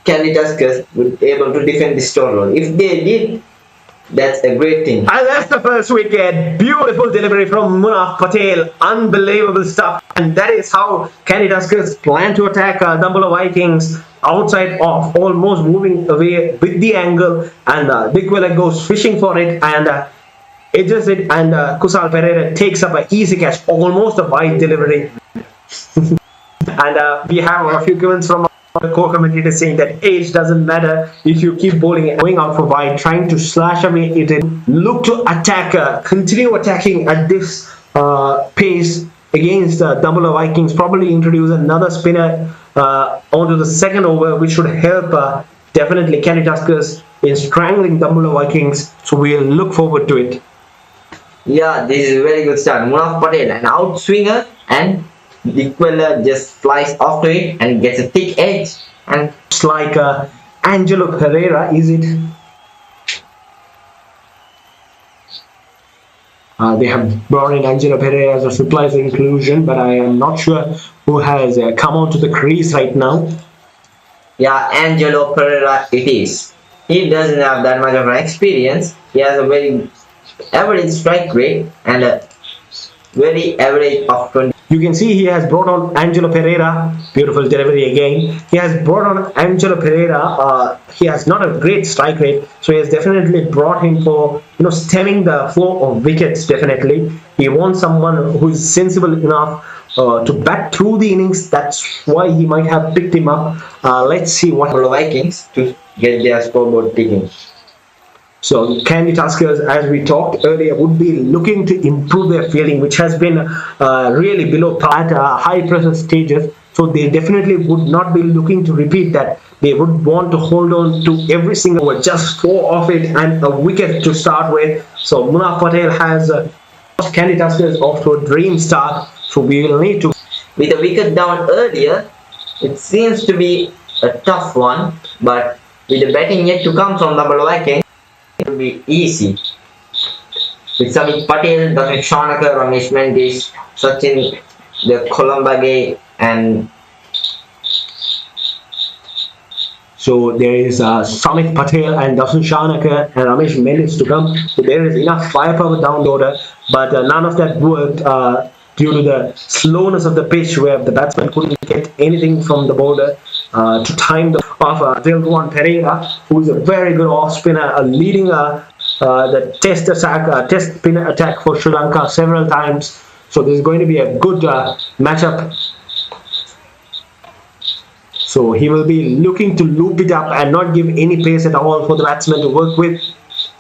Candy Tuskers would be able to defend this total? If they did, that's a great thing. And that's the first wicket. Beautiful delivery from Munaf Patel. Unbelievable stuff. And that is how Candy Tuskers plan to attack Dambulla Vikings outside off, almost moving away with the angle. And Dikwela goes fishing for it and edges it. And Kusal Pereira takes up an easy catch, almost a wide delivery. And we have a few comments from the co-commentator saying that age doesn't matter if you keep bowling and going out for wide, trying to slash away it. Look to attack, continue attacking at this pace against Dambulla Vikings. Probably introduce another spinner onto the second over, which should help definitely Candy Tuskers in strangling Dumbledore Vikings. So we'll look forward to it. Yeah, this is a very good start. Munaf Patel, an outswinger, and the Queller just flies off to it and gets a thick edge. And It's like Angelo Pereira, is it? They have brought in Angelo Pereira as a surprise inclusion, but I am not sure who has come onto the crease right now. yeah, Angelo Pereira it is. He doesn't have that much of an experience. He has a very average strike rate and a very average of 20. You can see he has brought on Angelo Pereira. Beautiful delivery again. He has brought on Angelo Pereira. He has not a great strike rate, so he has definitely brought him for stemming the flow of wickets. Definitely, he wants someone who is sensible enough to bat through the innings. That's why he might have picked him up. Let's see what. Vikings to get their scoreboard ticking. So Candy Tuskers, as we talked earlier, would be looking to improve their fielding, which has been really below par at high pressure stages. So they definitely would not be looking to repeat that. They would want to hold on to every single over, just 4 off it and a wicket to start with. So Munaf Patel has Candy Tuskers off to a dream start. So we will need to. With a wicket down earlier, it seems to be a tough one, but with the batting yet to come from Dumbledore Vikings, it will be easy. With Samit Patel, Dr. Shanaka, Ramesh Mendes, Sachin, the Columbage, and so there is Samit Patel and Dasun Shanaka and Ramesh Mendes to come. So there is enough firepower down the order, but none of that worked due to the slowness of the pitch, where the batsman couldn't get anything from the bowler to time the off. Dilruwan Pereira, who is a very good off spinner, leading the test spin attack for Sri Lanka several times. So this is going to be a good matchup. So he will be looking to loop it up and not give any pace at all for the batsman to work with.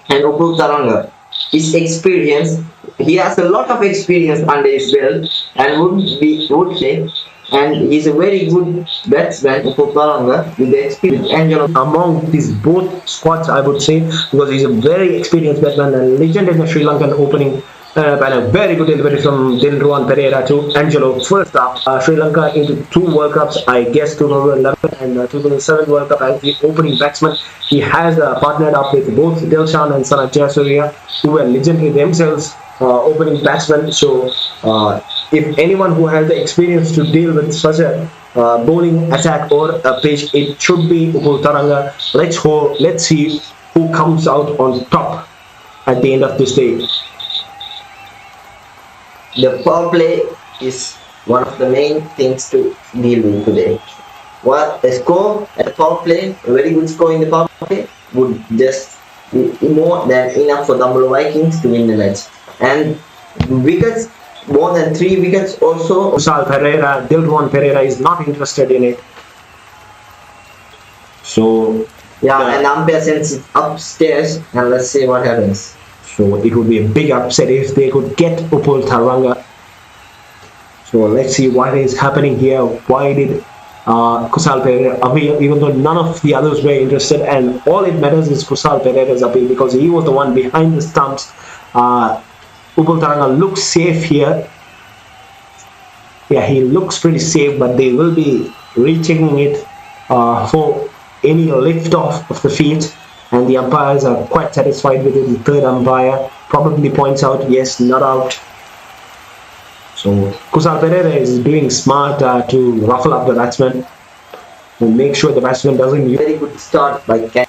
and Upul Taranga. His experience, he has a lot of experience under his belt and would say, and he's a very good batsman, Upul Taranga, with the experience. Angelo Among these both squads, I would say, because he's a very experienced batsman and legend in the Sri Lankan opening. And a very good delivery from Dilruwan Pereira to Angelo. First up, Sri Lanka into 2 World Cups, I guess 2011 and 2007 World Cup as the opening batsman. He has partnered up with both Dilshan and Sanat Jayasuriya, who were legendary themselves opening batsmen. So if anyone who has the experience to deal with such a bowling attack or a pitch, it should be Upul Taranga. Let's see who comes out on top at the end of this day. The power play is one of the main things to deal with today. What a score at the power play, a very good score in the power play, would just be more than enough for Dumbledore Vikings to win the match. And wickets, more than 3 wickets also. Kusal Pereira, Dilruwan Pereira is not interested in it. So yeah, and umpire sends it upstairs, and let's see what happens. So it would be a big upset if they could get Upul Taranga. So let's see what is happening here. Why did Kusal Pereira appeal, even though none of the others were interested? And all it matters is Kusal Pereira's appeal, because he was the one behind the stumps. Upul Taranga looks safe here. Yeah, he looks pretty safe, but they will be rechecking it for any lift off of the feet. And the umpires are quite satisfied with it. The third umpire probably points out, yes, not out. So Kusal Pereira is doing smart to ruffle up the batsman and make sure the batsman doesn't use. Very good start by Ken.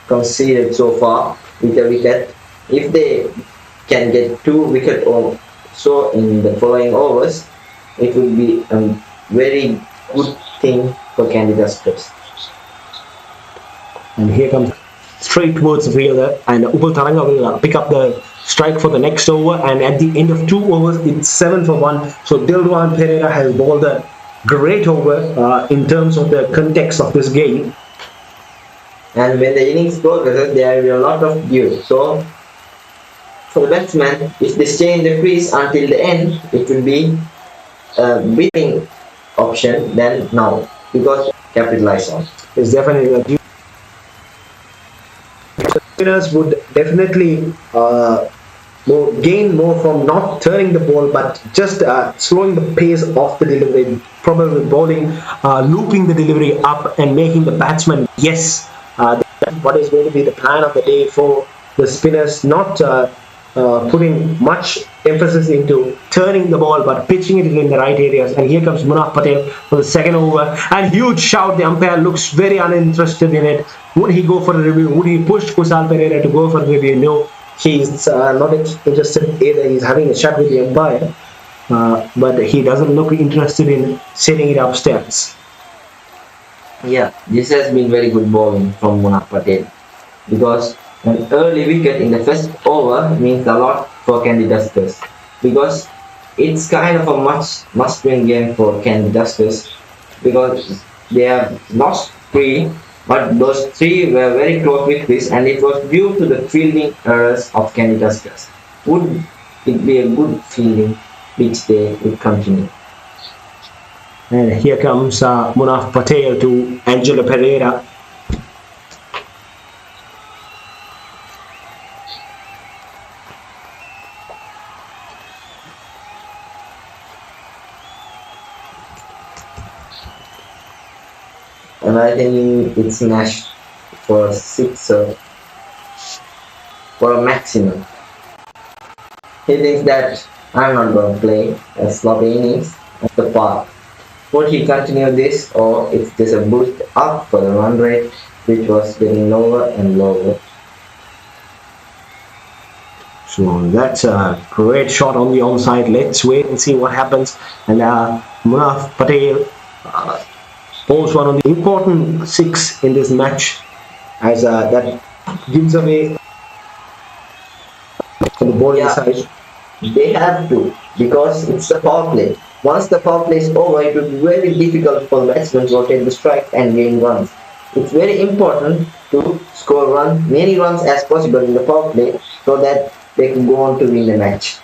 Conceded so far with a wicket. If they can get 2 wickets or so in the following overs, it would be a very good thing for Candy Tuskers. And here comes straight towards the fielder, and Upul Taranga will pick up the strike for the next over. And at the end of 2 overs, it's 7 for 1. So Dilruwan Pereira has bowled a great over in terms of the context of this game. And when the innings progresses, there will be a lot of due. So for the batsman, if they stay in the crease until the end, it will be a beating option than now, because capitalize on. Is definitely spinners would definitely gain more from not turning the ball but just slowing the pace of the delivery, probably bowling, looping the delivery up and making the batsman yes. That's what is going to be the plan of the day for the spinners, not putting much emphasis into turning the ball but pitching it in the right areas. And here comes Munaf Patel for the second over, and huge shout. The umpire looks very uninterested in it. Would he go for a review? Would he push Kusal Pereira to go for a review? No, he's not interested either. He's having a chat with the umpire, but he doesn't look interested in setting it upstairs. Yeah, this has been very good bowling from Munaf Patel, because an early wicket in the first over means a lot for Candy Dusters, because it's kind of a must-win game for Candy Dusters, because they have lost 3, but those 3 were very close victories, and it was due to the fielding errors of Candy Dusters. Would it be a good fielding which they would continue? And here comes Munaf Patel to Angelo Pereira. And I think it's smashed for a 6 for a maximum. He thinks that I'm not going to play a sloppy innings at the park. Would he continue this, or it's just a boost up for the run rate, which was getting lower and lower? So that's a great shot on the onside. Let's wait and see what happens. And Munaf Patel bowls one on the important 6 in this match, as that gives away for the bowling side. They have to, because it's the power play. Once the power play is over, it will be very difficult for the batsmen to rotate the strike and gain runs. It's very important to score many runs as possible in the power play, so that they can go on to win the match.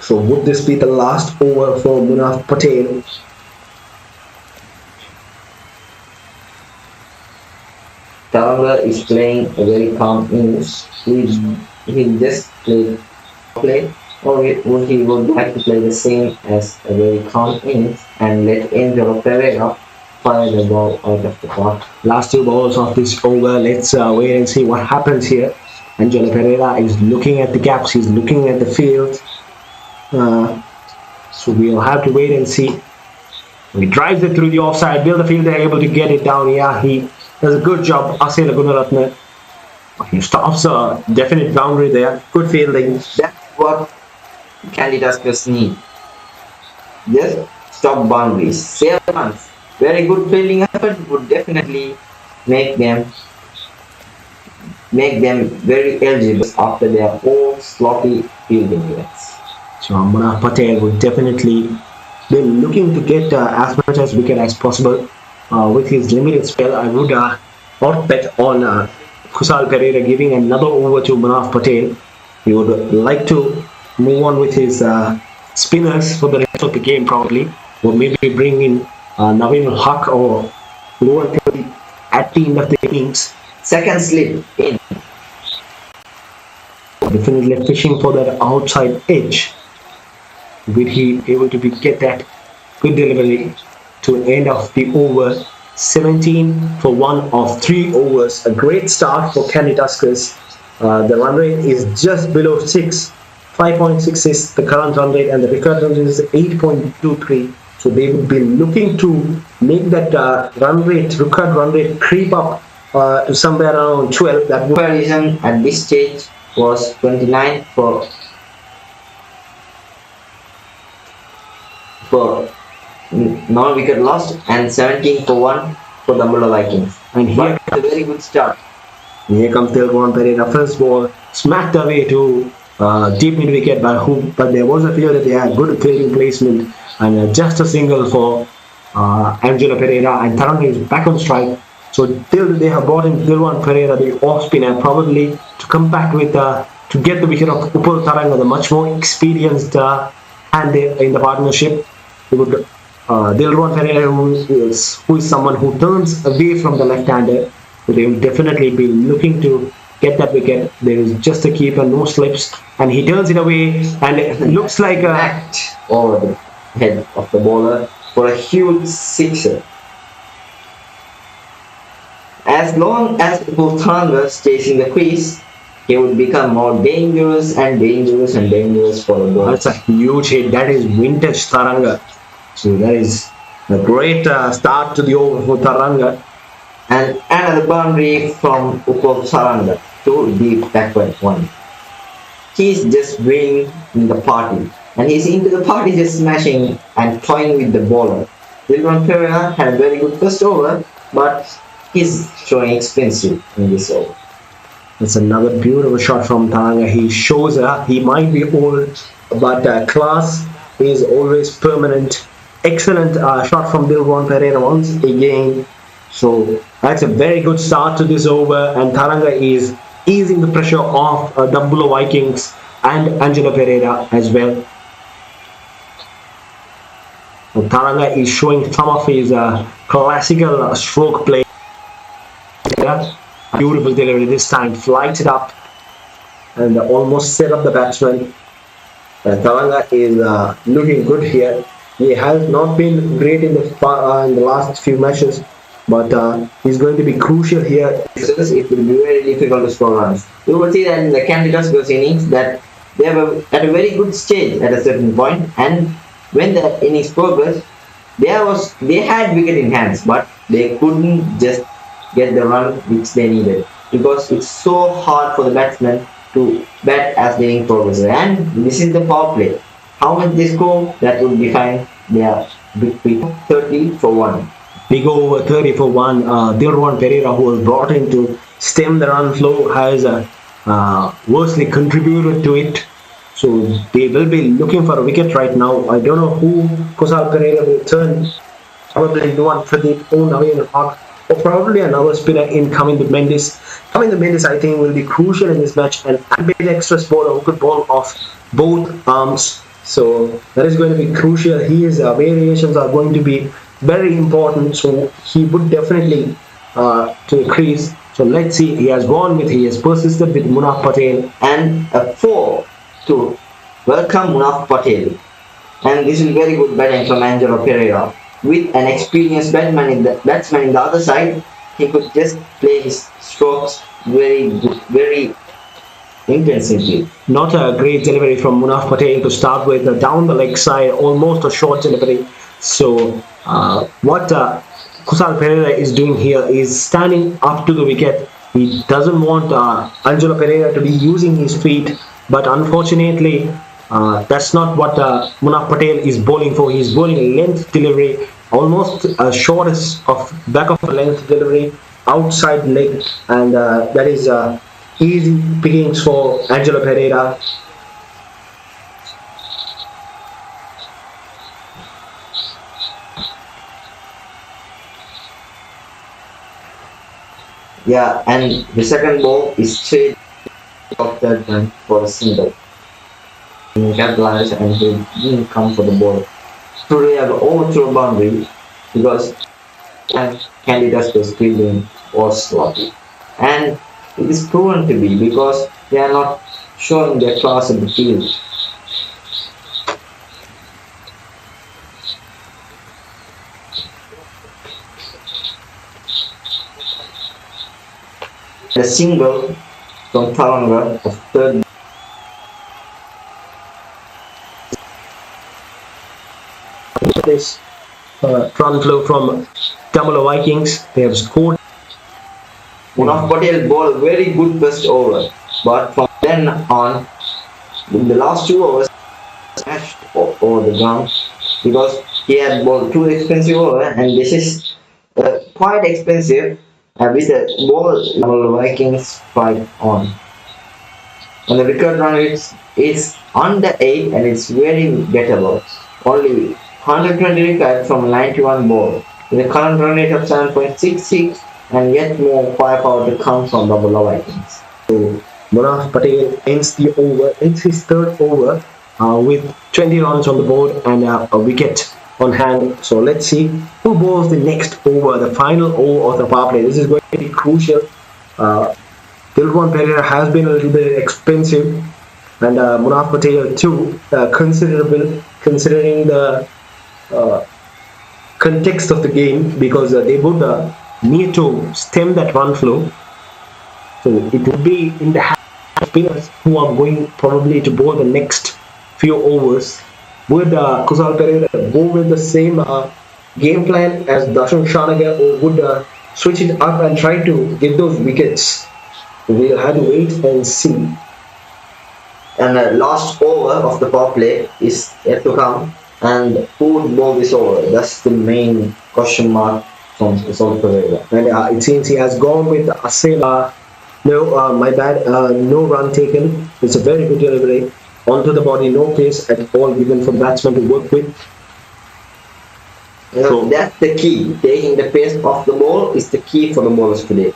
So would this be the last over for Munaf Patel? Taranga is playing a very calm innings. He just play, or would he would like to play the same as a very calm innings and let Angelo Pereira fire the ball out of the park? Last 2 balls of this over. Let's wait and see what happens here. Angelo Pereira is looking at the gaps. He's looking at the field. So we'll have to wait and see. He drives it through the offside. Will the fielder able to get it down? Yeah, he does a good job. Asela Gunaratne. He stops a definite boundary there. Good fielding. That's what Candy Duskers need. Just stop boundaries. Save runs. Very good fielding effort would definitely make them very eligible after their own sloppy fielding units. So Munaf Patel would definitely be looking to get as much as wicket as possible with his limited spell. I would not bet on Kusal Pereira giving another over to Munaf Patel. He would like to move on with his spinners for the rest of the game probably, or maybe bring in Naveen Haq or lower at the end of the innings. Second slip in. Definitely fishing for that outside edge. Will he able to get that good delivery to end of the over? 17 for 1 of 3 overs. A great start for Candy Tuskers. The run rate is just below 6. 5.6 is the current run rate, and the record run rate is 8.23. So they would be looking to make that record run rate creep up to somewhere around 12. That Comparison at this stage was 29 for non-wicket lost and 17 for 1 for the Mulla Vikings. And here a very good start. Here comes Tilwan Pereira. First ball smacked away to deep mid wicket by Hoop, but there was a field that they had good fielding placement, and just a single for Angelo Pereira, and Tarang is back on strike. So till they have brought in Tilwan Pereira, the off spinner, probably to come back with to get the wicket of Upul Taranga, the much more experienced hand in the partnership. he would Dilron Pereira, who is someone who turns away from the left-hander, so they will definitely be looking to get that wicket. There is just a keeper, no slips, and he turns it away, and it looks like a Smacked over the head of the bowler for a huge sixer. As long as Pulthanga stays in the crease, he would become more dangerous and dangerous and dangerous for the bowler. that's a huge hit. That is vintage Taranga. So that is a great start to the over for Taranga. And another boundary from Upal Saranga to deep backward one. He's just winning in the party, and he's into the party just smashing and toying with the bowler. Dilron Pereira had a very good first over, but he's showing expensive in this over. That's another beautiful shot from Taranga. He shows he might be old, but class is always permanent. Excellent shot from Dilron Pereira once again. So that's a very good start to this over, and Taranga is easing the pressure off Dambulla Vikings and Angelo Pereira as well. So Taranga is showing some of his classical stroke play. Beautiful delivery this time, flights it up and almost set up the batsman. Taranga is looking good here. He has not been great in the last few matches, but he's going to be crucial here. It will be very difficult to score runs. You will see that in the Candidates innings that they were at a very good stage at a certain point, and when the innings progressed, they had wicket in hands, but they couldn't just get the run which they needed, because it's so hard for the batsmen to bat as the inning progresses. And this is the power play. How much they score, that would define their victory. 30 for 1. Big over 30 for 1. Dilron Pereira, who was brought in to stem the run flow, has worstly contributed to it. So they will be looking for a wicket right now. I don't know who Kusal Pereira will turn. Probably no one for the own away in the park, or probably another spinner in Kamindu Mendis. Kamindu Mendis, I think, will be crucial in this match, and ambidextrous bowler who could bowl off both arms. So that is going to be crucial. His variations are going to be very important. So he would definitely to the crease. So let's see. He has persisted with Munaf Patel, and a 4 to welcome Munaf Patel. And this is very good batting from Angelo Pereira. With an experienced batsman in the other side, he could just play his strokes very intensively. Not a great delivery from Munaf Patel to start with. Down the leg side, almost a short delivery. So what Kusal Pereira is doing here is standing up to the wicket. He doesn't want Angelo Pereira to be using his feet, but unfortunately that's not what Munaf Patel is bowling for. He's bowling a length delivery, almost shortest of back of a length delivery, outside leg, and that is easy pickings for Angelo Pereira. Yeah, and the second ball is straight off that one for a single. He capitalized and he didn't come for the ball. So they have overthrow boundary because Candidates fielding was sloppy. And it is proven to be because they are not showing their class in the field. The single from Taranga of third. This front flow from Dambulla Vikings. They have scored. Munaf Patel bowled very good first over, but from then on, in the last 2 overs, smashed over the ground because he had bowled 2 expensive over, and this is quite expensive with the ball Dambulla Vikings fight on. And the record run is under 8, and it's very bettable. Only 120 wickets from 91 ball, with a current run rate of 7.66, and yet more firepower to come from Dambulla Vikings. So Munaf Patel ends his third over with 20 runs on the board and a wicket on hand. So let's see who bowls the next over, the final over of the power play. This is going to be crucial. Dilwan Pereira has been a little bit expensive, and Munaf Patel too, considerable considering the context of the game, because they would need to stem that run flow. So it would be in the hands of spinners who are going probably to bowl the next few overs. Would Kusal Pereira go with the same game plan as Darshan Shanagar, or would switch it up and try to get those wickets? We'll have to wait and see. And the last over of the power play is yet to come. And who would bowl this over? That's the main question mark from Kusal Pereira. And it seems he has gone with Asela. No run taken. It's a very good delivery. Onto the body, no pace at all given for the batsman to work with. So that's the key. Taking the pace off the ball is the key for the bowlers today.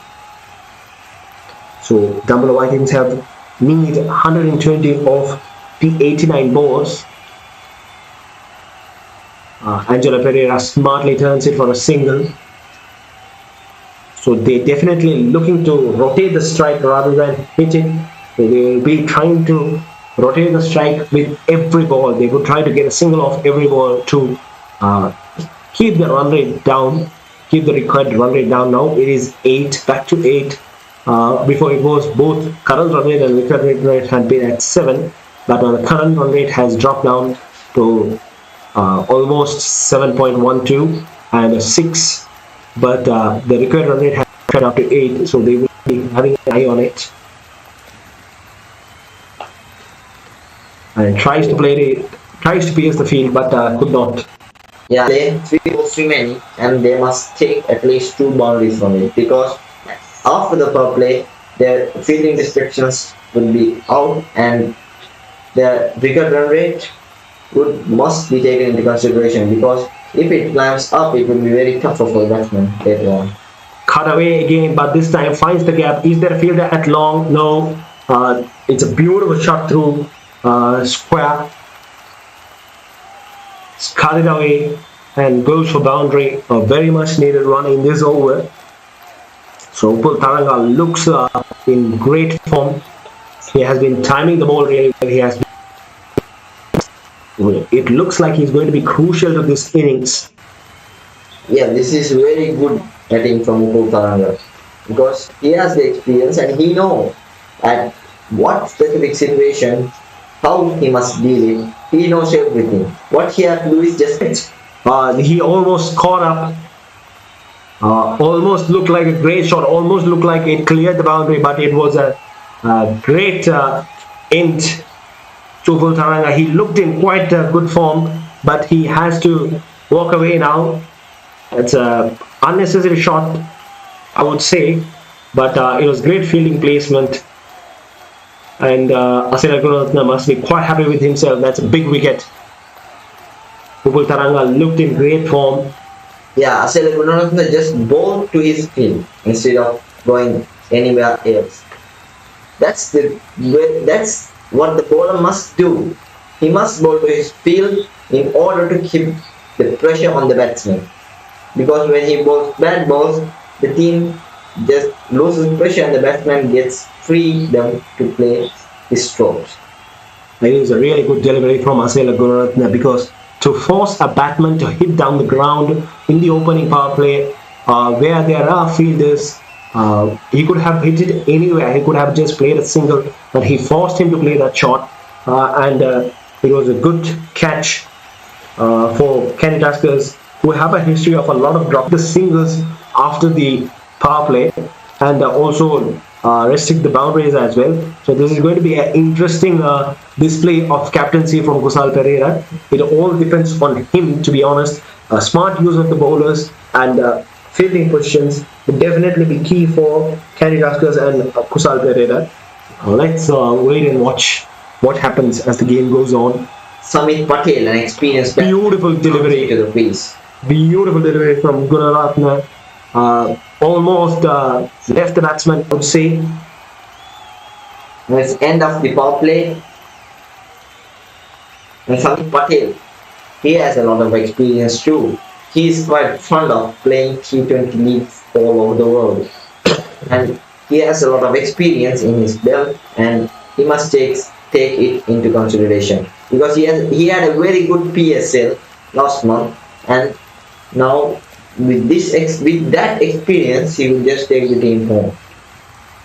So Dumble Vikings have need 120 of the 89 balls. Angela Pereira smartly turns it for a single. So they definitely looking to rotate the strike rather than hit it. So they will be trying to rotate the strike with every ball. They would try to get a single off every ball to keep the run rate down, keep the required run rate down. Now it is 8, back to 8. Before it was both current run rate and required run rate had been at 7, but the current run rate has dropped down to almost 7.12 and 6, but the required run rate has cut up to 8, so they will be having an eye on it. And tries to pierce the field, but could not. Yeah, they 3 balls remaining, and they must take at least 2 boundaries from it, because after the power play, their fielding restrictions will be out, and their required run rate must be taken into consideration, because if it climbs up, it will be very tough for the batsman later on. Cut away again, but this time finds the gap. Is there a fielder at long? No. It's a beautiful shot through square. Cut it away and goes for boundary. A very much needed run in this over. So Upul Taranga looks in great form. He has been timing the ball really well. It looks like he's going to be crucial to this innings. Yeah, this is very good batting from Upul Taranga, because he has the experience and he knows at what specific situation how he must deal it. He knows everything. What he has to do is just he almost caught up. Almost looked like a great shot. Almost looked like it cleared the boundary, but it was a great end to Upul Taranga. He looked in quite good form, but he has to walk away now. It's a unnecessary shot, I would say, but it was great fielding placement. And Asela Gunaratne must be quite happy with himself. That's a big wicket. Upul Taranga looked in great form. Yeah, Asela Gunaratne just bowled to his field instead of going anywhere else. That's what the bowler must do. He must bowl to his field in order to keep the pressure on the batsman. Because when he bowls bad balls, the team just loses pressure and the batsman gets freedom to play his strokes. It is a really good delivery from Asela Gunaratne, because to force a batsman to hit down the ground in the opening power play where there are fielders, he could have hit it anywhere. He could have just played a single, but he forced him to play that shot, and it was a good catch for Candy Tuskers, who have a history of a lot of drop the singles after the power play, and also restrict the boundaries as well. So this is going to be an interesting display of captaincy from Kusal Pereira. It all depends on him, to be honest. Smart use of the bowlers and fielding positions would definitely be key for Candy Tuskers and Kusal Pereira. Let's wait and watch what happens as the game goes on. Samit Patel, an experienced batsman, Beautiful delivery to the crease. Beautiful delivery from Gunaratne. Almost left the batsman, I would say. It's end of the power play. And Samit Patel, he has a lot of experience too. He is quite fond of playing T20 leagues all over the world. And he has a lot of experience in his belt, and he must take it into consideration because he had a very good PSL last month, and now with that experience he will just take the team home.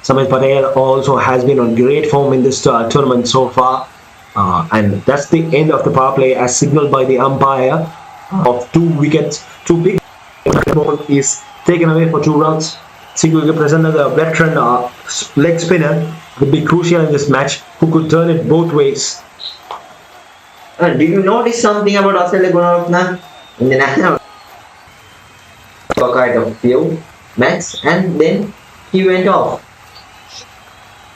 Samit Patel also has been on great form in this tournament so far, and that's the end of the power play as signaled by the umpire of 2 wickets. 2 big ball is taken away for 2 runs. Single wicket present, the veteran leg spinner would be crucial in this match, who could turn it both ways. Did you notice something about Australia Gunaratna in the national kind of few match, and then he went off?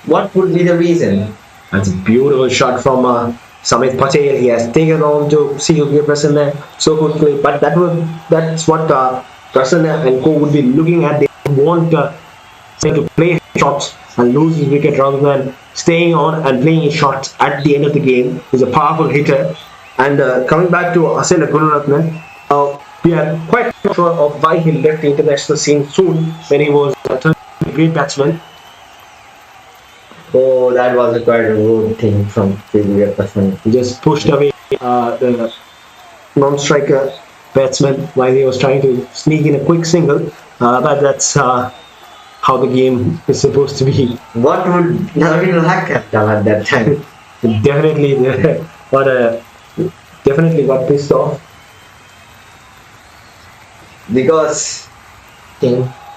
What would be the reason? That's a beautiful shot from Samit Patel. He has taken on to single wicket Prasanna so quickly, but that's what Prasanna and co would be looking at. They want to play shots and lose his wicket rather than staying on and playing his shots at the end of the game. He's a powerful hitter. And coming back to Australia Gunaratne, we are quite sure of why he left the international scene soon when he was a great batsman. Oh, that was quite a rude thing from the batsman. He just pushed away the non-striker batsman while he was trying to sneak in a quick single. But that's how the game is supposed to be. What would Navin Lanka have done at that time? Definitely got pissed off. Because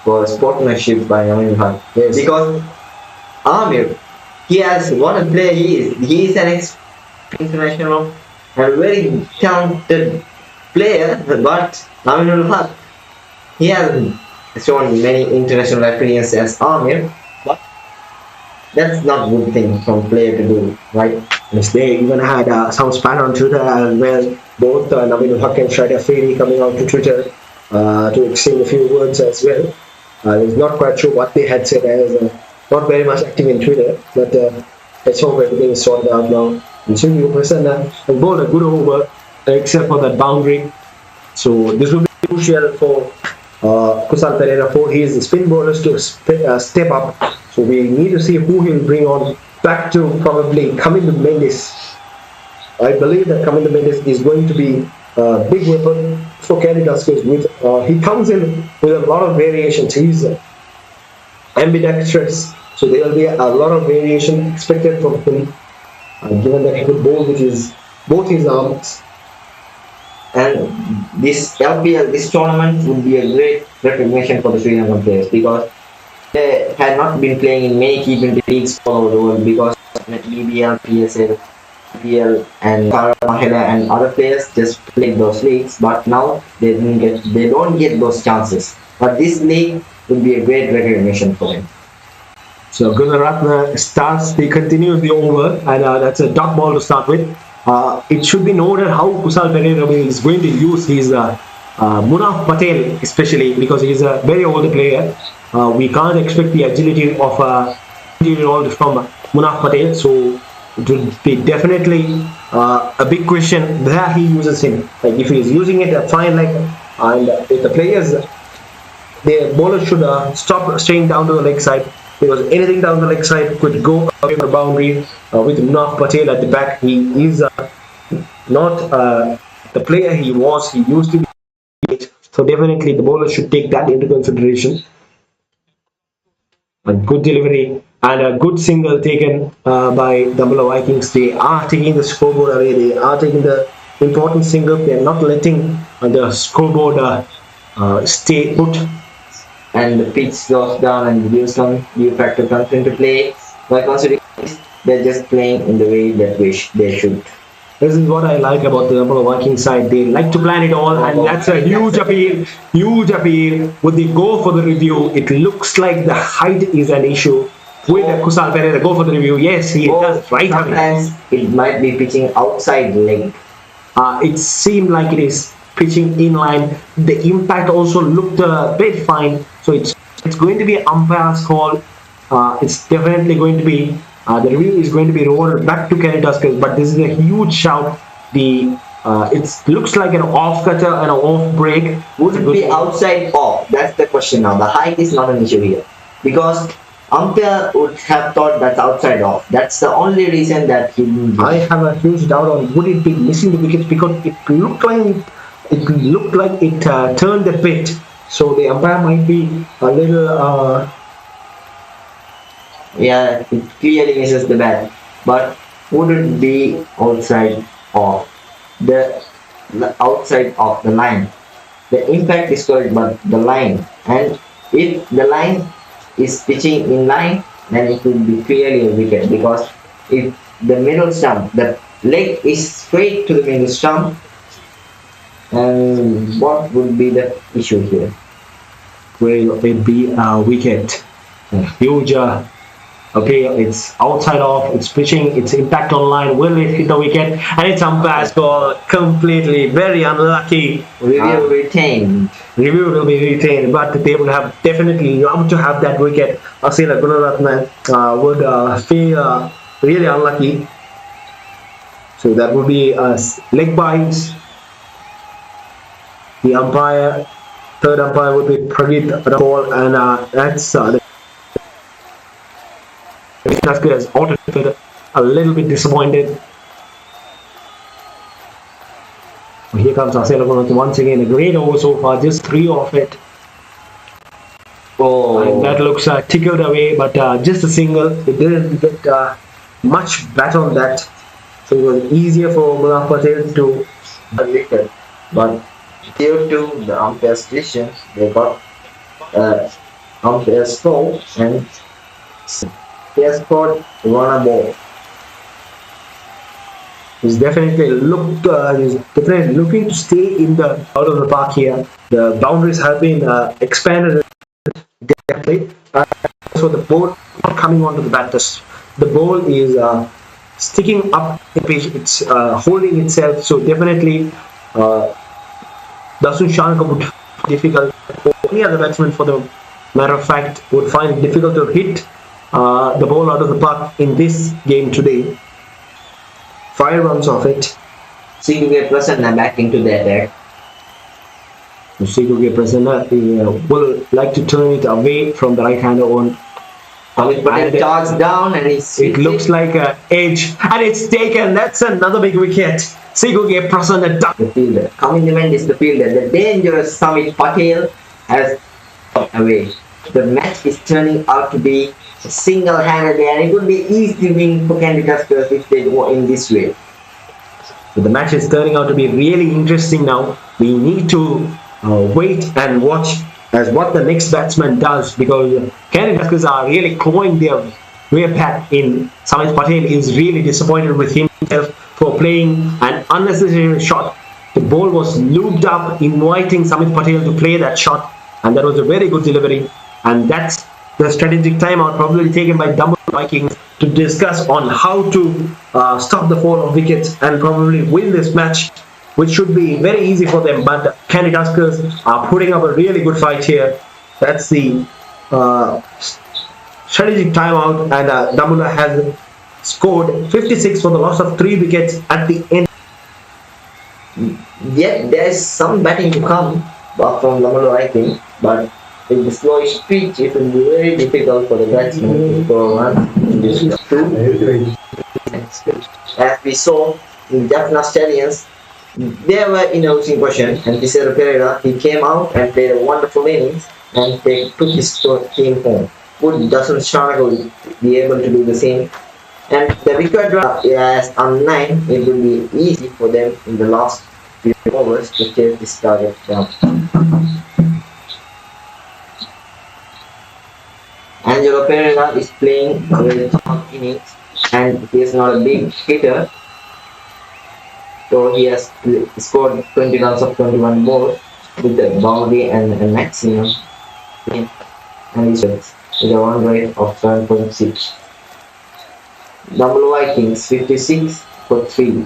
for sportsmanship by Navin Lanka. Yes. Because Amir, he has what a player he is. He is an international and very talented player, but Navin Lanka, he has shown many international appearances as Amir, but that's not a good thing from player to do, right? Yes, they even had some spat on Twitter as well. Both Navin Haq and Shraddha Fairy coming out to Twitter to exchange a few words as well. It's not quite sure what they had said. I was not very much active in Twitter, but let's hope everything is sorted out now. And Sunil Prasanna has bowled a good over, except for that boundary. So this will be crucial for Kusal Perera for his spin bowlers to step up. So we need to see who he'll bring on. Back to probably Kamindu Mendes. I believe that Kamindu Mendes is going to be a big weapon for Kerry Tuskers. He comes in with a lot of variations. He's ambidextrous, so there will be a lot of variation expected from him, given that he could bowl with both his arms. And this LPL, this tournament would be a great recognition for the Sri Lankan players because they had not been playing in many T20 leagues all over the world because BBL, PSL, PL and Mahela and other players just played those leagues, but now they don't get those chances. But this league would be a great recognition for them. So Gunaratne continues the over, and that's a dot ball to start with. It should be noted how Kusal Perera is going to use his Munaf Patel, especially because he's a very old player. We can't expect the agility of a 20-year-old from Munaf Patel, so it will be definitely a big question where he uses him. Like if he is using it, fine. And if the players, the bowler should stop staying down to the leg side, because anything down the leg side could go away from the boundary. With Munaf Patel at the back, he is not the player he used to be. So definitely the bowler should take that into consideration. A good delivery and a good single taken by Dambulla Vikings. They are taking the scoreboard away. They are taking the important single. They are not letting the scoreboard stay put. And the pitch slows down and view factor comes into play. By considering this, they're just playing in the way that they should. This is what I like about the Dambulla Vikings side. They like to plan it all, and that's a huge appeal. Huge appeal. Would they go for the review? It looks like the height is an issue. With Kusal Perera, go for the review. Yes, he does. Right. Sometimes it might be pitching outside leg. It seemed like it is pitching inline. The impact also looked a bit fine. So it's going to be umpire's call. It's definitely going to be the review is going to be rolled back to Kerry Tuskers, but this is a huge shout the it looks like an off cutter and an off break. Would it be outside off? That's the question now. The height is not an issue here. Because umpire would have thought that's outside off. That's the only reason that he didn't give. I have a huge doubt on would it be missing the wickets, because it looked like it turned the bit. So the umpire might be a little Yeah, it clearly misses the bat. But would it be outside off? The outside of the line. The impact is correct, but the line. And if the line is pitching in line, then it will be clearly a wicket, because if the middle stump, the leg is straight to the middle stump, and what would be the issue here? will it be a wicket? Huge. Okay, it's outside off, it's pitching, its impact on line, will it hit the wicket? And it's umpire's ball, completely very unlucky. Review retained. Review will be retained, but they would have definitely loved to have that wicket. Asila Gunaratne would feel really unlucky. So that would be leg bites. The umpire, third umpire would be Pragit Rahul, and that's Tasker has altered, a little bit disappointed. Here comes Asela Gunaratne once again, a great over so far, just 3 off it. Oh, And that looks tickled away, but just a single. It didn't get much bat on that, so it was easier for Mullah Patel to wicket. But due to the umpire's decision, they got umpire's score, and he has scored one ball. He's definitely looking to stay in the out of the park here. The boundaries have been expanded definitely. So the ball not coming onto the batters. The ball is sticking up the pitch. It's holding itself. So definitely, Dasun Shanka would find difficult. Any other batsman, for the matter of fact, would find it difficult to hit the ball out of the park in this game today. 5 runs off it. CQK Prasanna back into the attack. CQK Prasanna will like to turn it away from the right-hander on. Amit Patel charged down, and it looks like an edge, and it's taken. That's another big wicket. CQK Prasanna down. The fielder. Coming event is the fielder. The dangerous Amit Patel has got away. The match is turning out to be single-handed, and it would be easy win for Candy Tuskers if they go in this way. So the match is turning out to be really interesting now. We need to wait and watch as what the next batsman does, because Candy Tuskers are really clawing their way back in. Samit Patel is really disappointed with himself for playing an unnecessary shot. The ball was looped up, inviting Samit Patel to play that shot, and that was a very good delivery. And that's the strategic timeout probably taken by Dumble Vikings to discuss on how to stop the fall of wickets and probably win this match, which should be very easy for them. But Candy Tuskers are putting up a really good fight here. That's the strategic timeout, and Damula has scored 56 for the loss of 3 wickets at the end. Yet there is some batting to come from Damula Vikings, but with the slowish pitch, it will be very difficult for the batsmen to score runs in this two. As we saw in Jaffna Stallions, they were in a losing position, and Cicero Pereira, he came out and played a wonderful innings, and they took his team home. Would Dasun Shanka be able to do the same? And the wicket drop as on 9, it will be easy for them in the last few overs to chase this target down. Angelo Pereira is playing a very tough innings, and he is not a big hitter, so he has scored 20 runs of 21 balls with a boundary and a maximum, and he's with a run rate of 7.6. Double Vikings 56 for 3.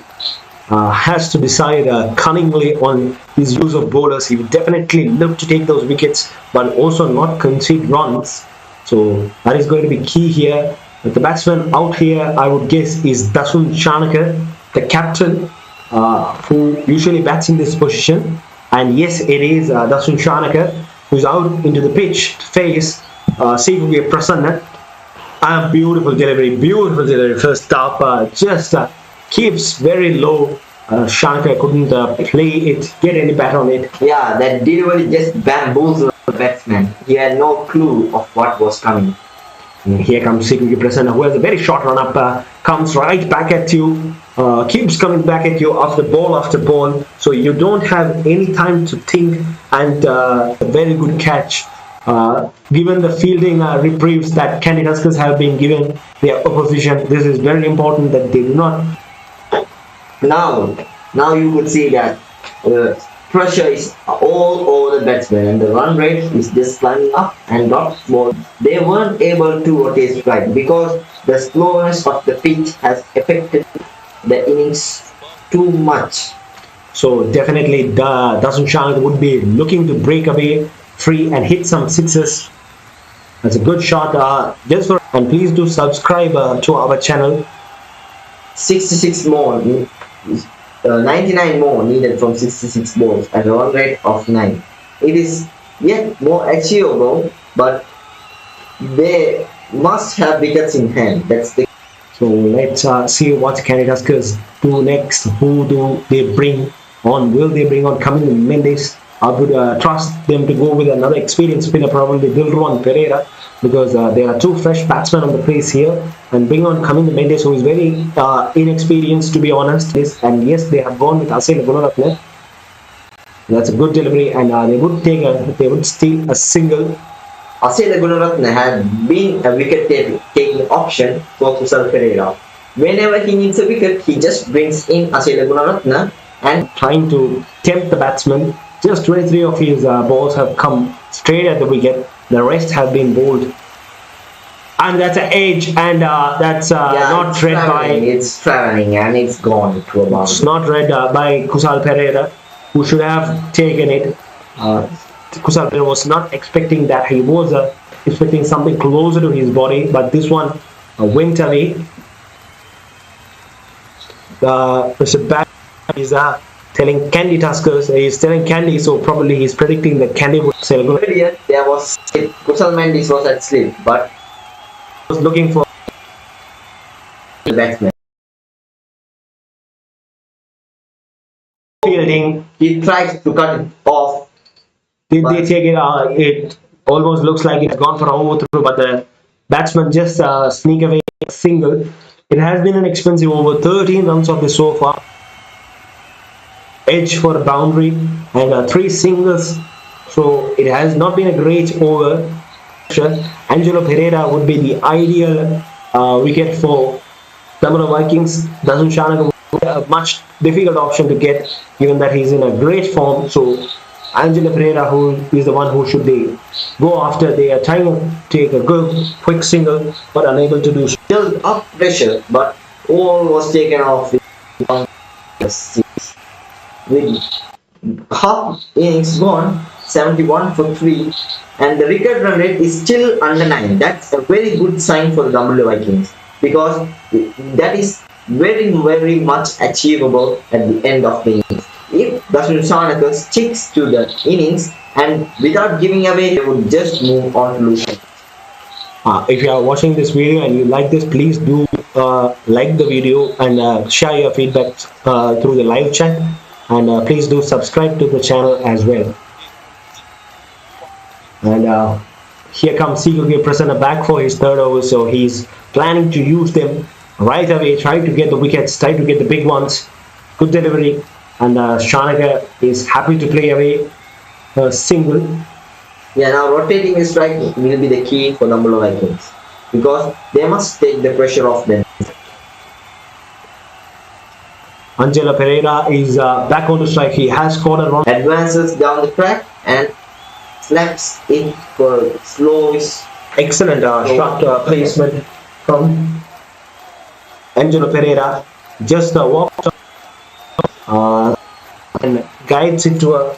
Has to decide cunningly on his use of bowlers. He would definitely look to take those wickets, but also not concede runs. So that is going to be key here. But the batsman out here, I would guess, is Dasun Shanaka, the captain. who usually bats in this position. And yes, it is Dasun Shanaka who's out into the pitch to face Sikuge Prasanna. Beautiful delivery. First up, just keeps very low. Shanaka couldn't play it, get any bat on it. Yeah, that delivery just bamboozled the batsman. He had no clue of what was coming. And here comes Sikuge Prasanna, who has a very short run up, comes right back at you, keeps coming back at you after ball, so you don't have any time to think, and a very good catch. Given the fielding reprieves that Candy Tuskers have been given their opposition, this is very important that they do not. Now you could see that pressure is all over the batsman and the run rate is just climbing up and dot ball. They weren't able to rotate strike because the slowness of the pitch has affected the innings too much. So definitely the Dasun Shanaka would be looking to break away free and hit some sixes. That's a good shot. And please do subscribe to our channel. 66 more, 99 more needed from 66 balls at a run rate of 9. It is yet more achievable, but they must have wickets in hand. That's the. So let's see what Candy Tuskers do next. Who do they bring on? Will they bring on Kamin Mendes? I would trust them to go with another experienced spinner, probably Dilruwan Pereira, because there are two fresh batsmen on the crease here, and bring on Kamin Mendes, who is very inexperienced, to be honest. And yes, they have gone with Asela Gunaratne. That's a good delivery, and they would steal a single. Asela Gunaratne had been a wicket-taking option for Kusal Pereira. Whenever he needs a wicket, he just brings in Asela Gunaratne and trying to tempt the batsman. Just 23 of his balls have come straight at the wicket. The rest have been bowled. And that's an edge, and that's not read by. It's traveling and it's gone to a boundary. It's not read by Kusal Pereira, who should have taken it. Kusal Pereira was not expecting that. He was expecting something closer to his body, but this one went away. Mr. Bat is telling Candy Tuskers, he's telling Candy, so probably he's predicting that Candy would say earlier there was Kusal Mendes was at sleep, but was looking for the batsman. Fielding. He tried to cut it off. Did they take it? It almost looks like it's gone for an overthrow, but the batsman just sneak away a single. It has been an expensive over. 13 runs of this so far. Edge for a boundary and 3 singles, so it has not been a great over. Angelo Pereira would be the ideal wicket for Tamil Vikings. Dasun Shanaka would be a much difficult option to get, given that he's in a great form. So Angelo Pereira, who is the one who should they go after. They are trying to take a good quick single but unable to do so. Still up pressure, but all was taken off with half innings gone, 71 for 3, and the record run rate is still under 9. That's a very good sign for the Tamil Vikings, because that is very much achievable at the end of the innings. If Dasun Shanaka sticks to the innings and without giving away, they would just move on to losing. If you are watching this video and you like this, please do like the video and share your feedback through the live chat. And please do subscribe to the channel as well. And here comes Sikuge Prasanna back for his third over, so he's planning to use them right away, try to get the wickets, try to get the big ones. Good delivery, and Shanaka is happy to play away a single. Yeah, now rotating his strike will be the key for the Tamil Vikings, because they must take the pressure off them. Angelo Pereira is back on the strike. He has scored a run. Advances down the track and slaps in for slows. Excellent shot placement from Angelo Pereira. Just walked and guides it to a.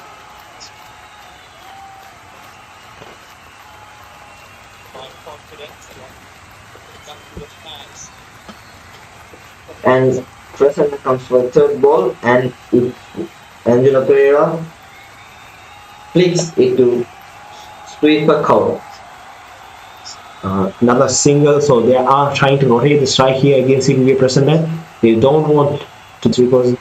And Prasanna comes for the third ball, and if Angelo Pereira flicks it to sweep a cover. Another single, so they are trying to rotate the strike here against CPV Prasanna. They don't want to, because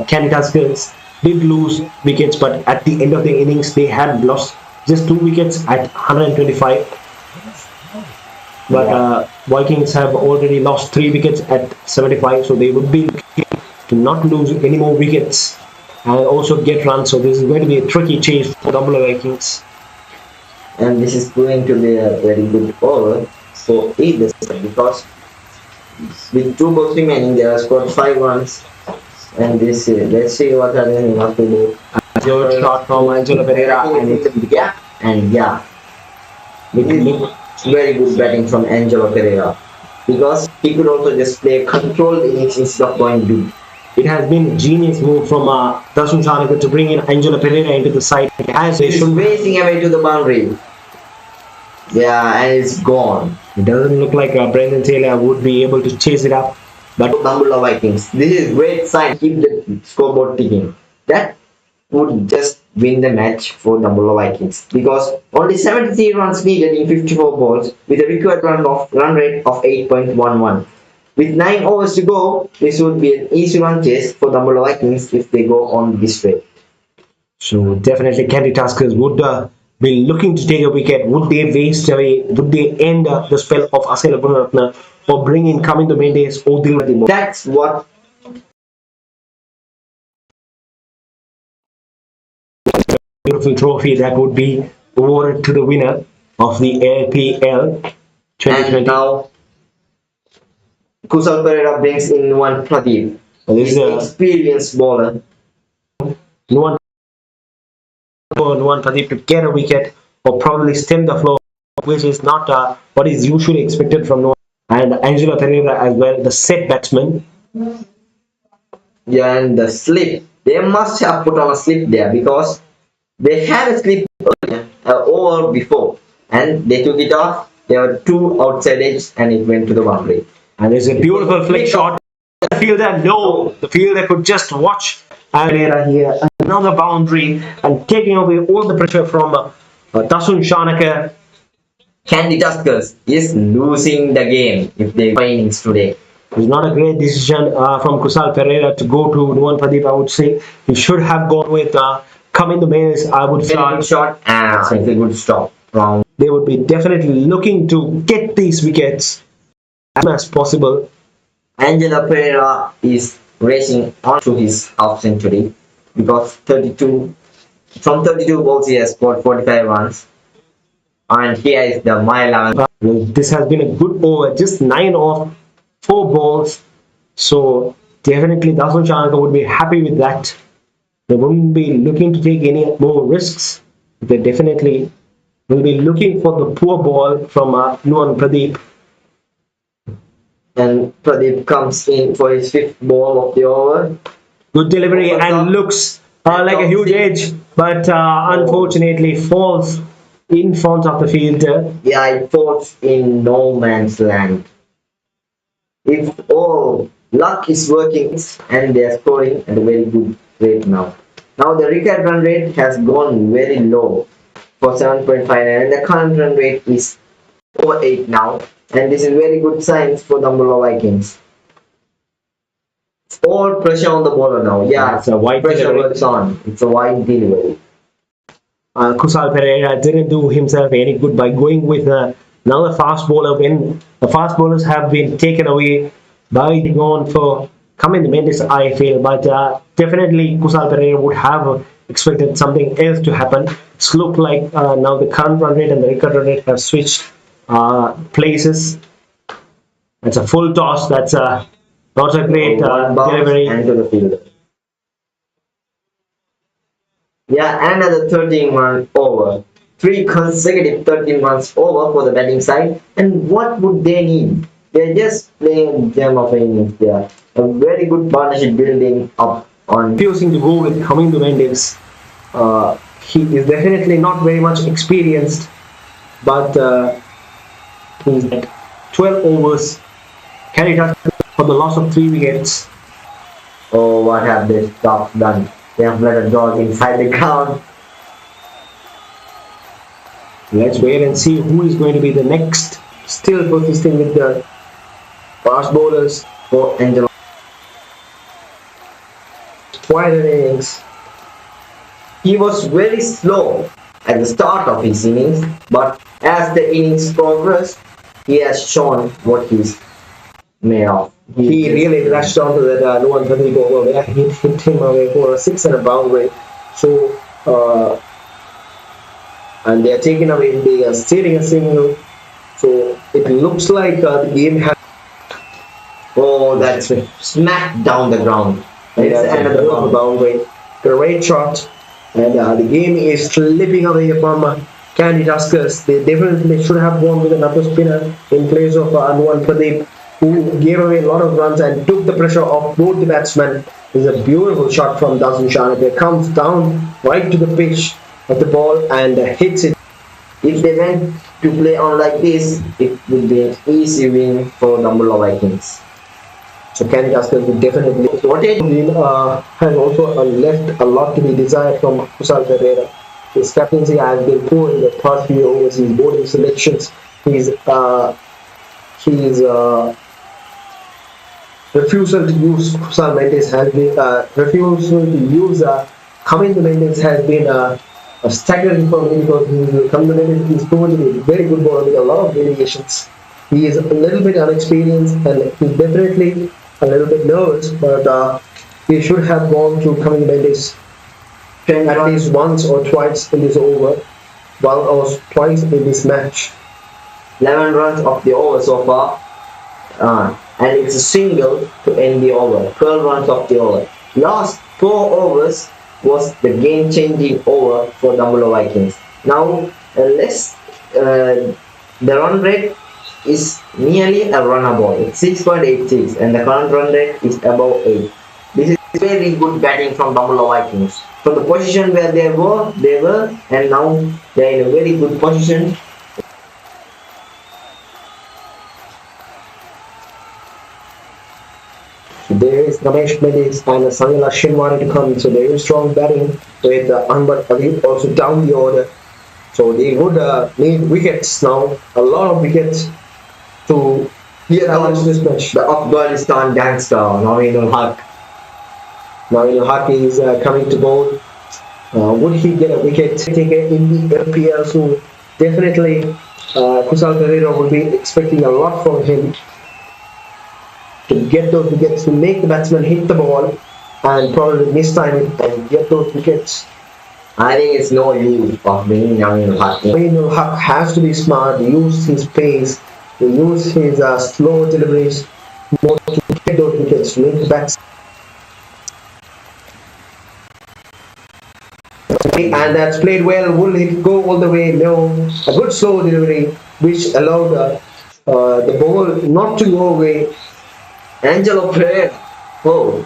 Candy Tuskers did lose wickets, but at the end of the innings they had lost just 2 wickets at 125. But Vikings have already lost 3 wickets at 75, so they would be looking to not lose any more wickets and also get runs. So this is going to be a tricky chase for the Vikings. And this is going to be a very good over for either side, because with 2 balls remaining, they have scored 5 runs. And this, let's see what happens after the Good shot from Angelo Pereira, and it's in the gap. And yeah, it is very good batting from Angelo Pereira, because he could also just play controlled innings instead of going big. It has been a genius move from Dasun Shanaka to bring in Angelo Pereira into the side, as they He's should. racing away to the boundary. Yeah, and it's gone. It doesn't look like Brendan Taylor would be able to chase it up. But Bambula Vikings, this is great sign. Keep the scoreboard ticking. That would just win the match for Bambula Vikings, because only 73 runs needed in 54 balls with a required run rate of 8.11. With 9 overs to go, this would be an easy run chase for Bambula Vikings if they go on this way. so definitely Candy Tuskers would be looking to take a wicket. Would they waste away? Would they end the spell of Asela Gunaratna, or bring in Kamindu Mendes or Dilmati? That's what Beautiful trophy that would be awarded to the winner of the LPL 2020. And now Kusal Pereira brings in one Pradeep. This He's is an experienced bowler. Nuwan Pradeep to get a wicket or probably stem the flow, which is not what is usually expected from Nuwan. And Angelo Pereira as well, the set batsman. Yeah, and the slip. They must have put on a slip there, because they had a slip earlier, over before, and they took it off. There were 2 outside edges, and it went to the boundary. And there's a beautiful flick shot. The fielder, no, the fielder could just watch Pereira here. Another boundary and taking away all the pressure from Dasun Shanaka. Candy Tuskers is losing the game if they win innings today. It's not a great decision from Kusal Pereira to go to Nuwan Pradeep. I would say he should have gone with Kamindu Mendes. I would Very good say shot, and it's a good stop from. they would be definitely looking to get these wickets as soon as possible. Angelo Pereira is racing on to his half century, because 32 balls he has scored 45 runs. And here is the my 11. This has been a good over, just 9 off 4 balls. So definitely Dasun Shanaka would be happy with that. They wouldn't be looking to take any more risks. They definitely will be looking for the poor ball from Nuwan Pradeep. And Pradeep comes in for his 5th ball of the over. Good delivery and looks like a huge edge, but unfortunately falls in front of the fielder. Yeah, it falls in no man's land. If all luck is working, and they are scoring at a very good rate now. Now the required run rate has gone very low for 7.59, and the current run rate is over 8 now. And this is very good signs for the Bambula Vikings. All pressure on the bowler now. Yeah, it's a wide pressure delivery. works on. It's a wide delivery. Kusal Pereira didn't do himself any good by going with another fast bowler when the fast bowlers have been taken away by going for Kamindu Mendes, I feel. But definitely Kusal Pereira would have expected something else to happen. It's looked like now the current run rate and the record run rate have switched places. That's a full toss. That's not a great delivery. And to the fielder. Yeah, another 13 run over. 3 consecutive 13 runs over for the batting side. And what would they need? They're just playing a gem of innings there. A very good partnership building up on. Refusing to go with Kamindu Mendes. He is definitely not very much experienced, but he's at 12 overs. Carried us for the loss of 3 wickets. Oh, what have they Dogs done? They have let a dog inside the ground. Let's wait and see who is going to be the next. Still persisting with the fast bowlers. For Angelo. Quiet innings. He was very slow at the start of his innings, but as the innings progressed, he has shown what he's made of. He really rushed onto that no one over where he hit him away for a 6 and a boundary. So, and they are taking away, they are stealing a single. So it looks like the game has. Oh, that's smacked down the ground. It's another boundary. Great shot, and the game is slipping away from Candy Tuskers. They definitely should have gone with another spinner in place of Anwan Pradeep, who gave away a lot of runs and took the pressure off both the batsmen. It's a beautiful shot from Dasun Shanapur. Comes down right to the pitch of the ball and hits it. If they went to play on like this, it would be an easy win for Dumbledore Vikings. So Candy Tuskers would definitely rotate. Has also left a lot to be desired from Kusal Pereira. His captaincy has been poor in the past few overs. His bowling selections, his refusal to use Kusal Mendes has been refusal to use Kamindu Mendes has been staggering for me because Kamindu Mendes is proven to be a very good bowler with a lot of variations. He is a little bit unexperienced and he's definitely a little bit nervous, but he should have gone to Kamindu Mendes at least once or twice in this over, or twice in this match. 11 runs of the over so far, and it's a single to end the over. 12 runs of the over. Last 4 overs was the game-changing over for Dumbledore Vikings. Now, the run rate is nearly a run above. It's 6.86 and the current run rate is above 8. This is very good batting from Dumbledore Vikings. From the position where they were, and now they are in a very good position. There is Ramesh Mendes and Sanila Shinwari to come, so there is strong batting with Anbar Ali also down the order. So they would need wickets now, a lot of wickets to challenge this match. The Afghanistan gangster, Naveen Haq. Naveen Haq is coming to bowl. Would he get a wicket taker in the LPL? So definitely Kusal Pereira will be expecting a lot from him to get those wickets, to make the batsman hit the ball and probably mistime it and get those wickets. I think it's no use of bringing Naveen Haq. Naveen Haq has to be smart, use his pace, to use his slow deliveries more to get those wickets, to make the bats. And that's played well. Will it go all the way? No. A good slow delivery which allowed the ball not to go away. Angelo Pereira, oh,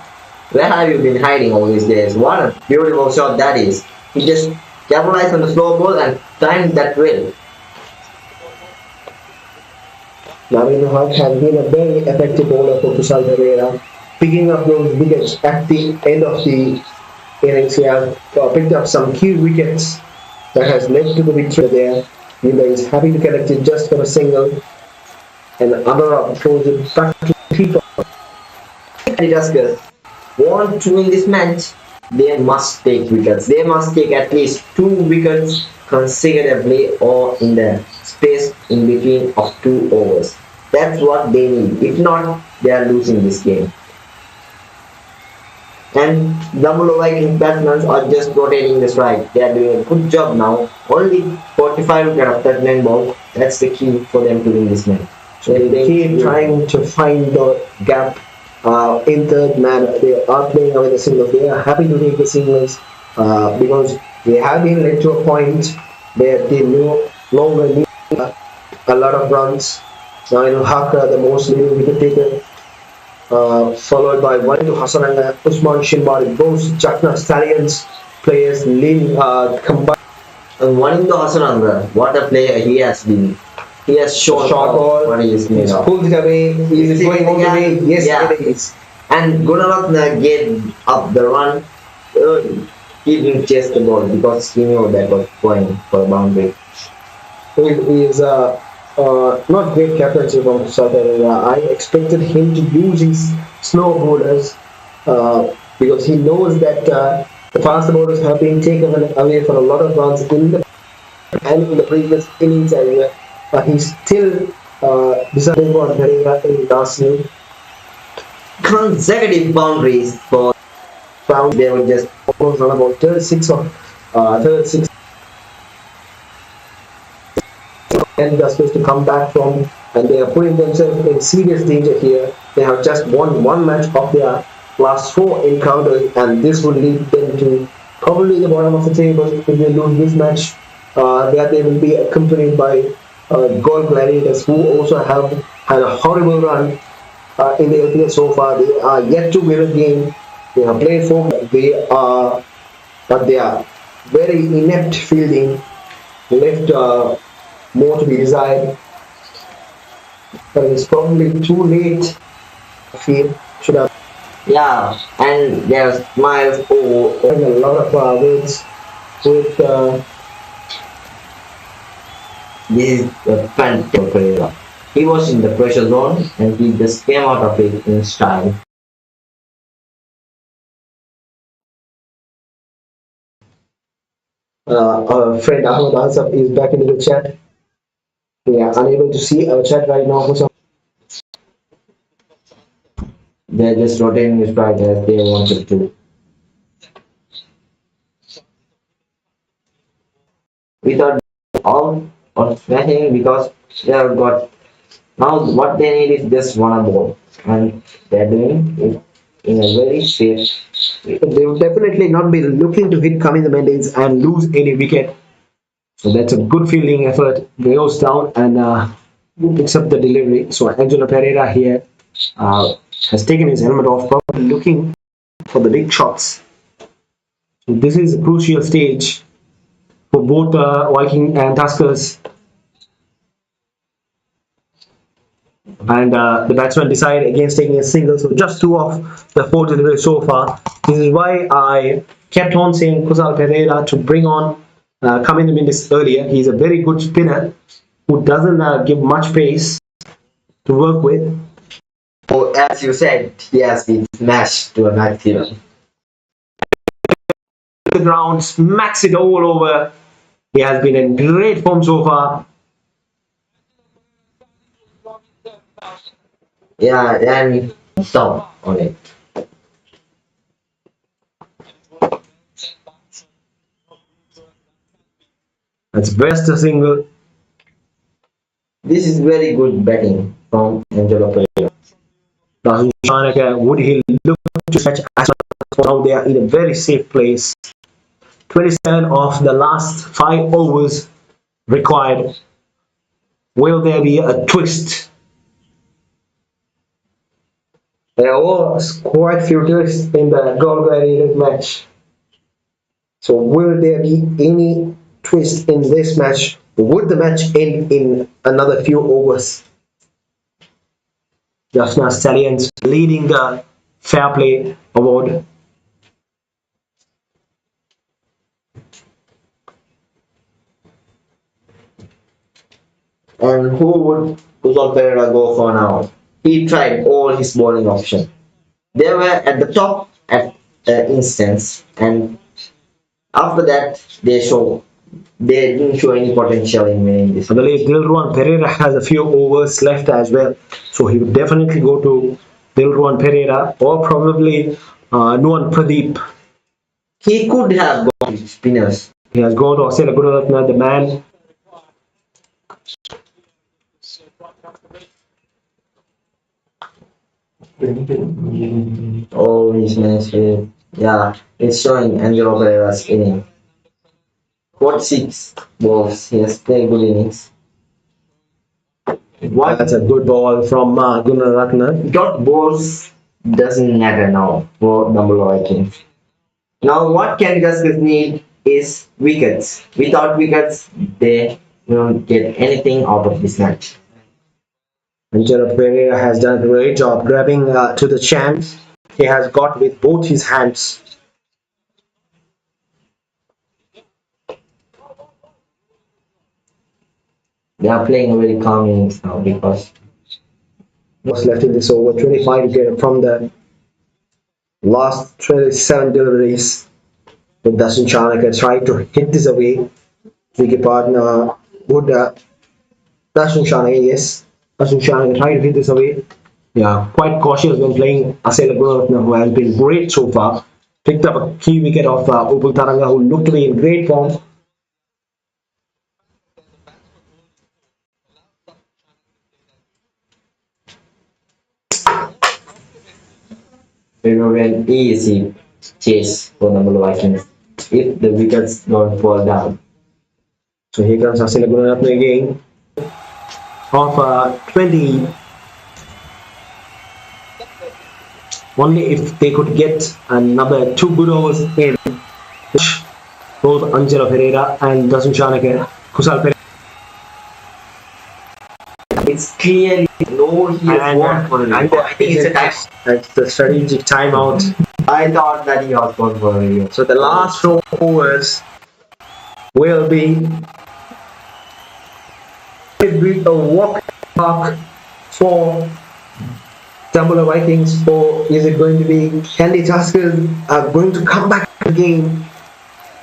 where have you been hiding all these days? What a beautiful shot that is. He just capitalized on the slow ball and timed that well. Naveen Haq has been a very effective bowler for Kusal Pereira, picking up those wickets at the end of the innings. He has picked up some key wickets that has led to the victory there. He is happy to collect it just for a single, and Amara throws it back to the keeper. The Tuskers want to win this match. They must take wickets. They must take at least 2 wickets consecutively or in the space in between of 2 overs. That's what they need. If not, they are losing this game. And Dumbledore Vikings batsmen are just rotating the strike. They are doing a good job now. Only 45 wicket of 39 balls. That's the key for them to win this match. So they keep trying to find the gap in third man. They are playing away the singles. They are happy to take the singles because they have been led to a point where they no longer need a lot of runs. Now in Haq, the most leading wicket taker, followed by Walindu Hassananga, Usman Shinwari, both Jaffna Stallions players leading combined. And Walindu Hassananga, what a player he has been. He has shown short ball, what he is made he's of. pulled it away, he is going all the way. Yes, Yeah. it is. And Gunaratna gave up the run. He didn't chase the ball because he knew that was going for a boundary. It is not great captaincy from South Africa. I expected him to use his slow bowlers because he knows that the faster bowlers have been taken away for a lot of runs in the and in the previous innings as well. But he still decided on Pereira in last inning. Consecutive boundaries for Found they were just almost run about 36 or 36 and they're supposed to come back from, and they are putting themselves in serious danger here. They have just won one match of their last 4 encounters, and this would lead them to probably the bottom of the table if they lose this match. Where they will be accompanied by Gold Gladiators, who also have had a horrible run in the LPL so far. They are yet to win a game. They have played 4. But they are very inept fielding. Left more to be desired. But it's probably too late. I feel should have yeah, and their smiles. Oh, done a lot of words with this is a fantastic Pereira. He was in the pressure zone and he just came out of it in style. our friend Ahmed Asaf is back into the chat. We are unable to see our chat right now for some. They're just rotating his strike as they wanted to. Without all or smashing because they have got now what they need is just one ball and they're doing it in a very safe way. They will definitely not be looking to hit Kamini Mendes and lose any wicket. So that's a good fielding effort. Goes down and picks up the delivery. So Angelo Pereira here has taken his helmet off, probably looking for the big shots. So this is a crucial stage for both Viking and Tuskers. And the batsman decided against taking a single, so just 2 off the 4 deliveries so far. This is why I kept on saying Kusal Pereira to bring on Kamini Mendes earlier. He's a very good spinner who doesn't give much pace to work with. Oh, as you said, he has been smashed to a maximum. The ground, smacks it all over. He has been in great form so far. Yeah, and stop on it. That's best a single. This is very good batting from Angelo Pereira. Rahul Chanaka, would he look to catch as now? They are in a very safe place. 27 of the last 5 overs required. Will there be a twist? There was quite few twists in the Gold Gladiators match. So will there be any twist in this match? Would the match end in another few overs? Jaffna Stallions leading the Fair Play Award. And who would Kusal Pereira go for now? He tried all his bowling options. They were at the top at instance, and after that they didn't show any potential in winning this. I believe Dilruwan Pereira has a few overs left as well, so he would definitely go to Dilruwan Pereira or probably Nuwan Pradeep. He could have gone to spinners. He has gone to Asela Gunaratna, the man. Oh, his man's here. Yeah, it's showing Angelo Pereira's inning. 46 balls. He has played good innings. That's a good ball from Gunaratna. Dot balls doesn't matter now for number Vikings. Now what Candidates need is wickets. Without wickets, they won't get anything out of this match. Angelo Pereira has done a great job grabbing to the chance he has got with both his hands. They are playing a very calm innings now because Was left in this over 25 wicket from the last 27 deliveries. But Dasun Chanaka tried to hit this away. Wicket partner would Dasun Chanaka, yes. Dasun Chanaka tried to hit this away. Yeah, quite cautious when playing Asela Gunaratne, who has been great so far. Picked up a key wicket of Upul Taranga, who looked to be in great form. it will be an easy chase for the Mumbai Vikings if the wickets don't fall down. So here comes Asela Gunaratne again. Of 20. Only if they could get another 2 good overs in, both Angelo Pereira and Dasun Chanaka, Kusal Pereira. It's clearly no he has gone for a review. I think it's a time. That's the strategic timeout. I thought that he was gone for a review. So the last 4 overs will be a walk park for Tamil Vikings, or is it going to be Candy Tuskers are going to come back to the game?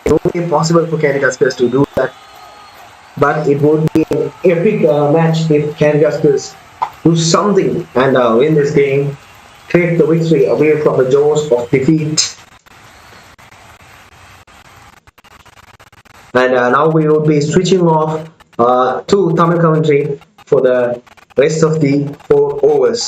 It's only possible for Candy Tuskers to do that, but it would be an epic match if Candy Tuskers do something and win this game, take the victory away from the jaws of defeat. And now we will be switching off to Tamil commentary for the rest of the 4 overs.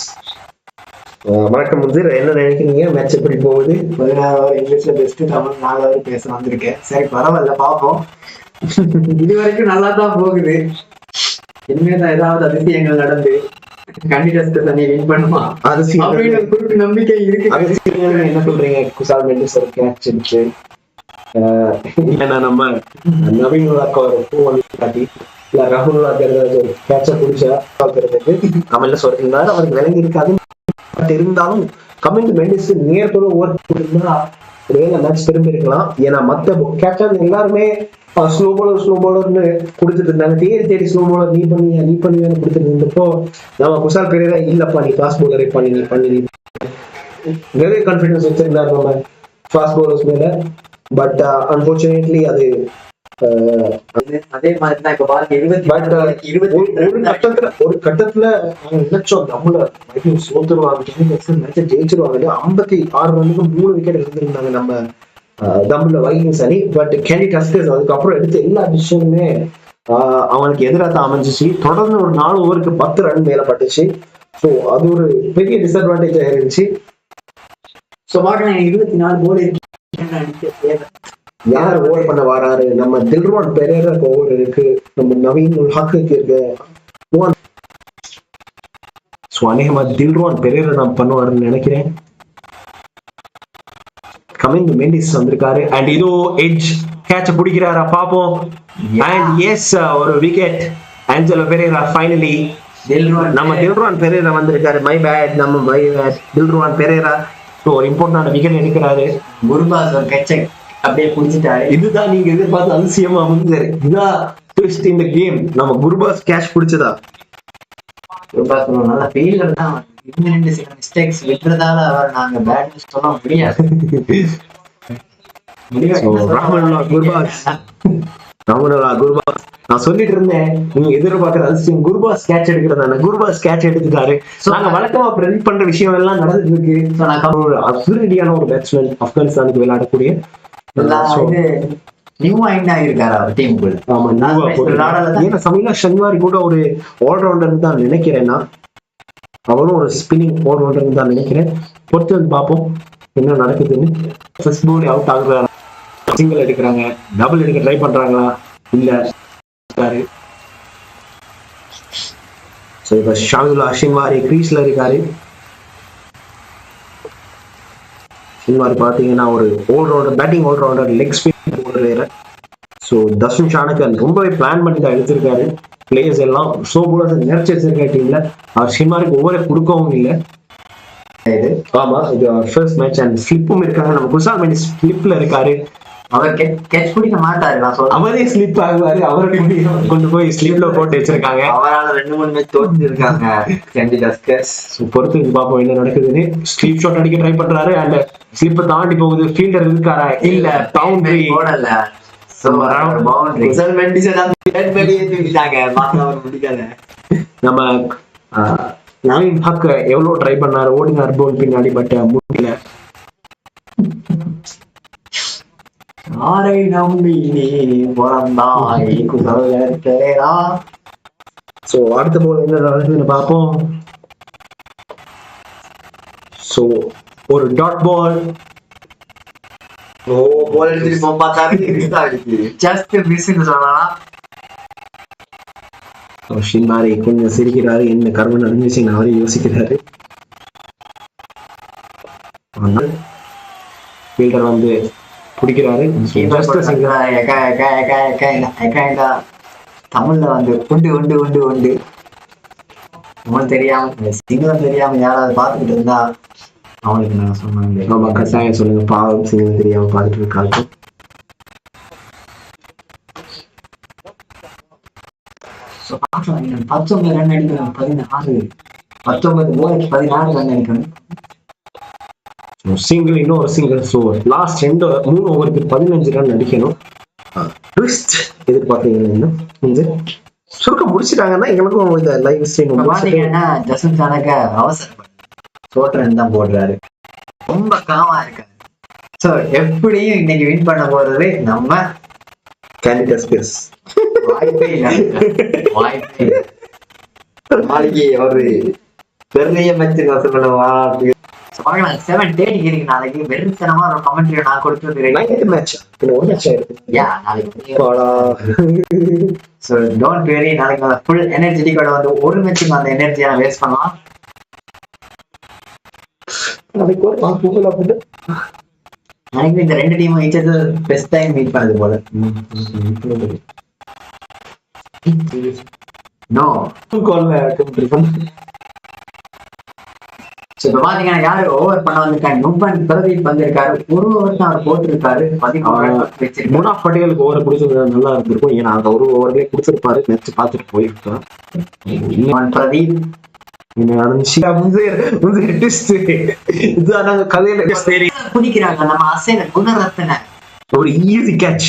வணக்கம் வந்து என்ன நினைக்கிறீங்க? Match எப்படி போகுது? 16 இங்கிலீஷ்ல best Tamil 4வது பேச வந்திருக்கேன். சரி பரவாயில்ல பாப்போம். இது வரைக்கும் நல்லா தான் போகுது. இனிமேதான் ஏதாவது அதிசயங்கள் நடந்து கண்டிடஸ்க்கு தண்ணி வின் பண்ணுமா அப்படின்னு குறிப்பு நம்பிக்கை இருக்கு. அதிசயங்கள் என்ன சொல்றீங்க? குசால் மெண்டிஸ் ஒரு கேட்ச் இருக்கு. ஏன்னா நம்ம நவீன் உலாக்க ஒரு பூ வந்து காட்டி இல்ல ராகுல் உலாக்கிறது ஒரு கேட்ச குடிச்சா பார்க்கறதுக்கு நம்ம என்ன சொல்றீங்கன்னா அவருக்கு விளங்கி இருக்காது. பட் இருந்தாலும் கமிங் மெண்டிஸ் நேரத்தோட ஓவர் இருந்தா ஒருவேளை மேட்ச் திரும்பி இருக்கலாம். ஏன்னா மத்த கேப்டன் எல்லாருமே ஸ்லோ பவுலர்னு கொடுத்துட்டு இருந்தாங்க. தேடி ஸ்லோ பவுலர் நீ பண்ணுவேன்னு கொடுத்துட்டு இருந்தப்போ நம்ம குசால் பெரியரா இல்லப்பா நீ ஃபாஸ்ட் பவுலரை பண்ணி நிறைய கான்ஃபிடன்ஸ் வச்சிருந்தாரு நம்ம ஃபாஸ்ட் பவுலர்ஸ் மேல. பட் அன்பார்ச்சுனேட்லி அது அதே மாதிரி தான் இப்ப ஒரு கட்டத்துல நினைச்சோம் நம்மள சோத்துருவாங்க ஜெயிச்சிருவாங்க. 56 ரன்னுக்கு 3 விக்கெட் இருந்திருந்தாங்க நம்ம தமிழ்ல வைக்கிங்ஸ் அணி. பட் கேண்டி டஸ்கர்ஸ் அதுக்கப்புறம் எடுத்த எல்லா டிசிஷனுமே அவனுக்கு எதிராக தான் அமைஞ்சிச்சு. தொடர்ந்து ஒரு 4 ஓவருக்கு 10 ரன் மேல பட்டுச்சு. ஸோ அது ஒரு பெரிய டிஸ்அட்வான்டேஜ் ஆயிருந்துச்சு. ஸோ பார்க்கலாம் 24 கோல் இருக்கு. யார் ஓவர் பண்ண வராரு? நம்ம தில்ருவான் பெரேராக்கு ஓவர் இருக்கு, நம்ம நவீன் உல்ஹாக்கு இருக்கு. ஸோ அநேகமா தில்ருவான் பெரேரா நான் பண்ணுவாருன்னு நினைக்கிறேன். கமிங் மெண்டிஸ் வந்திருக்காரு அண்ட் இதோ எட்ஜ் கேட்ச பிடிக்கிறாரா பாப்போம். அண்ட் எஸ் ஒரு விக்கெட் ஆஞ்சலோ பெரேரா ஃபைனலி. நம்ம தில்ருவான் பெரேரா வந்திருக்காரு. மை பேட் தில்ருவான் பெரேரா ஒரு இம்பார்ட்டன்டான விக்கெட் எடுக்கிறாரு. குருபாஸ் ஒரு கேட்ச அப்படியே புடிச்சிட்டாரு. இதுதான் நீங்க எதிர்பார்த்த அதிசயமா வந்து இதான் ட்விஸ்ட் இந்த கேம். நம்ம குருபாஸ் கேட்ச் பிடிச்சதா? குருபாஸ் நல்ல ஃபீல்டர் தான். இன்னும் சில மிஸ்டேக்ஸ் விட்டுறதால அவர் நாங்க பேட் சொல்ல முடியாது. குருபாஸ் நான் சொல்லிட்டு இருந்தேன் நீங்க எதிர்பார்க்கிற அதிசயம் குருபாஸ் கேட்ச் எடுக்கிறதான. குருபாஸ் கேட்ச் எடுத்துட்டாரு. நாங்க வழக்கமா ப்ரெடிக்ட் பண்ற விஷயம் எல்லாம் நடந்துட்டு இருக்கு. ஒரு அப்சர்டியான ஒரு பேட்ஸ்மேன் ஆப்கானிஸ்தானுக்கு விளையாடக்கூடிய சன்வாரி கூட ஒரு ஆல்ரவுண்டர் தான் நினைக்கிறேன். அவரும் ஒரு ஸ்பின்னிங் ஆல்ரவுண்டர் தான் நினைக்கிறேன். பொறுத்து வந்து பார்ப்போம் என்ன நடக்குதுன்னு. ஃபர்ஸ்ட் பால் அவுட் ஆகுறாங்க, சிங்கிள் எடுக்கிறாங்க, டபுள் எடுக்க ட்ரை பண்றாங்களா இல்ல. இப்ப ஷாகுல் ஷின்வாரி கிரீஸ்ல இருக்காரு. ஷின்வாரி பாத்தீங்கன்னா ஒரு allrounder, batting allrounder, leg spin போடுற வேற. ஸோ தசுன் சாணக்கன் ரொம்பவே பிளான் பண்ணி தான் எடுத்திருக்காரு. பிளேயர்ஸ் எல்லாம் ஷோ போலர்ஸ் நிறைச்சு வச்சிருக்க டீம்ல அவர் ஷின்வாரிக்கு ஓவரே கொடுக்கவும் இல்லை. ஆமா இது ஃபர்ஸ்ட் மேட்ச் அண்ட் ஸ்லிப்பும் இருக்காங்க. நம்ம குசால் மெண்டிஸ் ஸ்லிப்ல இருக்காரு. அவர் கேட்ச் பிடிக்க மாட்டாரு. நான் சொல்றேன் அவரே ஸ்லிப் ஆகுவாரு. அவரை கொண்டு போய் ஸ்லிப்ல போட்டு வச்சிருக்காங்க. அவரால் 2-3 மேட்ச் தோத்து இருக்காங்க கேண்டிடாஸ்கர்ஸ். பொறுத்து பார்ப்போம் என்ன நடக்குதுன்னு. ஸ்லீப் ஷாட் அடிக்க ட்ரை பண்றாரு அண்ட் ஸ்லிப்பை தாண்டி போகுது. ஃபீல்டர் இருக்காரா இல்ல பவுண்டரி போடல. நம்ம நவீன் ஹக் எவ்வளவு ட்ரை பண்ணாரு, ஓடினார் போல் பின்னாடி, பட் முடியல. ஆரை நம்பி நீ பிறந்தாய் குசலா. சோ அடுத்த போல் என்ன நடக்குதுன்னு பார்ப்போம். சோ ஒரு டாட் பால். ஓ பால் எடுத்துட்டு போக பார்த்தாரு. ஜஸ்ட் மிஸ்ன்னு சொல்லலாம். ஷின்மாரி கொஞ்சம் சிரிக்கிறாரு. என்ன கர்மம் நடந்துச்சுன்னு அவரே யோசிக்கிறாரு. ஃபீல்டர் வந்து பிடிக்கிறாரு. தமிழ்ல வந்து உண்டு உண்டு உண்டு உண்டு அவனுக்கு தெரியாம சிங்களம் தெரியாம யாராவது பார்த்துக்கிட்டு இருந்தா அவனுக்கு நான் சொன்னேன். ஆமா கட்டாயம் சொல்லுங்க. பாவம் சிங்களம் தெரியாம பார்த்துட்டு இருக்காங்க. ரன் அடிக்கணும். 19 ஓவருக்கு 16 ரன் அடிக்கணும். சிங்கிள் இன்னும் ஒரு சிங்கிள். ஸோ லாஸ்ட் 3 ஓவருக்கு 15 ரன் அடிக்கணும். ட்விஸ்ட் எதிர்பார்த்தீங்கன்னா சுருக்க முடிச்சிட்டாங்கன்னா எங்களுக்கும் இந்த லைவ் ஸ்ட்ரீம் பாத்தீங்கன்னா ஜசன் சானக்க அவசரப்பட்டு ஷார்ட் ரன் தான் போடுறாரு. ரொம்ப காமா இருக்காரு. ஸோ எப்படியும் இன்னைக்கு வின் பண்ண போறது நம்ம கேண்டிடாஸ்கர்ஸ். வாய்ப்பே இல்லை. நாளைக்கு ஒரு பெரிய மேட்ச் சொல்லுவா. 7:30 இருக்கு நாளைக்கு. வெறித்தனமா ஒரு கமெண்ட்ரி நான் கொடுத்தது மேட்ச் டோன்ட் வெரி. நாளைக்கு ஃபுல் எனர்ஜெட்டிக்கோட வந்து ஒரு மேட்சுக்கு அந்த எனர்ஜியை வேஸ்ட் பண்ணலாம். எனக்கு இந்த 2 டீமும் ஈச்சது பெஸ்ட் டைம் மீட் பண்ணது போல. நோ இப்ப பாத்தீங்கன்னா யாரு ஓவர் பண்ண வந்திருக்காங்க. நும்பன் பிரதீப் வந்திருக்காரு. ஒரு ஓவர் தான் அவர் போட்டிருக்காரு. 13 முனாஃப் பட்டேலுக்கு ஓவர் குடிச்சது நல்லா இருந்திருக்கும். ஏன்னா அந்த ஒரு ஓவர்லயே குடிச்சிருப்பாரு. மேட்ச் பார்த்துட்டு போயிருக்கோம். பிரதீப் குடிக்கிறாங்க. நம்ம அசைல குணரத்ன ஒரு ஈஸி கேட்ச்.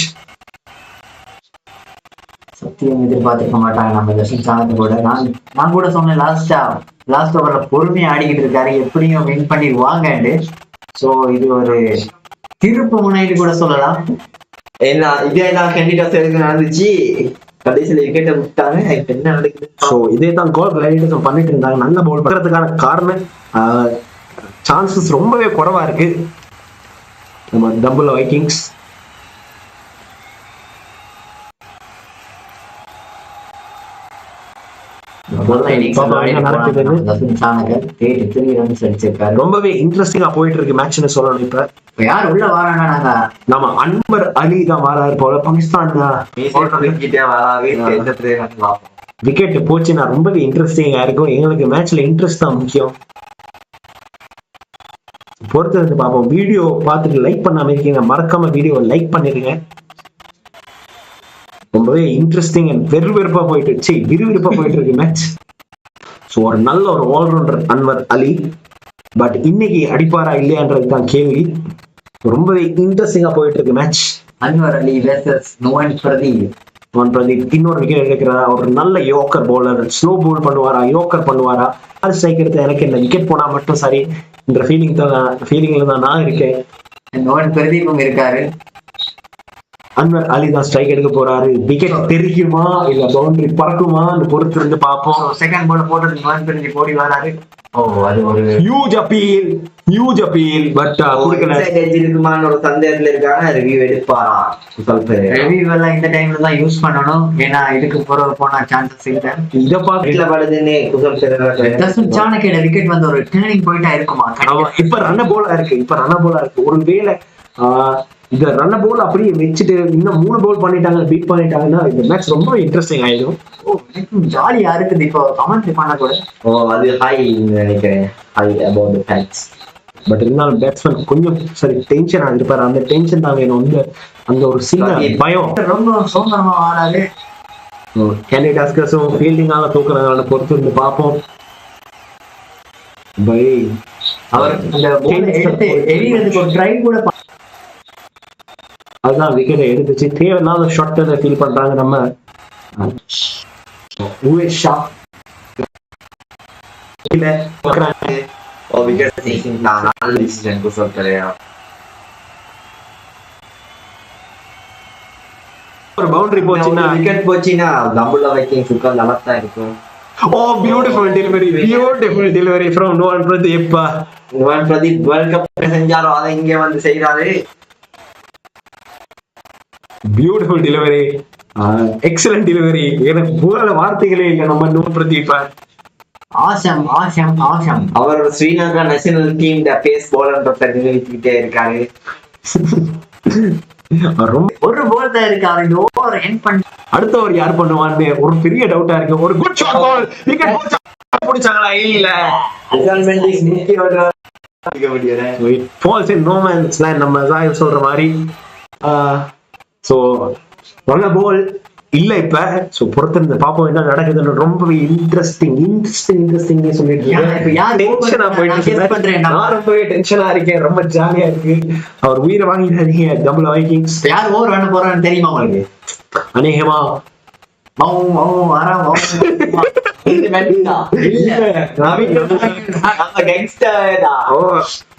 சத்தியம் எதிர்பார்த்திருக்க மாட்டாங்க நம்ம தர்ஷன் சாணத்தை கூட. நான் கூட சொன்னேன் லாஸ்ட் ஓவர்ல பொறுமையா ஆடிக்கிட்டு இருக்காரு. எப்படியும் வின் பண்ணிடுவாங்க. சோ இது ஒரு திருப்பு முனைன்னு கூட சொல்லலாம். என்ன இதேதான் கேண்டிடாஸ் நடந்துச்சு. கடைசியில விக்கெட்டை விட்டாங்க. இப்ப என்ன நடக்குது? சோ இதே தான் கோல் கிளைடர்ஸ் பண்ணிட்டு இருந்தாங்க. நல்ல பவுல் பண்றதுக்கான காரணம் சான்சஸ் ரொம்பவே குறைவா இருக்கு. நம்ம டபுள் வைக்கிங்ஸ் ரொம்பவே இன்ட்ரெஸ்டிங்கா போயிட்டு இருக்கு மேட்ச்னு சொல்லணும். இப்ப யார் உள்ள வராங்க? நம்ம அன்வர் அலி தான் வராரு போல. பாகிஸ்தான் விக்கெட் போச்சுன்னா ரொம்பவே இன்ட்ரெஸ்டிங்கா இருக்கும். எங்களுக்கு மேட்ச்ல இன்ட்ரெஸ்ட் தான் முக்கியம். பொறுத்து வந்து பார்ப்போம். வீடியோ பார்த்துட்டு லைக் பண்ணாம இருக்கீங்க, மறக்காம வீடியோ லைக் பண்ணிருங்க. ரொம்பவே இன்ட்ரெஸ்டிங் அண்ட் விறுவிறுப்பா போயிட்டு இருக்கு மேட்ச். ஸோ ஒரு நல்ல ஒரு ஆல்ரவுண்டர் அன்வர் அலி. பட் இன்னைக்கு அடிப்பாரா இல்லையான்றது தான் கேள்வி. ரொம்பவே இன்ட்ரெஸ்டிங்கா போயிட்டு இருக்கு மேட்ச். அன்வர் அலி வெர்சஸ் நுவன் பிரதீப். இன்னொரு விக்கெட் எடுக்கிறாரா? ஒரு நல்ல யோக்கர் பவுலர். ஸ்லோ பவுல் பண்ணுவாரா, யோக்கர் பண்ணுவாரா? அது ஸ்ட்ரைக் எடுத்து எனக்கு என்ன விக்கெட் போனா மட்டும் சரி என்ற ஃபீலிங்ல தான் நான் இருக்கேன். நுவன் பிரதீப்பும் இருக்காரு. அன்வர் அலி தான் ஸ்ட்ரைக் எடுக்க போறாரு. விக்கெட் தெரியுமா இல்ல பவுண்டரி பறக்குமா பொறுத்து இருந்து பார்ப்போம். செகண்ட் பால் போட்டு நுவன் பிரதீப் ஓடி வராரு. அது ஒரு ஹியூஜ் அப்பீல் பட் கொடுக்கல. இருக்குமான ஒரு சந்தேகத்துல இருக்காங்க. ரிவ்யூ எடுப்பாரா? ரிவ்யூ எல்லாம் இந்த டைம்ல தான் யூஸ் பண்ணணும். ஏன்னா இதுக்கு போனா சான்சஸ் இல்ல. இத பாக்குதுன்னு சாணக்கியோட விக்கெட் வந்து ஒரு டர்னிங் பாயிண்டா இருக்குமா? இப்ப ரன் போலா இருக்கு. ஒருவேளை இந்த ரன் போல் அப்படியே வச்சுட்டு இன்னும் 3 பவுல் பண்ணிட்டாங்க, பீட் பண்ணிட்டாங்கன்னா இந்த மேட்ச் ரொம்ப இன்ட்ரெஸ்டிங் ஆயிடும். ஜாலியா இருக்குது. இப்போ கமெண்ட்ரி பண்ண கூட அது ஹாய் நினைக்கிறேன், hi about the facts. But இருந்தாலும் பேட்ஸ்மேன் கொஞ்சம் சரி டென்ஷன் ஆகிருப்பாரு. அந்த டென்ஷன் தான் வேணும். அந்த ஒரு சின்ன பயம். ரொம்ப சோகமா ஆனாலே கேண்டி டாஸ்கர்ஸும் ஃபீல்டிங்கால தூக்குறாங்க, பொறுத்து இருந்து பார்ப்போம். பை அவர் அந்த எரியறதுக்கு ஒரு ட்ரை கூட அதுதான் விக்கெட்டை எடுத்துச்சு. தேவையில்லாத ஷாட் ஃபீல் பண்றாங்க நம்ம ஷா இல்ல விக்கெட் டேக்கிங் நல்ல டிசிஷன் को சொல்றேன். ஒரு பவுண்டரி போச்சுன்னா விக்கெட் போச்சுன்னா டபுள் வைக்கிங் சுக்கர் நல்லா தான் இருக்கும். Oh, beautiful delivery from Nuwan Pradeep. Nuwan Pradeep World Cup செஞ்சாரோ அதை இங்க வந்து செய்றாரு. Beautiful delivery, excellent delivery. எனக்கு பூரால வார்த்தைகளே இல்லை நம்ம Nuwan Pradeep. ஆசம் அவரோட Sri Lanka national team pace bowler பிரதிநிதித்துவத்திட்டே இருக்காரு. ஒரு போல் தான் இருக்கு. அவர் ஓவர் எண்ட் பண்ணி அடுத்த ஓவர் யார் பண்ணுவான்னு ஒரு பெரிய டவுட்டா இருக்கு. ஒரு குட் ஷாட் பால் விக்கெட் பிடிச்சாங்களா? இல்ல அசைன்மென்ட் இஸ் முக்கியம் அடிக்க முடியல. It falls in no man's land நம்ம சாய் சொல்ற மாதிரி. சோ நல்ல பால் இல்ல இப்ப. சோ பொறுத்திருந்து பாப்போம் என்ன நடக்குதுன்னு. ரொம்பவே இன்ட்ரெஸ்டிங் சொல்லிட்டு இருக்கேன். நான் ரொம்பவே டென்ஷனா இருக்கேன். ரொம்ப ஜாலியா இருக்கு. அவர் உயிரை வாங்கிடாதீங்க டபுள் வைக்கிங்ஸ். யார் ஓவர் பண்ண போறான்னு தெரியுமா உங்களுக்கு? அநேகமா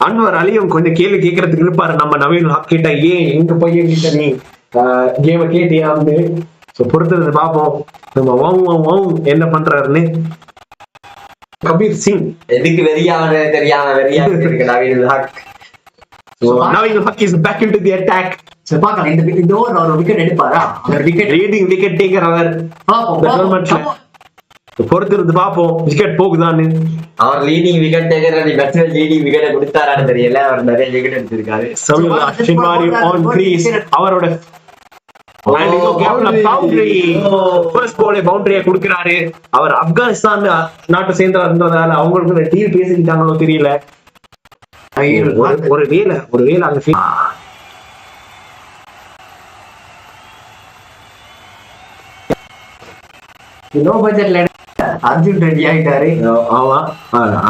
அன்வர் அலியும் கொஞ்சம் கேள்வி கேட்கறதுக்கு இருப்பாரு நம்ம நவீன் கிட்ட. ஏன் எங்க பையன் கிட்ட நீ கேம கேட்டியா? பொறுத்திருந்து பாப்போம் நம்ம என்ன பண்றாருன்னு. கபீர் சிங் எதுக்கு தெரியாம Naveen Haq is back into the attack. பாக்கலாம் இந்த ஓவர் அவர் விக்கெட் எடுப்பாரா? அவர் விக்கெட் டேக்கர் அவர். பொறுத்திருந்து பாப்போம் விக்கெட் போகுதான்னு. அவர் leading wicket taker batsman leading wicket கொடுத்தாரான்னு தெரியல. அவர் நிறைய விக்கெட் எடுத்திருக்காரு. அவரோட கொடுக்கிறாரு. அவர் ஆப்கானிஸ்தான் நாட்டை சேர்ந்ததால அவங்களுக்கு டீல் பேசிக்கிட்டாங்களோ தெரியல. ஒரு வேலை அங்க லோ பட்ஜெட்ல அர்ஜுன் ரெட்டி ஆயிட்டாரு. ஆமா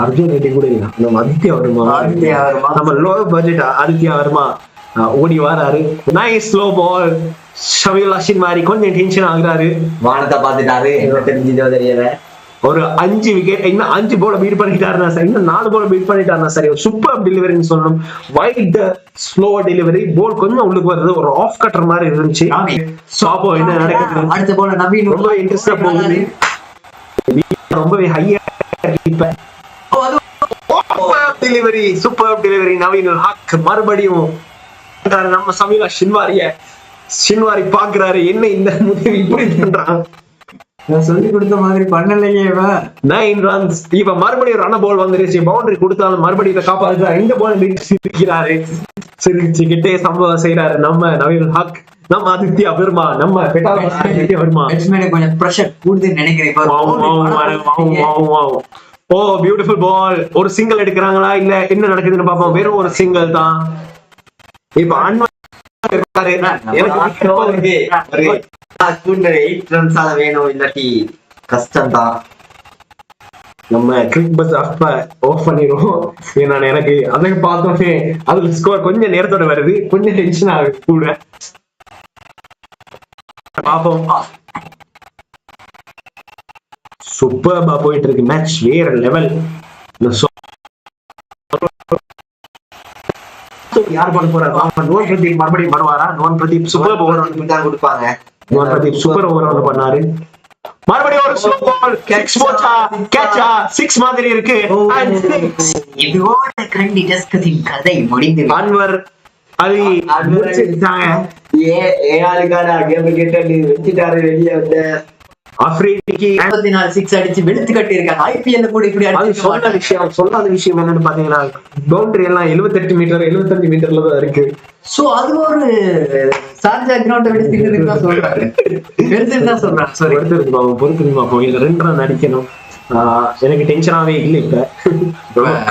அர்ஜுன் ரெட்டி கூட இல்ல, நம்ம ஆதித்யா வருமா? நம்ம லோ பட்ஜெட் ஆதித்யா வருமா ஓடி வராரு. Nice slow ball. ஷமீல் அஷின் மாதிரி கொஞ்சம் டென்ஷன் ஆகுறாரு. வானத்தை பாத்துட்டாரு, என்ன தெரிஞ்சதோ தெரியல. ஒரு 5 விக்கெட் இன்னும் 5 போல பீட் பண்ணிட்டாருன்னா சரி, இன்னும் 4 போல பீட் பண்ணிட்டாருன்னா சரி. சூப்பர் டெலிவரின்னு சொல்லணும். White slow delivery. போல் கொஞ்சம் உள்ளுக்கு வருது, ஒரு ஆஃப் கட்டர் மாதிரி இருந்துச்சு. சாப்போ என்ன நடக்குது அடுத்த போல நவீன் ரொம்ப இன்ட்ரெஸ்டா போகுது. ரொம்பவே ஹையா இப்ப delivery, super delivery Naveen Haq. மறுபடியும் நம்ம சமீலா ஷின்வாரி பாக்குறாரு, என்ன இந்த முடிவு இப்படி பண்றான். சொல்லி கொடுத்த மாதிரி பண்ணலையே. 9 runs. இப்ப மறுபடியும் ரன் பால் வந்துருச்சு. பவுண்டரி கொடுத்தாலும் மறுபடியும் இதை காப்பாற்ற இந்த பால் சிரிக்கிறாரு. சிரிச்சுக்கிட்டே சம்பவம் செய்யறாரு நம்ம நவீன் ஹக். நம்ம ஆதித்யா வர்மா, நம்ம வர்மா கொஞ்சம் பிரஷர் கூடுது நினைக்கிறேன். ஓ பியூட்டிஃபுல் பால். ஒரு சிங்கிள் எடுக்கிறாங்களா இல்ல என்ன நடக்குதுன்னு பாப்போம். வெறும் ஒரு சிங்கிள் தான். இப்ப அன்வர் கஷ்டம் தான். நம்ம கிரிக் பஸ் அப்ப ஆஃப் பண்ணிடுவோம். எனக்கு அதை பார்த்தோன்னே அதுல ஸ்கோர் கொஞ்சம் நேரத்தோட வருது, கொஞ்சம் டென்ஷன் ஆகுது கூட. பாப்போம். சூப்பர்பா போயிட்டு இருக்கு மேட்ச், வேற லெவல். யார் பண்ண போறாரு? நோன் பிரதீப் மறுபடியும் வருவாரா? நோன் பிரதீப் சூப்பர் ஓவர் தான் கொடுப்பாங்க. நோன் பிரதீப் சூப்பர் ஓவர் ஒன்று பண்ணாரு. மறுபடியும் ஒரு ஸ்லோ பால். கேட்சா 6 மாதிரி இருக்கு. இதோட கண்டி டஸ்கத்தின் கதை முடிந்து. அன்வர் அலி முடிச்சிட்டாங்க. ஏஆருக்கான கேம் கிட்ட வச்சிட்டாரு வெளியே வந்து. அஃப்ரீடிக்கு 54 சிக்ஸ் அடிச்சு வெளுத்து கட்டி இருக்காங்க. IPL கூட இப்படி அது சொல்லாத விஷயம் என்னன்னு பாத்தீங்கன்னா பவுண்டரி எல்லாம் 78 மீட்டர் 75 மீட்டர்ல தான் இருக்கு. சோ அது ஒரு சார்ஜா கிரவுண்ட விட சின்னதுன்னு தான் சொல்றாரு. பெருசுன்னு தான் சொல்றாங்க. சாரி பொறுத்துருமா போ இதுல 2 ரன் அடிக்கணும். எனக்கு டென்ஷனாவே இல்லை, இப்ப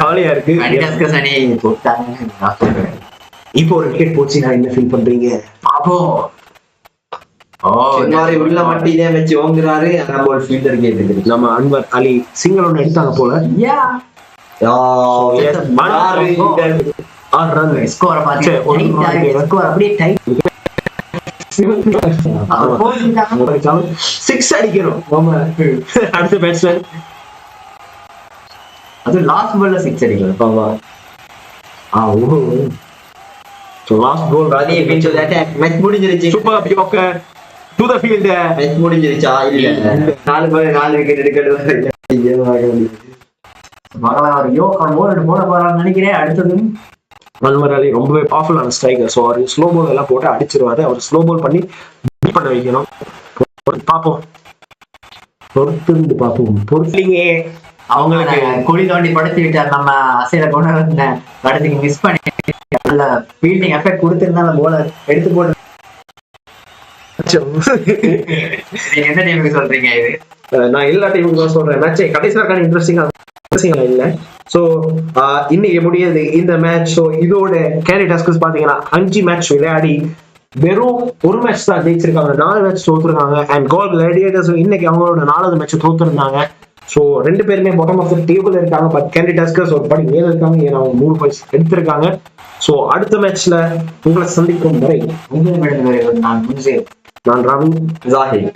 கவலையா இருக்கு. இப்போ ஒரு விக்கெட் போச்சு, நான் என்ன ஃபீல் பண்றீங்க? அப்போ உள்ள மட்டும் இதே வச்சு ஓங்குறாரு. நம்ம ஒரு ஃபீல்டர் கேட்டு நம்ம அன்வர் அலி சிங்கிள் ஒன்று எடுத்தாங்க போல. 6 ரன் ஸ்கோர் அப்படியே டைட் 6 அடிக்கணும். அடுத்த பேட்ஸ்மேன் அது லாஸ்ட் பால்ல 6 அடிக்கணும். லாஸ்ட் கோல் மேட்ச் முடிஞ்சிருச்சு. Super yorker to the field. Match முடிஞ்சிருச்சா? இல்ல 4 விக்கெட் எடுக்கிறது மகளா யோக்கர் போட போறான்னு நினைக்கிறேன். அடுத்தது அன்வர் அலி ரொம்பவே பவர்ஃபுல்லான ஸ்ட்ரைக்கர். ஸோ அவர் ஸ்லோ பால் எல்லாம் போட்டு அடிச்சிருவாரு. அவர் ஸ்லோ பால் பண்ணி பீட் பண்ண வைக்கணும். பார்ப்போம், பொறுத்திருந்து பார்ப்போம். பொறுத்தீங்க அவங்களுக்கு கொடி தோண்டி படுத்தி விட்டார் நம்ம அசைல கொண்டு வந்த படத்துக்கு மிஸ் பண்ணி நல்ல ஃபீல்டிங் எஃபெக்ட் கொடுத்திருந்தா அந்த போலர் எடுத்து போட்டு. நீங்க எந்த டீமுக்கு சொல்றீங்க இது? நான் எல்லா டீமுக்கும் தான் சொல்றேன். மேட்சே கடைசியாக இன்ட்ரெஸ்டிங்கா இல்ல. சோ இன்னைக்கு முடியாது இந்த மேட்ச். ஸோ இதோட கேண்டிடேட்ஸ் பாத்தீங்கன்னா 5 மேட்ச் விளையாடி வெறும் ஒரு மேட்ச் தான் ஜெயிச்சிருக்காங்க, 4 மேட்ச் தோத்துருக்காங்க. அண்ட் கோல் கிளாடியேட்டர்ஸ் இன்னைக்கு அவங்களோட 4வது மேட்ச் தோத்துருந்தாங்க. ஸோ 2 பேருமே பாட்டம் ஆஃப் த டேபிள் இருக்காங்க. பட் கேண்டிடேட்ஸ் ஒரு படி மேல இருக்காங்க, ஏன்னா அவங்க 3 பாயிண்ட்ஸ் எடுத்திருக்காங்க. ஸோ அடுத்த மேட்ச்ல உங்களை சந்திக்கும் வரை நான் Ravi Zahid.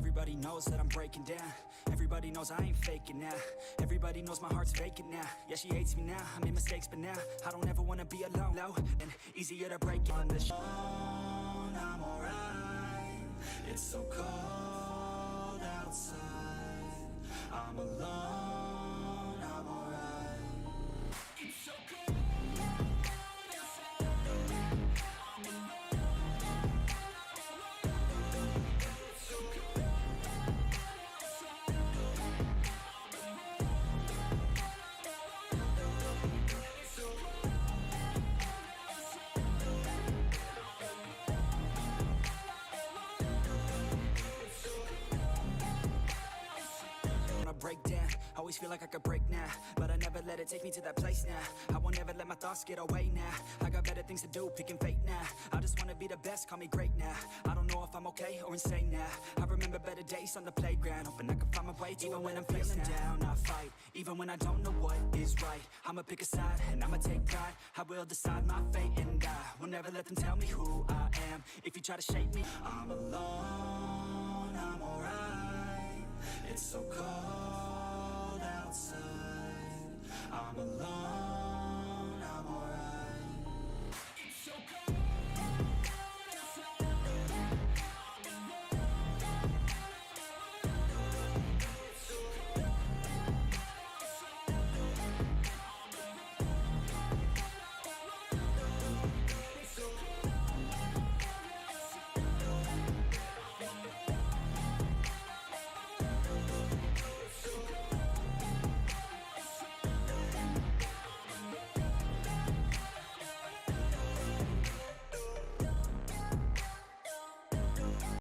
Everybody knows that I'm breaking down. Everybody knows I ain't faking now. Everybody knows my heart's vacant now. Yeah, she hates me now, I made mistakes but now I don't ever wanna be alone. Low and easier to break on the I'm alright. It's so cold outside. I'm alone. I'm alright. It's so cold outside. I'm alone. break down. Always feel like I could break now, but I never let it take me to that place now. I won't ever let my thoughts get away now. I got better things to do, picking fate now. I just wanna be the best, call me great now. I don't know if I'm okay or insane now. I remember better days on the playground, hoping I can find my way even when I'm feeling down. I fight, even when I don't know what is right. I'ma pick a side and I'ma take pride. I will decide my fate and I will never let them tell me who I am. If you try to shape me, I'm alone.